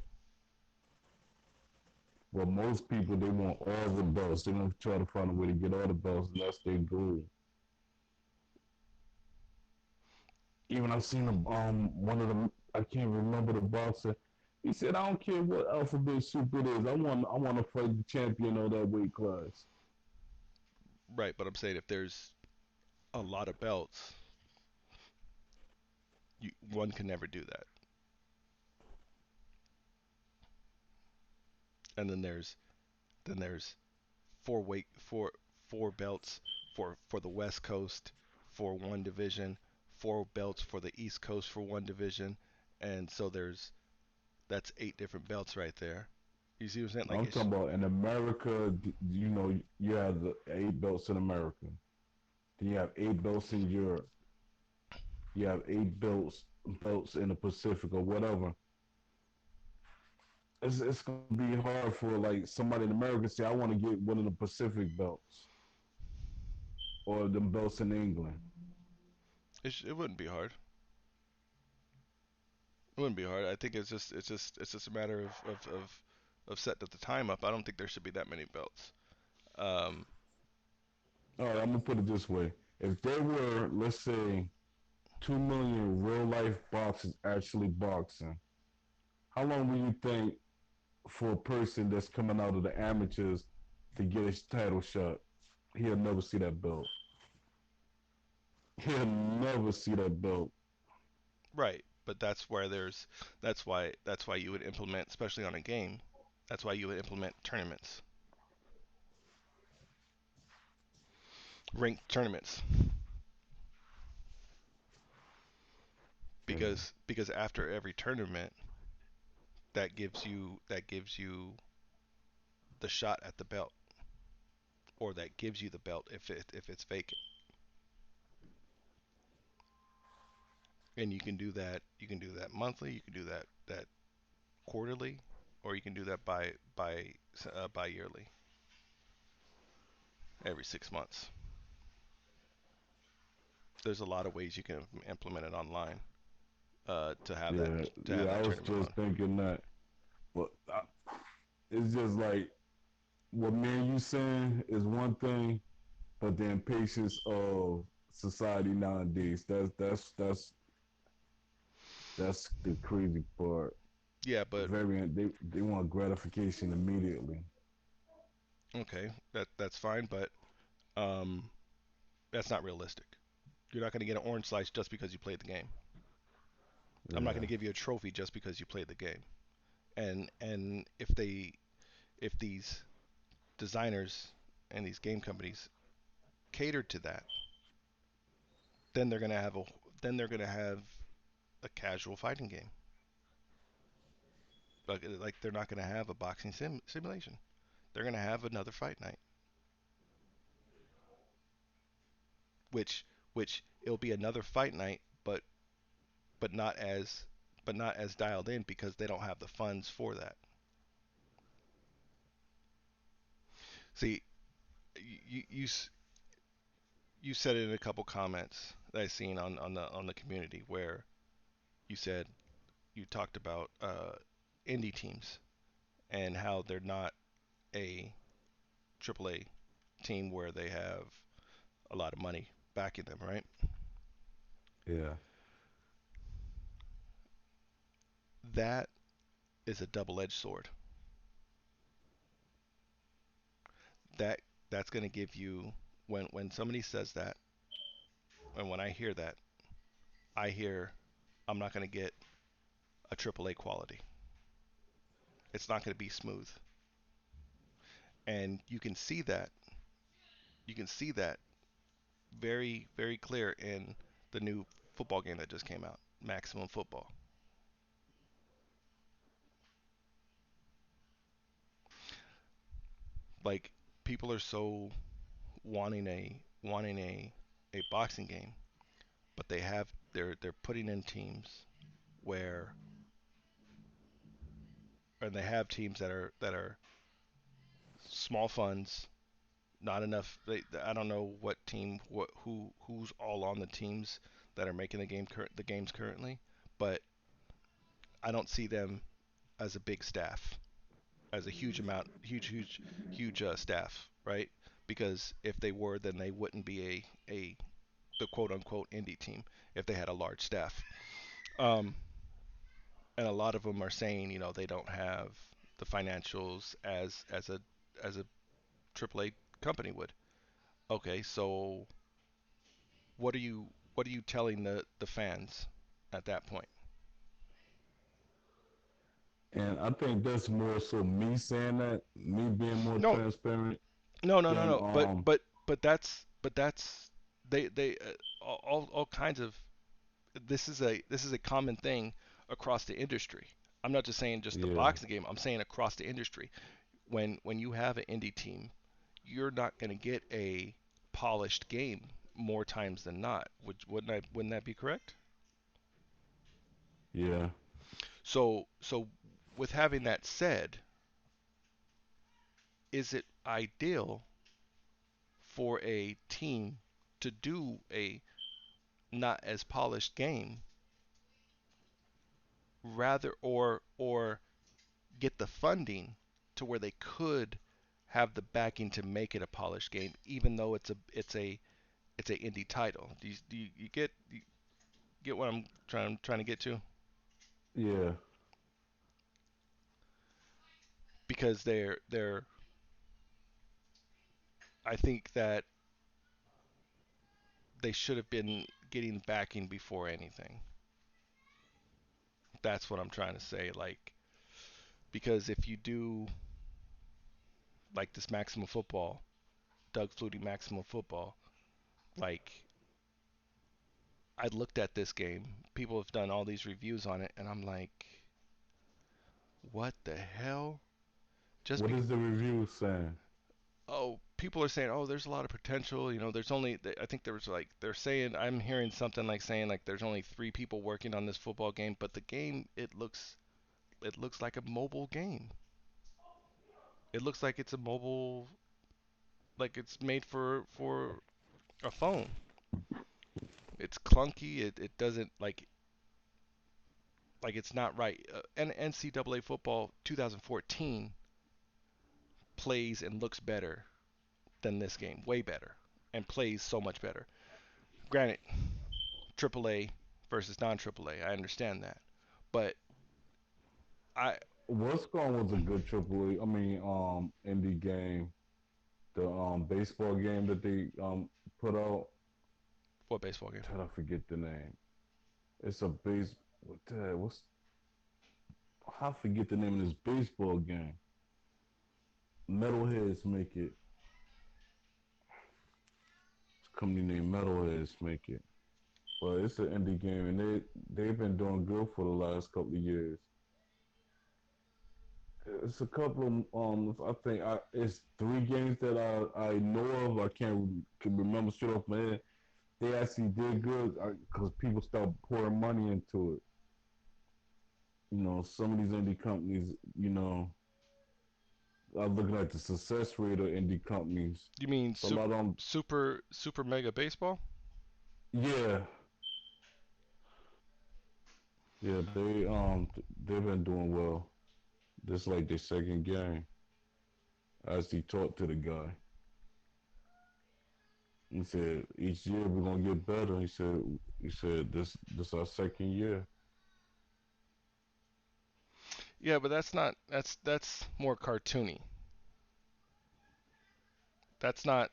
S2: But most people they want all the belts. They're gonna try to find a way to get all the belts, and that's their goal. Even I've seen one of them. I can't remember the boxer. He said, "I don't care what alphabet soup it is. I want to fight the champion of that weight class."
S1: Right, but I'm saying if there's a lot of belts, one can never do that. And then there's four belts for the West Coast for one division, 4 belts for the East Coast for one division, and so that's 8 different belts right there. You see what I'm saying? Like
S2: I'm
S1: it's
S2: talking about in America. You have the 8 belts in America. Then you have 8 belts in Europe. You have 8 belts in the Pacific or whatever. It's gonna be hard for like somebody in America to say, "I want to get one of the Pacific belts or the belts in England."
S1: it wouldn't be hard. It wouldn't be hard. I think it's just a matter of setting the time up. I don't think there should be that many belts. Um,
S2: All right, I'm gonna put it this way: if there were, let's say, 2 million real life boxers actually boxing, how long would you think for a person that's coming out of the amateurs to get his title shot? He'll never see that belt. He'll never see that belt.
S1: Right, but that's why you would implement, especially on a game. That's why you would implement tournaments, ranked tournaments,
S2: Yeah,
S1: because after every tournament, that gives you the shot at the belt, or that gives you the belt if it's vacant. And you can do that monthly, you can do that quarterly, or you can do that by yearly, every 6 months. There's a lot of ways you can implement it online, to have that
S2: yeah,
S1: to have
S2: yeah. I
S1: that
S2: was
S1: tournament
S2: just
S1: mode.
S2: thinking that, but it's just like what me and you saying is one thing, but the impatience of society nowadays. That's the crazy part.
S1: Yeah, but
S2: They want gratification immediately.
S1: okay, that's fine, but um, that's not realistic. You're not going to get an orange slice just because you played the game. I'm not going
S2: Yeah,
S1: to give you a trophy just because you played the game. And if these designers and these game companies catered to that, then they're going to have a casual fighting game. Like they're not going to have a boxing simulation. They're going to have another fight night, which which it'll be another fight night, but not as but not as dialed in because they don't have the funds for that. See, you you said it in a couple comments that I seen on the community where you said you talked about indie teams and how they're not a AAA team where they have a lot of money backing them, right?
S2: yeah.
S1: That is a double-edged sword. That that's going to give you, when somebody says that, and when I hear that, I hear I'm not going to get a AAA quality. It's not going to be smooth, and you can see that very very clear in the new football game that just came out, Maximum Football. Like, people are so wanting a boxing game, but they're putting in teams where, and they have teams that are small funds, not enough. I don't know what team, who's all on the teams that are making the games currently, but I don't see them as a big staff, as a huge amount, huge staff, right? Because if they were, then they wouldn't be a the quote unquote indie team if they had a large staff. Um, and a lot of them are saying, they don't have the financials as a AAA company would. Okay, so what are you telling the fans at that point?
S2: And I think that's more so me saying that, me being more
S1: No,
S2: transparent
S1: no, no, no,
S2: than
S1: no. But that's they all kinds of, this is a common thing across the industry. I'm not just saying just the
S2: yeah,
S1: boxing game. I'm saying across the industry. When you have an indie team, you're not going to get a polished game more times than not. Wouldn't that be correct?
S2: yeah.
S1: So with having that said, is it ideal for a team to do a not as polished game, rather, or get the funding to where they could have the backing to make it a polished game, even though it's a indie title? Do you get what I'm trying to get to?
S2: Yeah,
S1: Because they're I think that they should have been getting backing before anything. That's what I'm trying to say. Like, because if you do like this Maximum Football, Doug Flutie Maximum Football, like I looked at this game. People have done all these reviews on it, and I'm like, what the hell? Just
S2: What
S1: because,
S2: is the review saying?
S1: oh, people are saying, oh, there's a lot of potential. There's only, I think there was like, they're saying, I'm hearing something like saying like there's only 3 people working on this football game, but the game, it looks like a mobile game. It looks like it's a mobile, like it's made for a phone. It's clunky. It doesn't like it's not right. And NCAA football 2014 plays and looks better than this game, way better, and plays so much better. Granted, AAA versus non-AAA, I understand that, but I
S2: What's Gone was a good triple A. I mean, indie game. The baseball game that they put out.
S1: what baseball game?
S2: Try to forget the name. It's a base. What's I forget the name of this baseball game. Metalheads make it. It's a company named Metalheads make it. But it's an indie game, and they've been doing good for the last couple of years. It's a couple of I think it's 3 games that I know of. I can remember straight off my head. They actually did good because people start pouring money into it. Some of these indie companies, I'm looking at the success rate of indie companies.
S1: You mean
S2: A lot of them,
S1: super mega baseball?
S2: yeah, yeah, they've been doing well. This like their second game. As he talked to the guy, he said each year we're gonna get better. He said this our second year.
S1: Yeah, but that's not that's more cartoony. That's not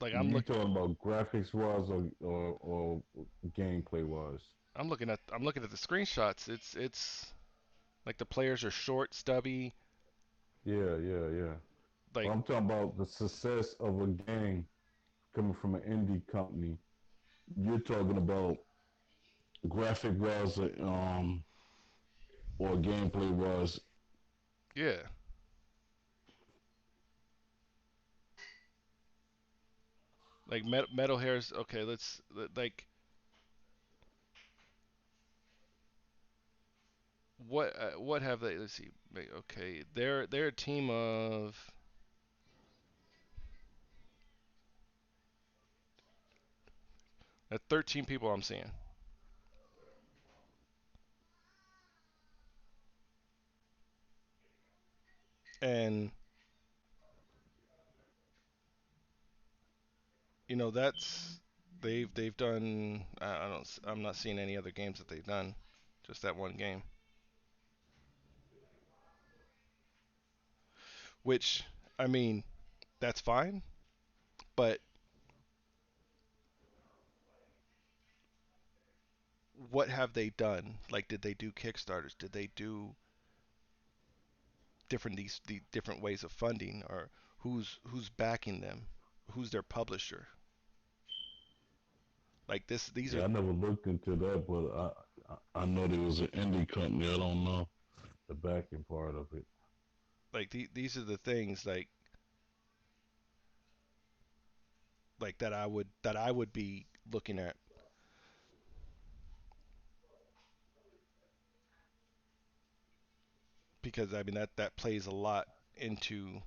S1: like
S2: You talking about graphics wise or gameplay wise?
S1: I'm looking at the screenshots. It's like the players are short, stubby,
S2: Yeah, yeah, yeah. But
S1: like
S2: I'm talking about the success of a game coming from an indie company. You're talking about graphic wise, or gameplay wise.
S1: yeah, like metal hairs. Okay, like what have they? Let's see. Okay, they're a team of 13 people I'm seeing, and that's they've done. I don't. I'm not seeing any other games that they've done. Just that one game, which I mean that's fine, but what have they done? Like, did they do Kickstarters? Did they do the different ways of funding, or who's backing them? Who's their publisher? Like these are
S2: Yeah, I never looked into that, but I know there was an indie company. I don't know the backing part of it.
S1: these are the things like that I would be looking at because I mean that plays a lot into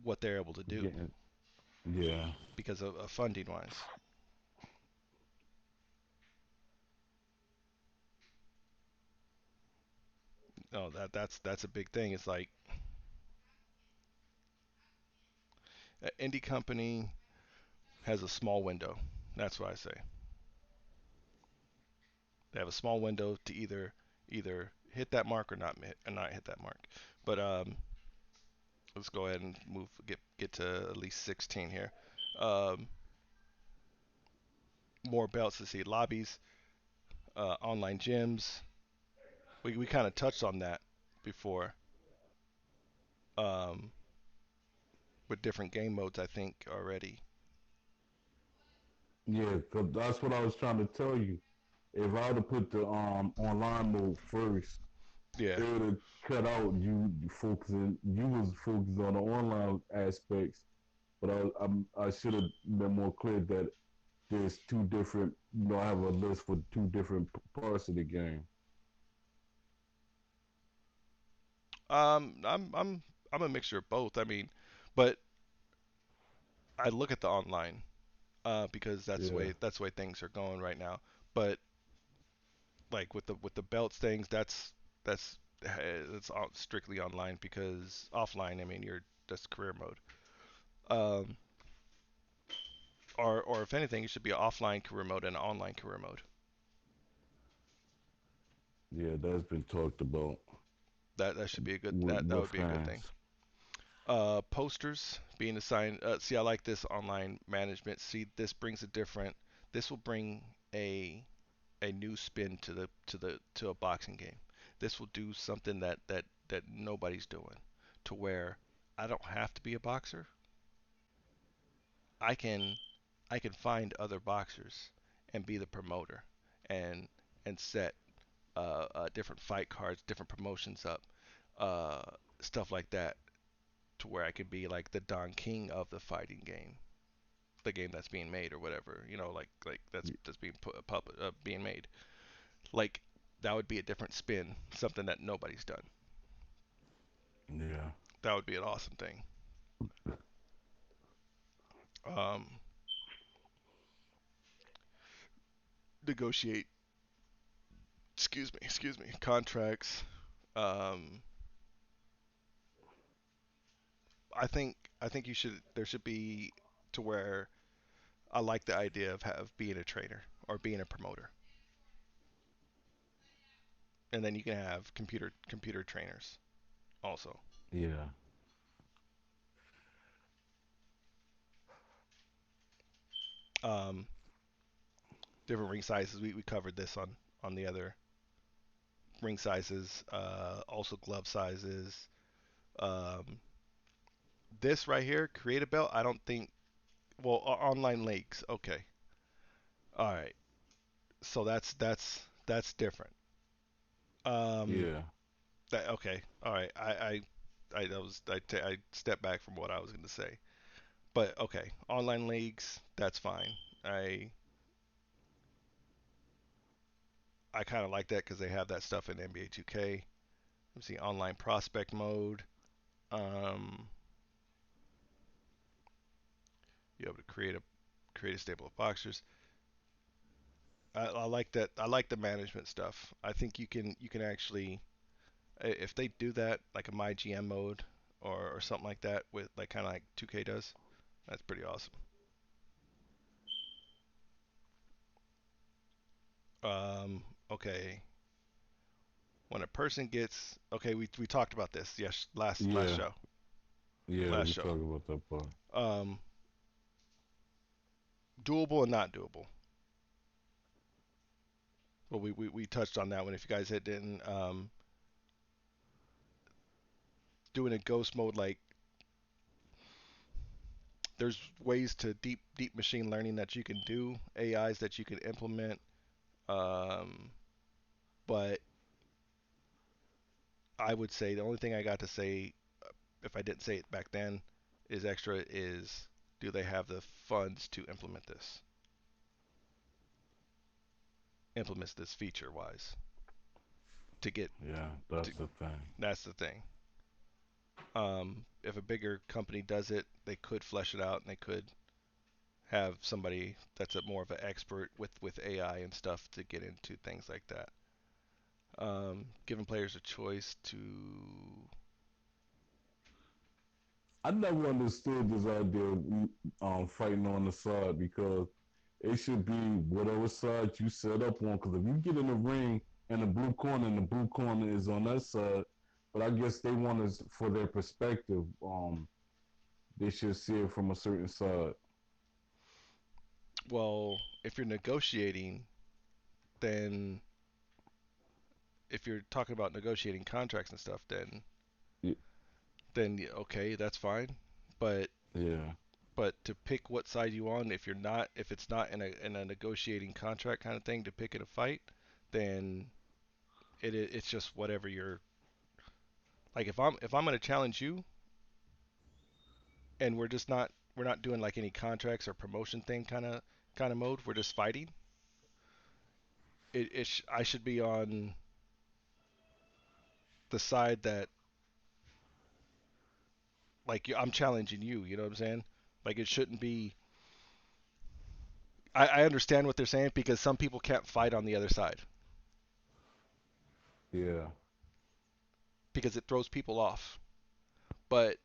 S1: what they're able to do
S2: Getting Yeah,
S1: because of funding wise. No, that's a big thing. It's like an indie company has a small window. That's what I say. They have a small window to either hit that mark or not hit that mark. But let's go ahead and get to at least 16 here. Um, More belts to see lobbies, online gyms. We kind of touched on that before, um, with different game modes, I think already.
S2: Yeah, 'cause that's what I was trying to tell you. If I would have put the online mode first,
S1: Yeah.
S2: it would have cut out you focusing. You was focused on the online aspects, but I should have been more clear that there's two different. You know, I have a list for two different parts of the game.
S1: I'm a mixture of both. I mean, but I look at the online because
S2: Yeah,
S1: that's the way things are going right now. But like with the belts things, that's strictly online because offline, I mean, you're that's career mode. Um, or if anything, it should be an offline career mode and an online career mode.
S2: yeah, that's been talked about
S1: That should be a good that
S2: with
S1: would be a good thing.
S2: fans.
S1: Posters being assigned. See, I like this online management. See, this brings a different. This will bring a new spin to a boxing game. This will do something that nobody's doing, to where I don't have to be a boxer. I can I can find other boxers and be the promoter and set different fight cards, different promotions up, uh, stuff like that, to where I could be like the Don King of the fighting game, the game that's being made or whatever, like that's being being made. Like that would be a different spin, something that nobody's done.
S2: Yeah,
S1: That would be an awesome thing. Um, Negotiate, excuse me, contracts. Um, I think you should there should be to where I like the idea of being a trainer or being a promoter, and then you can have computer trainers also.
S2: yeah,
S1: Um, Different ring sizes. We covered this on the other ring sizes. Also glove sizes. Um, this right here, create a belt. I don't think. Well, online leagues. Okay. All right. So that's different. Um,
S2: yeah.
S1: that okay. All right. I stepped back from what I was going to say. But okay, online leagues, that's fine. I I kind of like that because they have that stuff in NBA 2K. Let's see, online prospect mode. Um, you able to create a stable of boxers. I like that. I like the management stuff. I think you can actually if they do that like a my GM mode or something like that with like kind of like 2K does. That's pretty awesome. Um, okay, when a person gets okay, we talked about this. Yes, last
S2: Yeah,
S1: show,
S2: yeah,
S1: last
S2: we
S1: show.
S2: talk about that part.
S1: Um, Doable and not doable. Well, we touched on that one. If you guys had didn't doing a ghost mode, like there's ways to deep machine learning that you can do, AIs that you can implement. Um, but I would say the only thing I got to say, if I didn't say it back then, is extra is do they have the funds to implement this feature wise to get
S2: Yeah,
S1: to,
S2: that's the thing.
S1: that's the thing. If a bigger company does it, they could flesh it out and they could have somebody that's a more of an expert with AI and stuff to get into things like that. Giving players a choice to
S2: I never understood this idea of fighting on the side because it should be whatever side you set up on. Because if you get in the ring and the blue corner, and the blue corner is on that side. But I guess they want us for their perspective. They should see it from a certain side.
S1: Well, if you're negotiating, then if you're talking about negotiating contracts and stuff,
S2: Y-
S1: okay, that's fine. But
S2: Yeah,
S1: to pick what side you on, if it's not in a negotiating contract kind of thing to pick in a fight, then it's just whatever you're like. If I'm gonna challenge you and we're not doing like any contracts or promotion thing kind of mode, we're just fighting. I should be on the side that like I'm challenging you. You know what I'm saying? Like it shouldn't be. I understand what they're saying because some people can't fight on the other side
S2: yeah,
S1: because it throws people off. But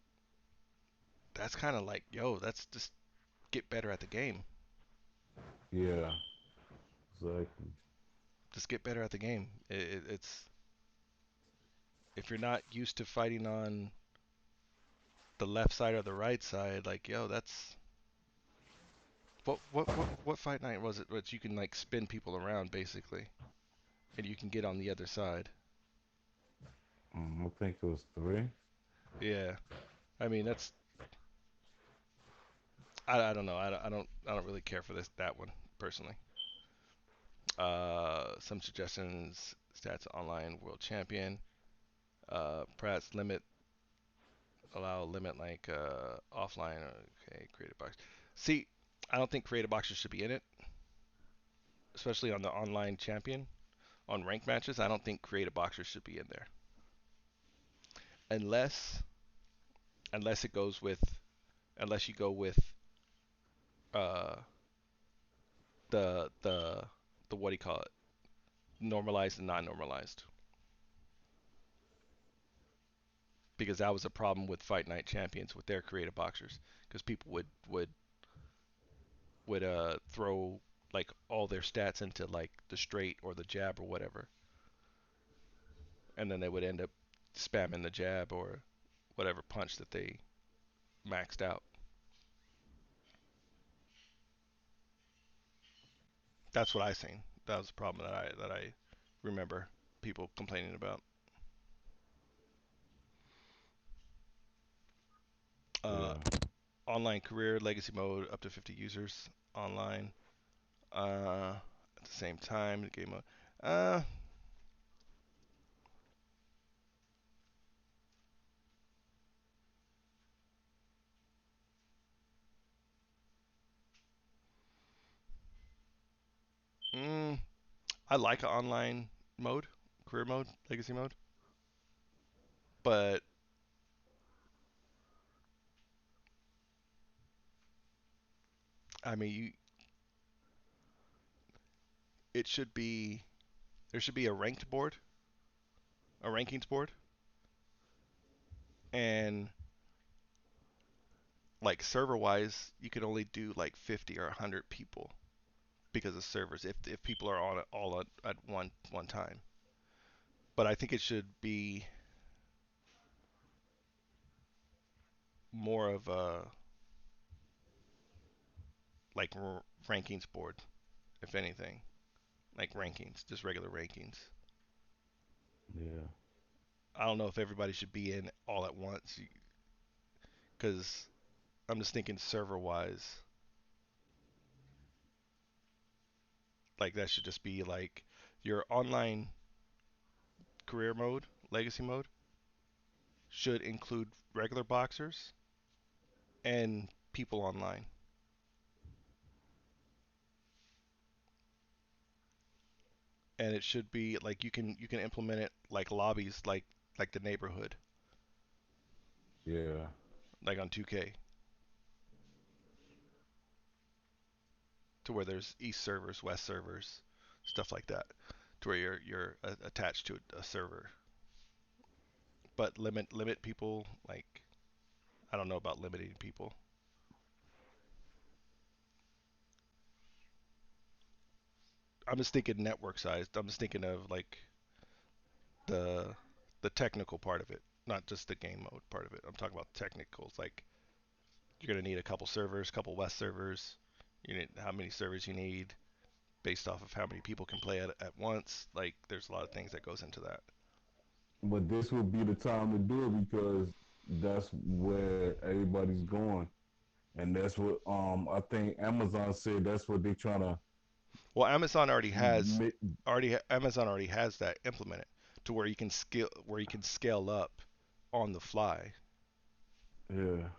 S1: that's kind of like, yo, that's just get better at the game.
S2: yeah, exactly.
S1: Just get better at the game. It's if you're not used to fighting on the left side or the right side, like, yo, that's what fight night was it? Which you can like spin people around basically, and you can get on the other side.
S2: I think it was three.
S1: Yeah, I mean that's I don't know. I don't really care for this that one personally. Some suggestions: stats online world champion. Pratt's limit allow limit like offline. Okay, creative box. See, I don't think creative boxes should be in it, especially on the online champion on ranked matches. I don't think creative boxers should be in there unless it goes with unless you go with uh the what do you call it, normalized and non-normalized, because that was a problem with Fight Night Champions with their creative boxers because people would throw like all their stats into like the straight or the jab or whatever, and then they would end up spamming the jab or whatever punch that they maxed out. That's what I seen. That was a problem that I remember people complaining about. Uh,
S2: Yeah,
S1: Online career legacy mode up to 50 users online. At the same time, the game mode. Uh, mm, I like an online mode, career mode, legacy mode, but I mean, it should be there should be a ranked board, a rankings board, and like server wise, you can only do like 50 or 100 people because of servers if people are on it all at one time. But I think it should be more of a like rankings board, if anything, like rankings, just regular rankings.
S2: yeah,
S1: I don't know if everybody should be in all at once because I'm just thinking server wise, like that should just be like your online career mode, legacy mode should include regular boxers and people online. And it should be like you can implement it like lobbies like the neighborhood,
S2: yeah,
S1: like on 2K, to where there's east servers, west servers, stuff like that, to where you're attached to a server. But limit people like I don't know about limiting people. I'm just thinking network size. I'm just thinking of like the the technical part of it, not just the game mode part of it. I'm talking about technicals. Like you're gonna need a couple servers, couple West servers. You need how many servers you need based off of how many people can play at once. Like there's a lot of things that goes into that.
S2: But this would be the time to do it because that's where everybody's going, and that's what I think Amazon said that's what they're trying to
S1: Well,
S2: make.
S1: Amazon already has that implemented to where you can scale up on the fly.
S2: Yeah,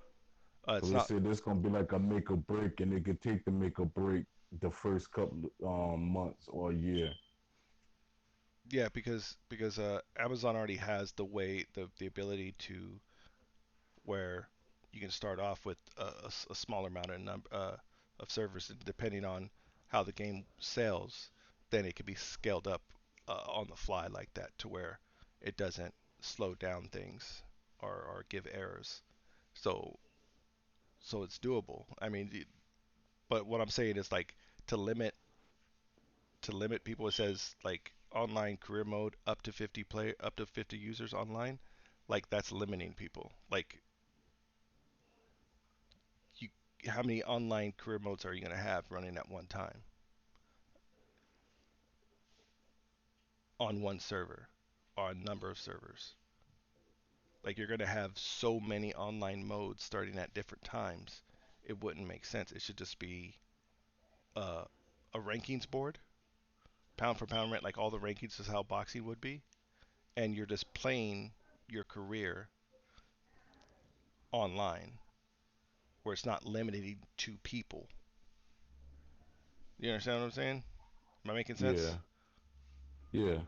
S1: It's
S2: because they
S1: not
S2: said this gonna be like a make or break, and they could take the make or break the first couple months or a year.
S1: Yeah, because Amazon already has the ability to where you can start off with a smaller amount of servers, and depending on how the game sells, then it can be scaled up on the fly like that to where it doesn't slow down things or give errors. So so it's doable. I mean, but what I'm saying is like to limit to limit people. It says like online career mode up to 50 users online. Like that's limiting people. Like you, how many online career modes are you going to have running at one time on one server or a number of servers? Like you're going to have so many online modes starting at different times. It wouldn't make sense. It should just be uh, a rankings board, pound for pound, like all the rankings is how boxing would be, and you're just playing your career online where it's not limited to people. You understand what I'm saying? Am I making sense?
S2: Yeah, yeah,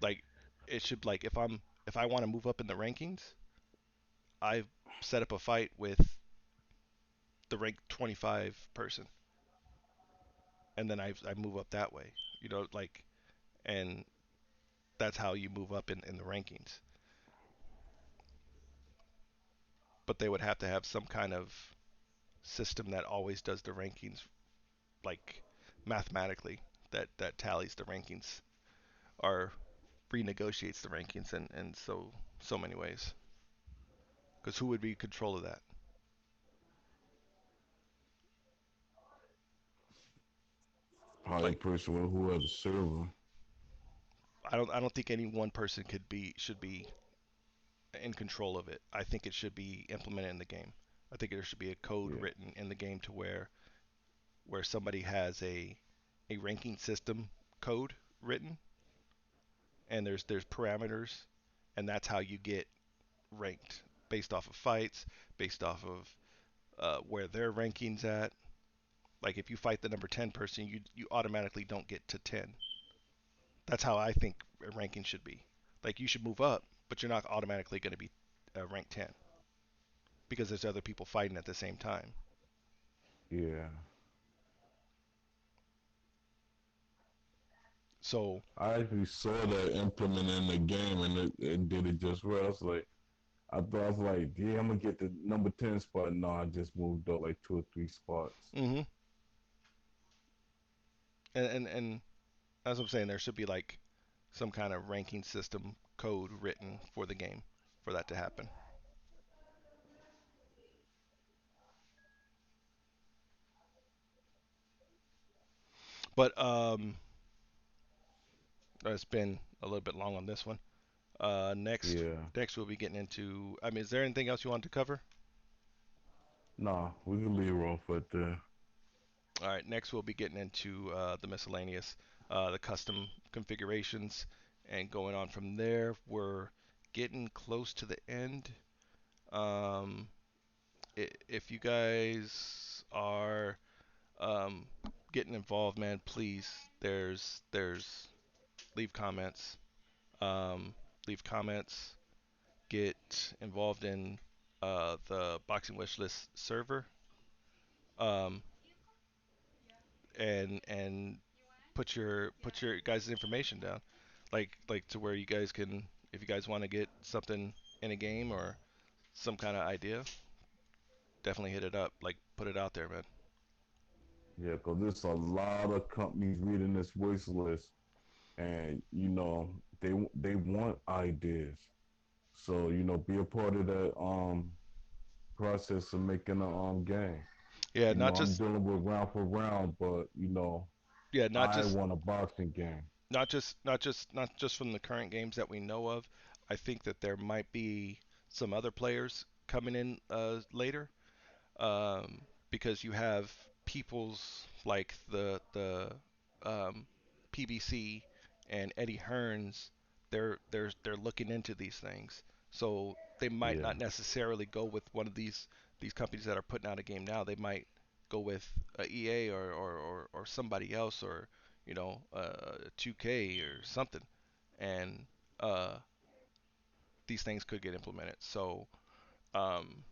S1: Like it should like if I want to move up in the rankings, I set up a fight with the rank 25 person, and then I move up that way. You know, like and that's how you move up in the rankings. But they would have to have some kind of system that always does the rankings like mathematically that tallies the rankings or renegotiates the rankings in so many ways. Because who would be in control of that?
S2: probably the
S1: Like
S2: person who has a server.
S1: I don't think any one person should be in control of it. I think it should be implemented in the game. I think there should be a code
S2: Yeah,
S1: written in the game to where somebody has a ranking system code written, and there's parameters, and that's how you get ranked based off of fights, based off of where their rankings at. Like if you fight the number 10 person, you automatically don't get to 10. That's how I think a ranking should be. Like you should move up, but you're not automatically going to be ranked 10 because there's other people fighting at the same time.
S2: yeah.
S1: So,
S2: I actually saw that implemented in the game, and it did it just right. I was like, yeah, I'm gonna get the number 10 spot. No, I just moved up like 2 or 3 spots.
S1: mm-hmm. And as I'm saying, there should be like some kind of ranking system code written for the game for that to happen. But it's been a little bit long on this one.
S2: Yeah.
S1: Next we'll be getting into. I mean, is there anything else you want to cover?
S2: Nah, we can leave off at the.
S1: All right. Next we'll be getting into the miscellaneous, the custom configurations, and going on from there. We're getting close to the end. Um, if you guys are um, getting involved, man, please. There's leave comments. Um, leave comments. Get involved in the boxing wishlist server. Um, and put your guys' information down, like to where you guys can, if you guys want to get something in a game or some kind of idea, definitely hit it up. Like put it out there, man.
S2: Yeah, because there's a lot of companies reading this wish list. and they want ideas. So be a part of that process of making a game.
S1: Yeah, not
S2: I'm
S1: just
S2: dealing with round for round, but
S1: yeah, not
S2: I
S1: just
S2: want a boxing game.
S1: not just from the current games that we know of. I think that there might be some other players coming in later, because you have peoples like the um, PBC and Eddie Hearns. They're looking into these things, so they might
S2: Yeah.
S1: not necessarily go with one of these companies that are putting out a game now. They might go with EA or somebody else, or 2K or something, and uh, these things could get implemented. So um,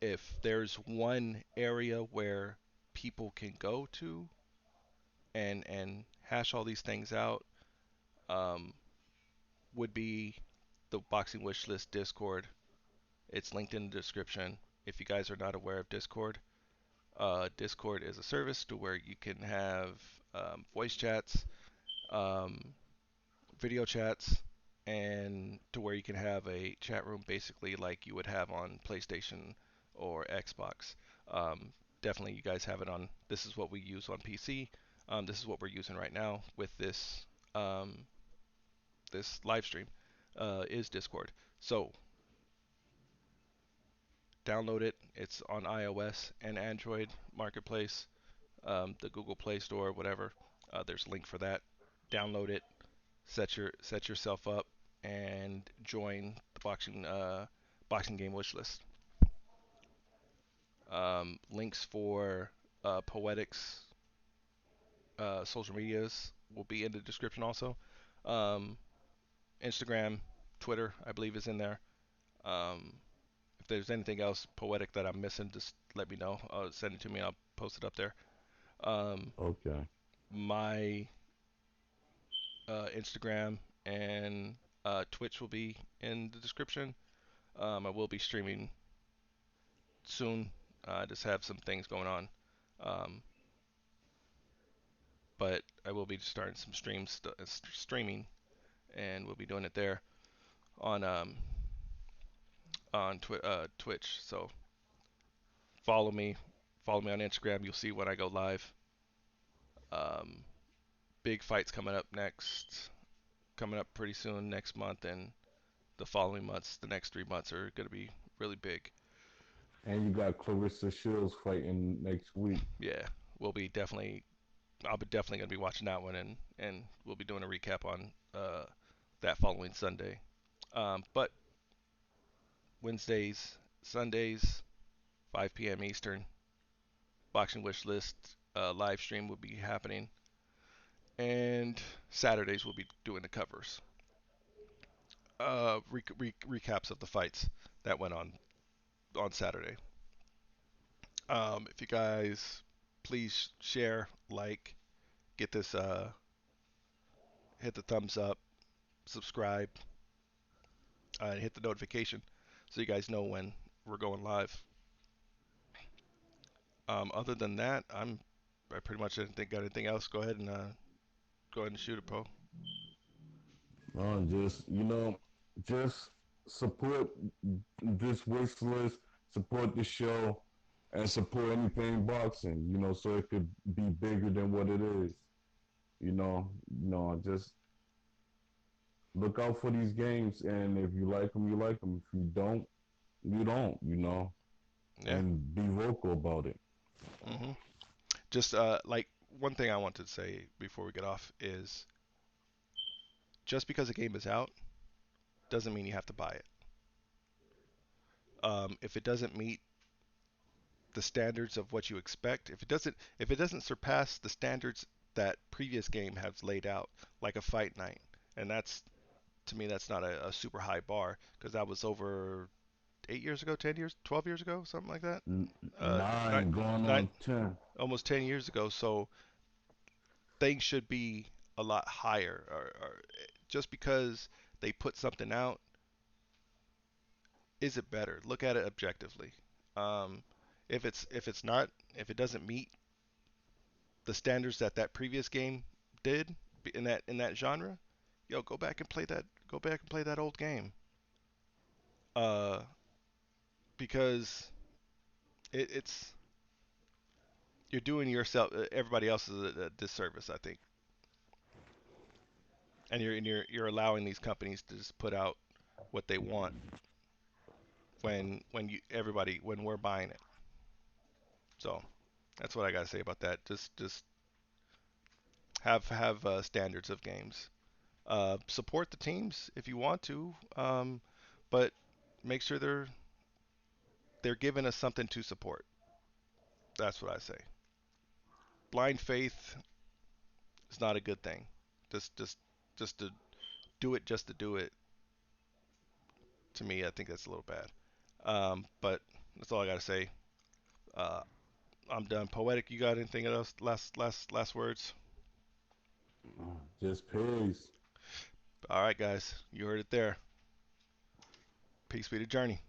S1: if there's one area where people can go to and hash all these things out, um, would be the Boxing Wishlist Discord. It's linked in the description. If you guys are not aware of Discord, Discord is a service to where you can have voice chats, um, video chats, and to where you can have a chat room basically like you would have on PlayStation or Xbox. Um, Definitely, you guys have it on. This is what we use on PC. This is what we're using right now with um, this live stream is Discord. So download it. It's on iOS and Android Marketplace, the Google Play Store, whatever. There's a link for that. Download it. Set yourself up and join the boxing game wish list. Links for Poetics social medias will be in the description also. Um, Instagram, Twitter, I believe is in there. Um, if there's anything else poetic that I'm missing, just let me know. Send it to me. I'll post it up there. Um,
S2: Okay.
S1: my Instagram and Twitch will be in the description. I will be streaming soon. I just have some things going on. Um, but I will be starting some streaming, and we'll be doing it there on Twitch. So follow me, follow me on Instagram. You'll see when I go live. Um, Big fights coming up pretty soon next month, and the following months, the next 3 months are going to be really big.
S2: And you got Clarissa Shields fighting next week.
S1: Yeah, we'll be definitely I'll be definitely gonna be watching that one, and we'll be doing a recap on that following Sunday. But Wednesdays, Sundays, 5 p.m. Eastern, Boxing Wish List live stream will be happening, and Saturdays we'll be doing the covers, recaps of the fights that went on Saturday. If you guys please share, like, get this, hit the thumbs up, subscribe, and hit the notification so you guys know when we're going live. Other than that, I pretty much didn't think got anything else. Go ahead and shoot it, Poe.
S2: Just just support this wish list, support the show, and support anything boxing. So it could be bigger than what it is. Just look out for these games, and if you like them, you like them. If you don't, you don't.
S1: Yeah.
S2: And be vocal about it.
S1: hmm Just like one thing I want to say before we get off is just because a game is out doesn't mean you have to buy it. If it doesn't meet the standards of what you expect, if it doesn't surpass the standards that previous game has laid out, like a fight night, and that's to me that's not a super high bar because that was over 8 years ago, 10 years, 12 years ago, something like that. Nine,
S2: Nine going
S1: nine,
S2: on 10.
S1: almost 10 years ago. So things should be a lot higher. Or just because they put something out, is it better? Look at it objectively. Um, if it doesn't meet the standards that previous game did, in that genre, yo, go back and play that. Go back and play that old game. Uh, because it's you're doing yourself, everybody else is a disservice, I think, and you're allowing these companies to just put out what they want when you everybody when we're buying it. So that's what I gotta say about that. Just have standards of games. Support the teams if you want to, but make sure they're giving us something to support. That's what I say. Blind faith is not a good thing. Just just just to do it just to do it. To me, I think that's a little bad. But that's all I gotta say. Uh, I'm done. Poetic, you got anything else? Last words.
S2: Just peace.
S1: All right, guys, you heard it there. Peace be the journey.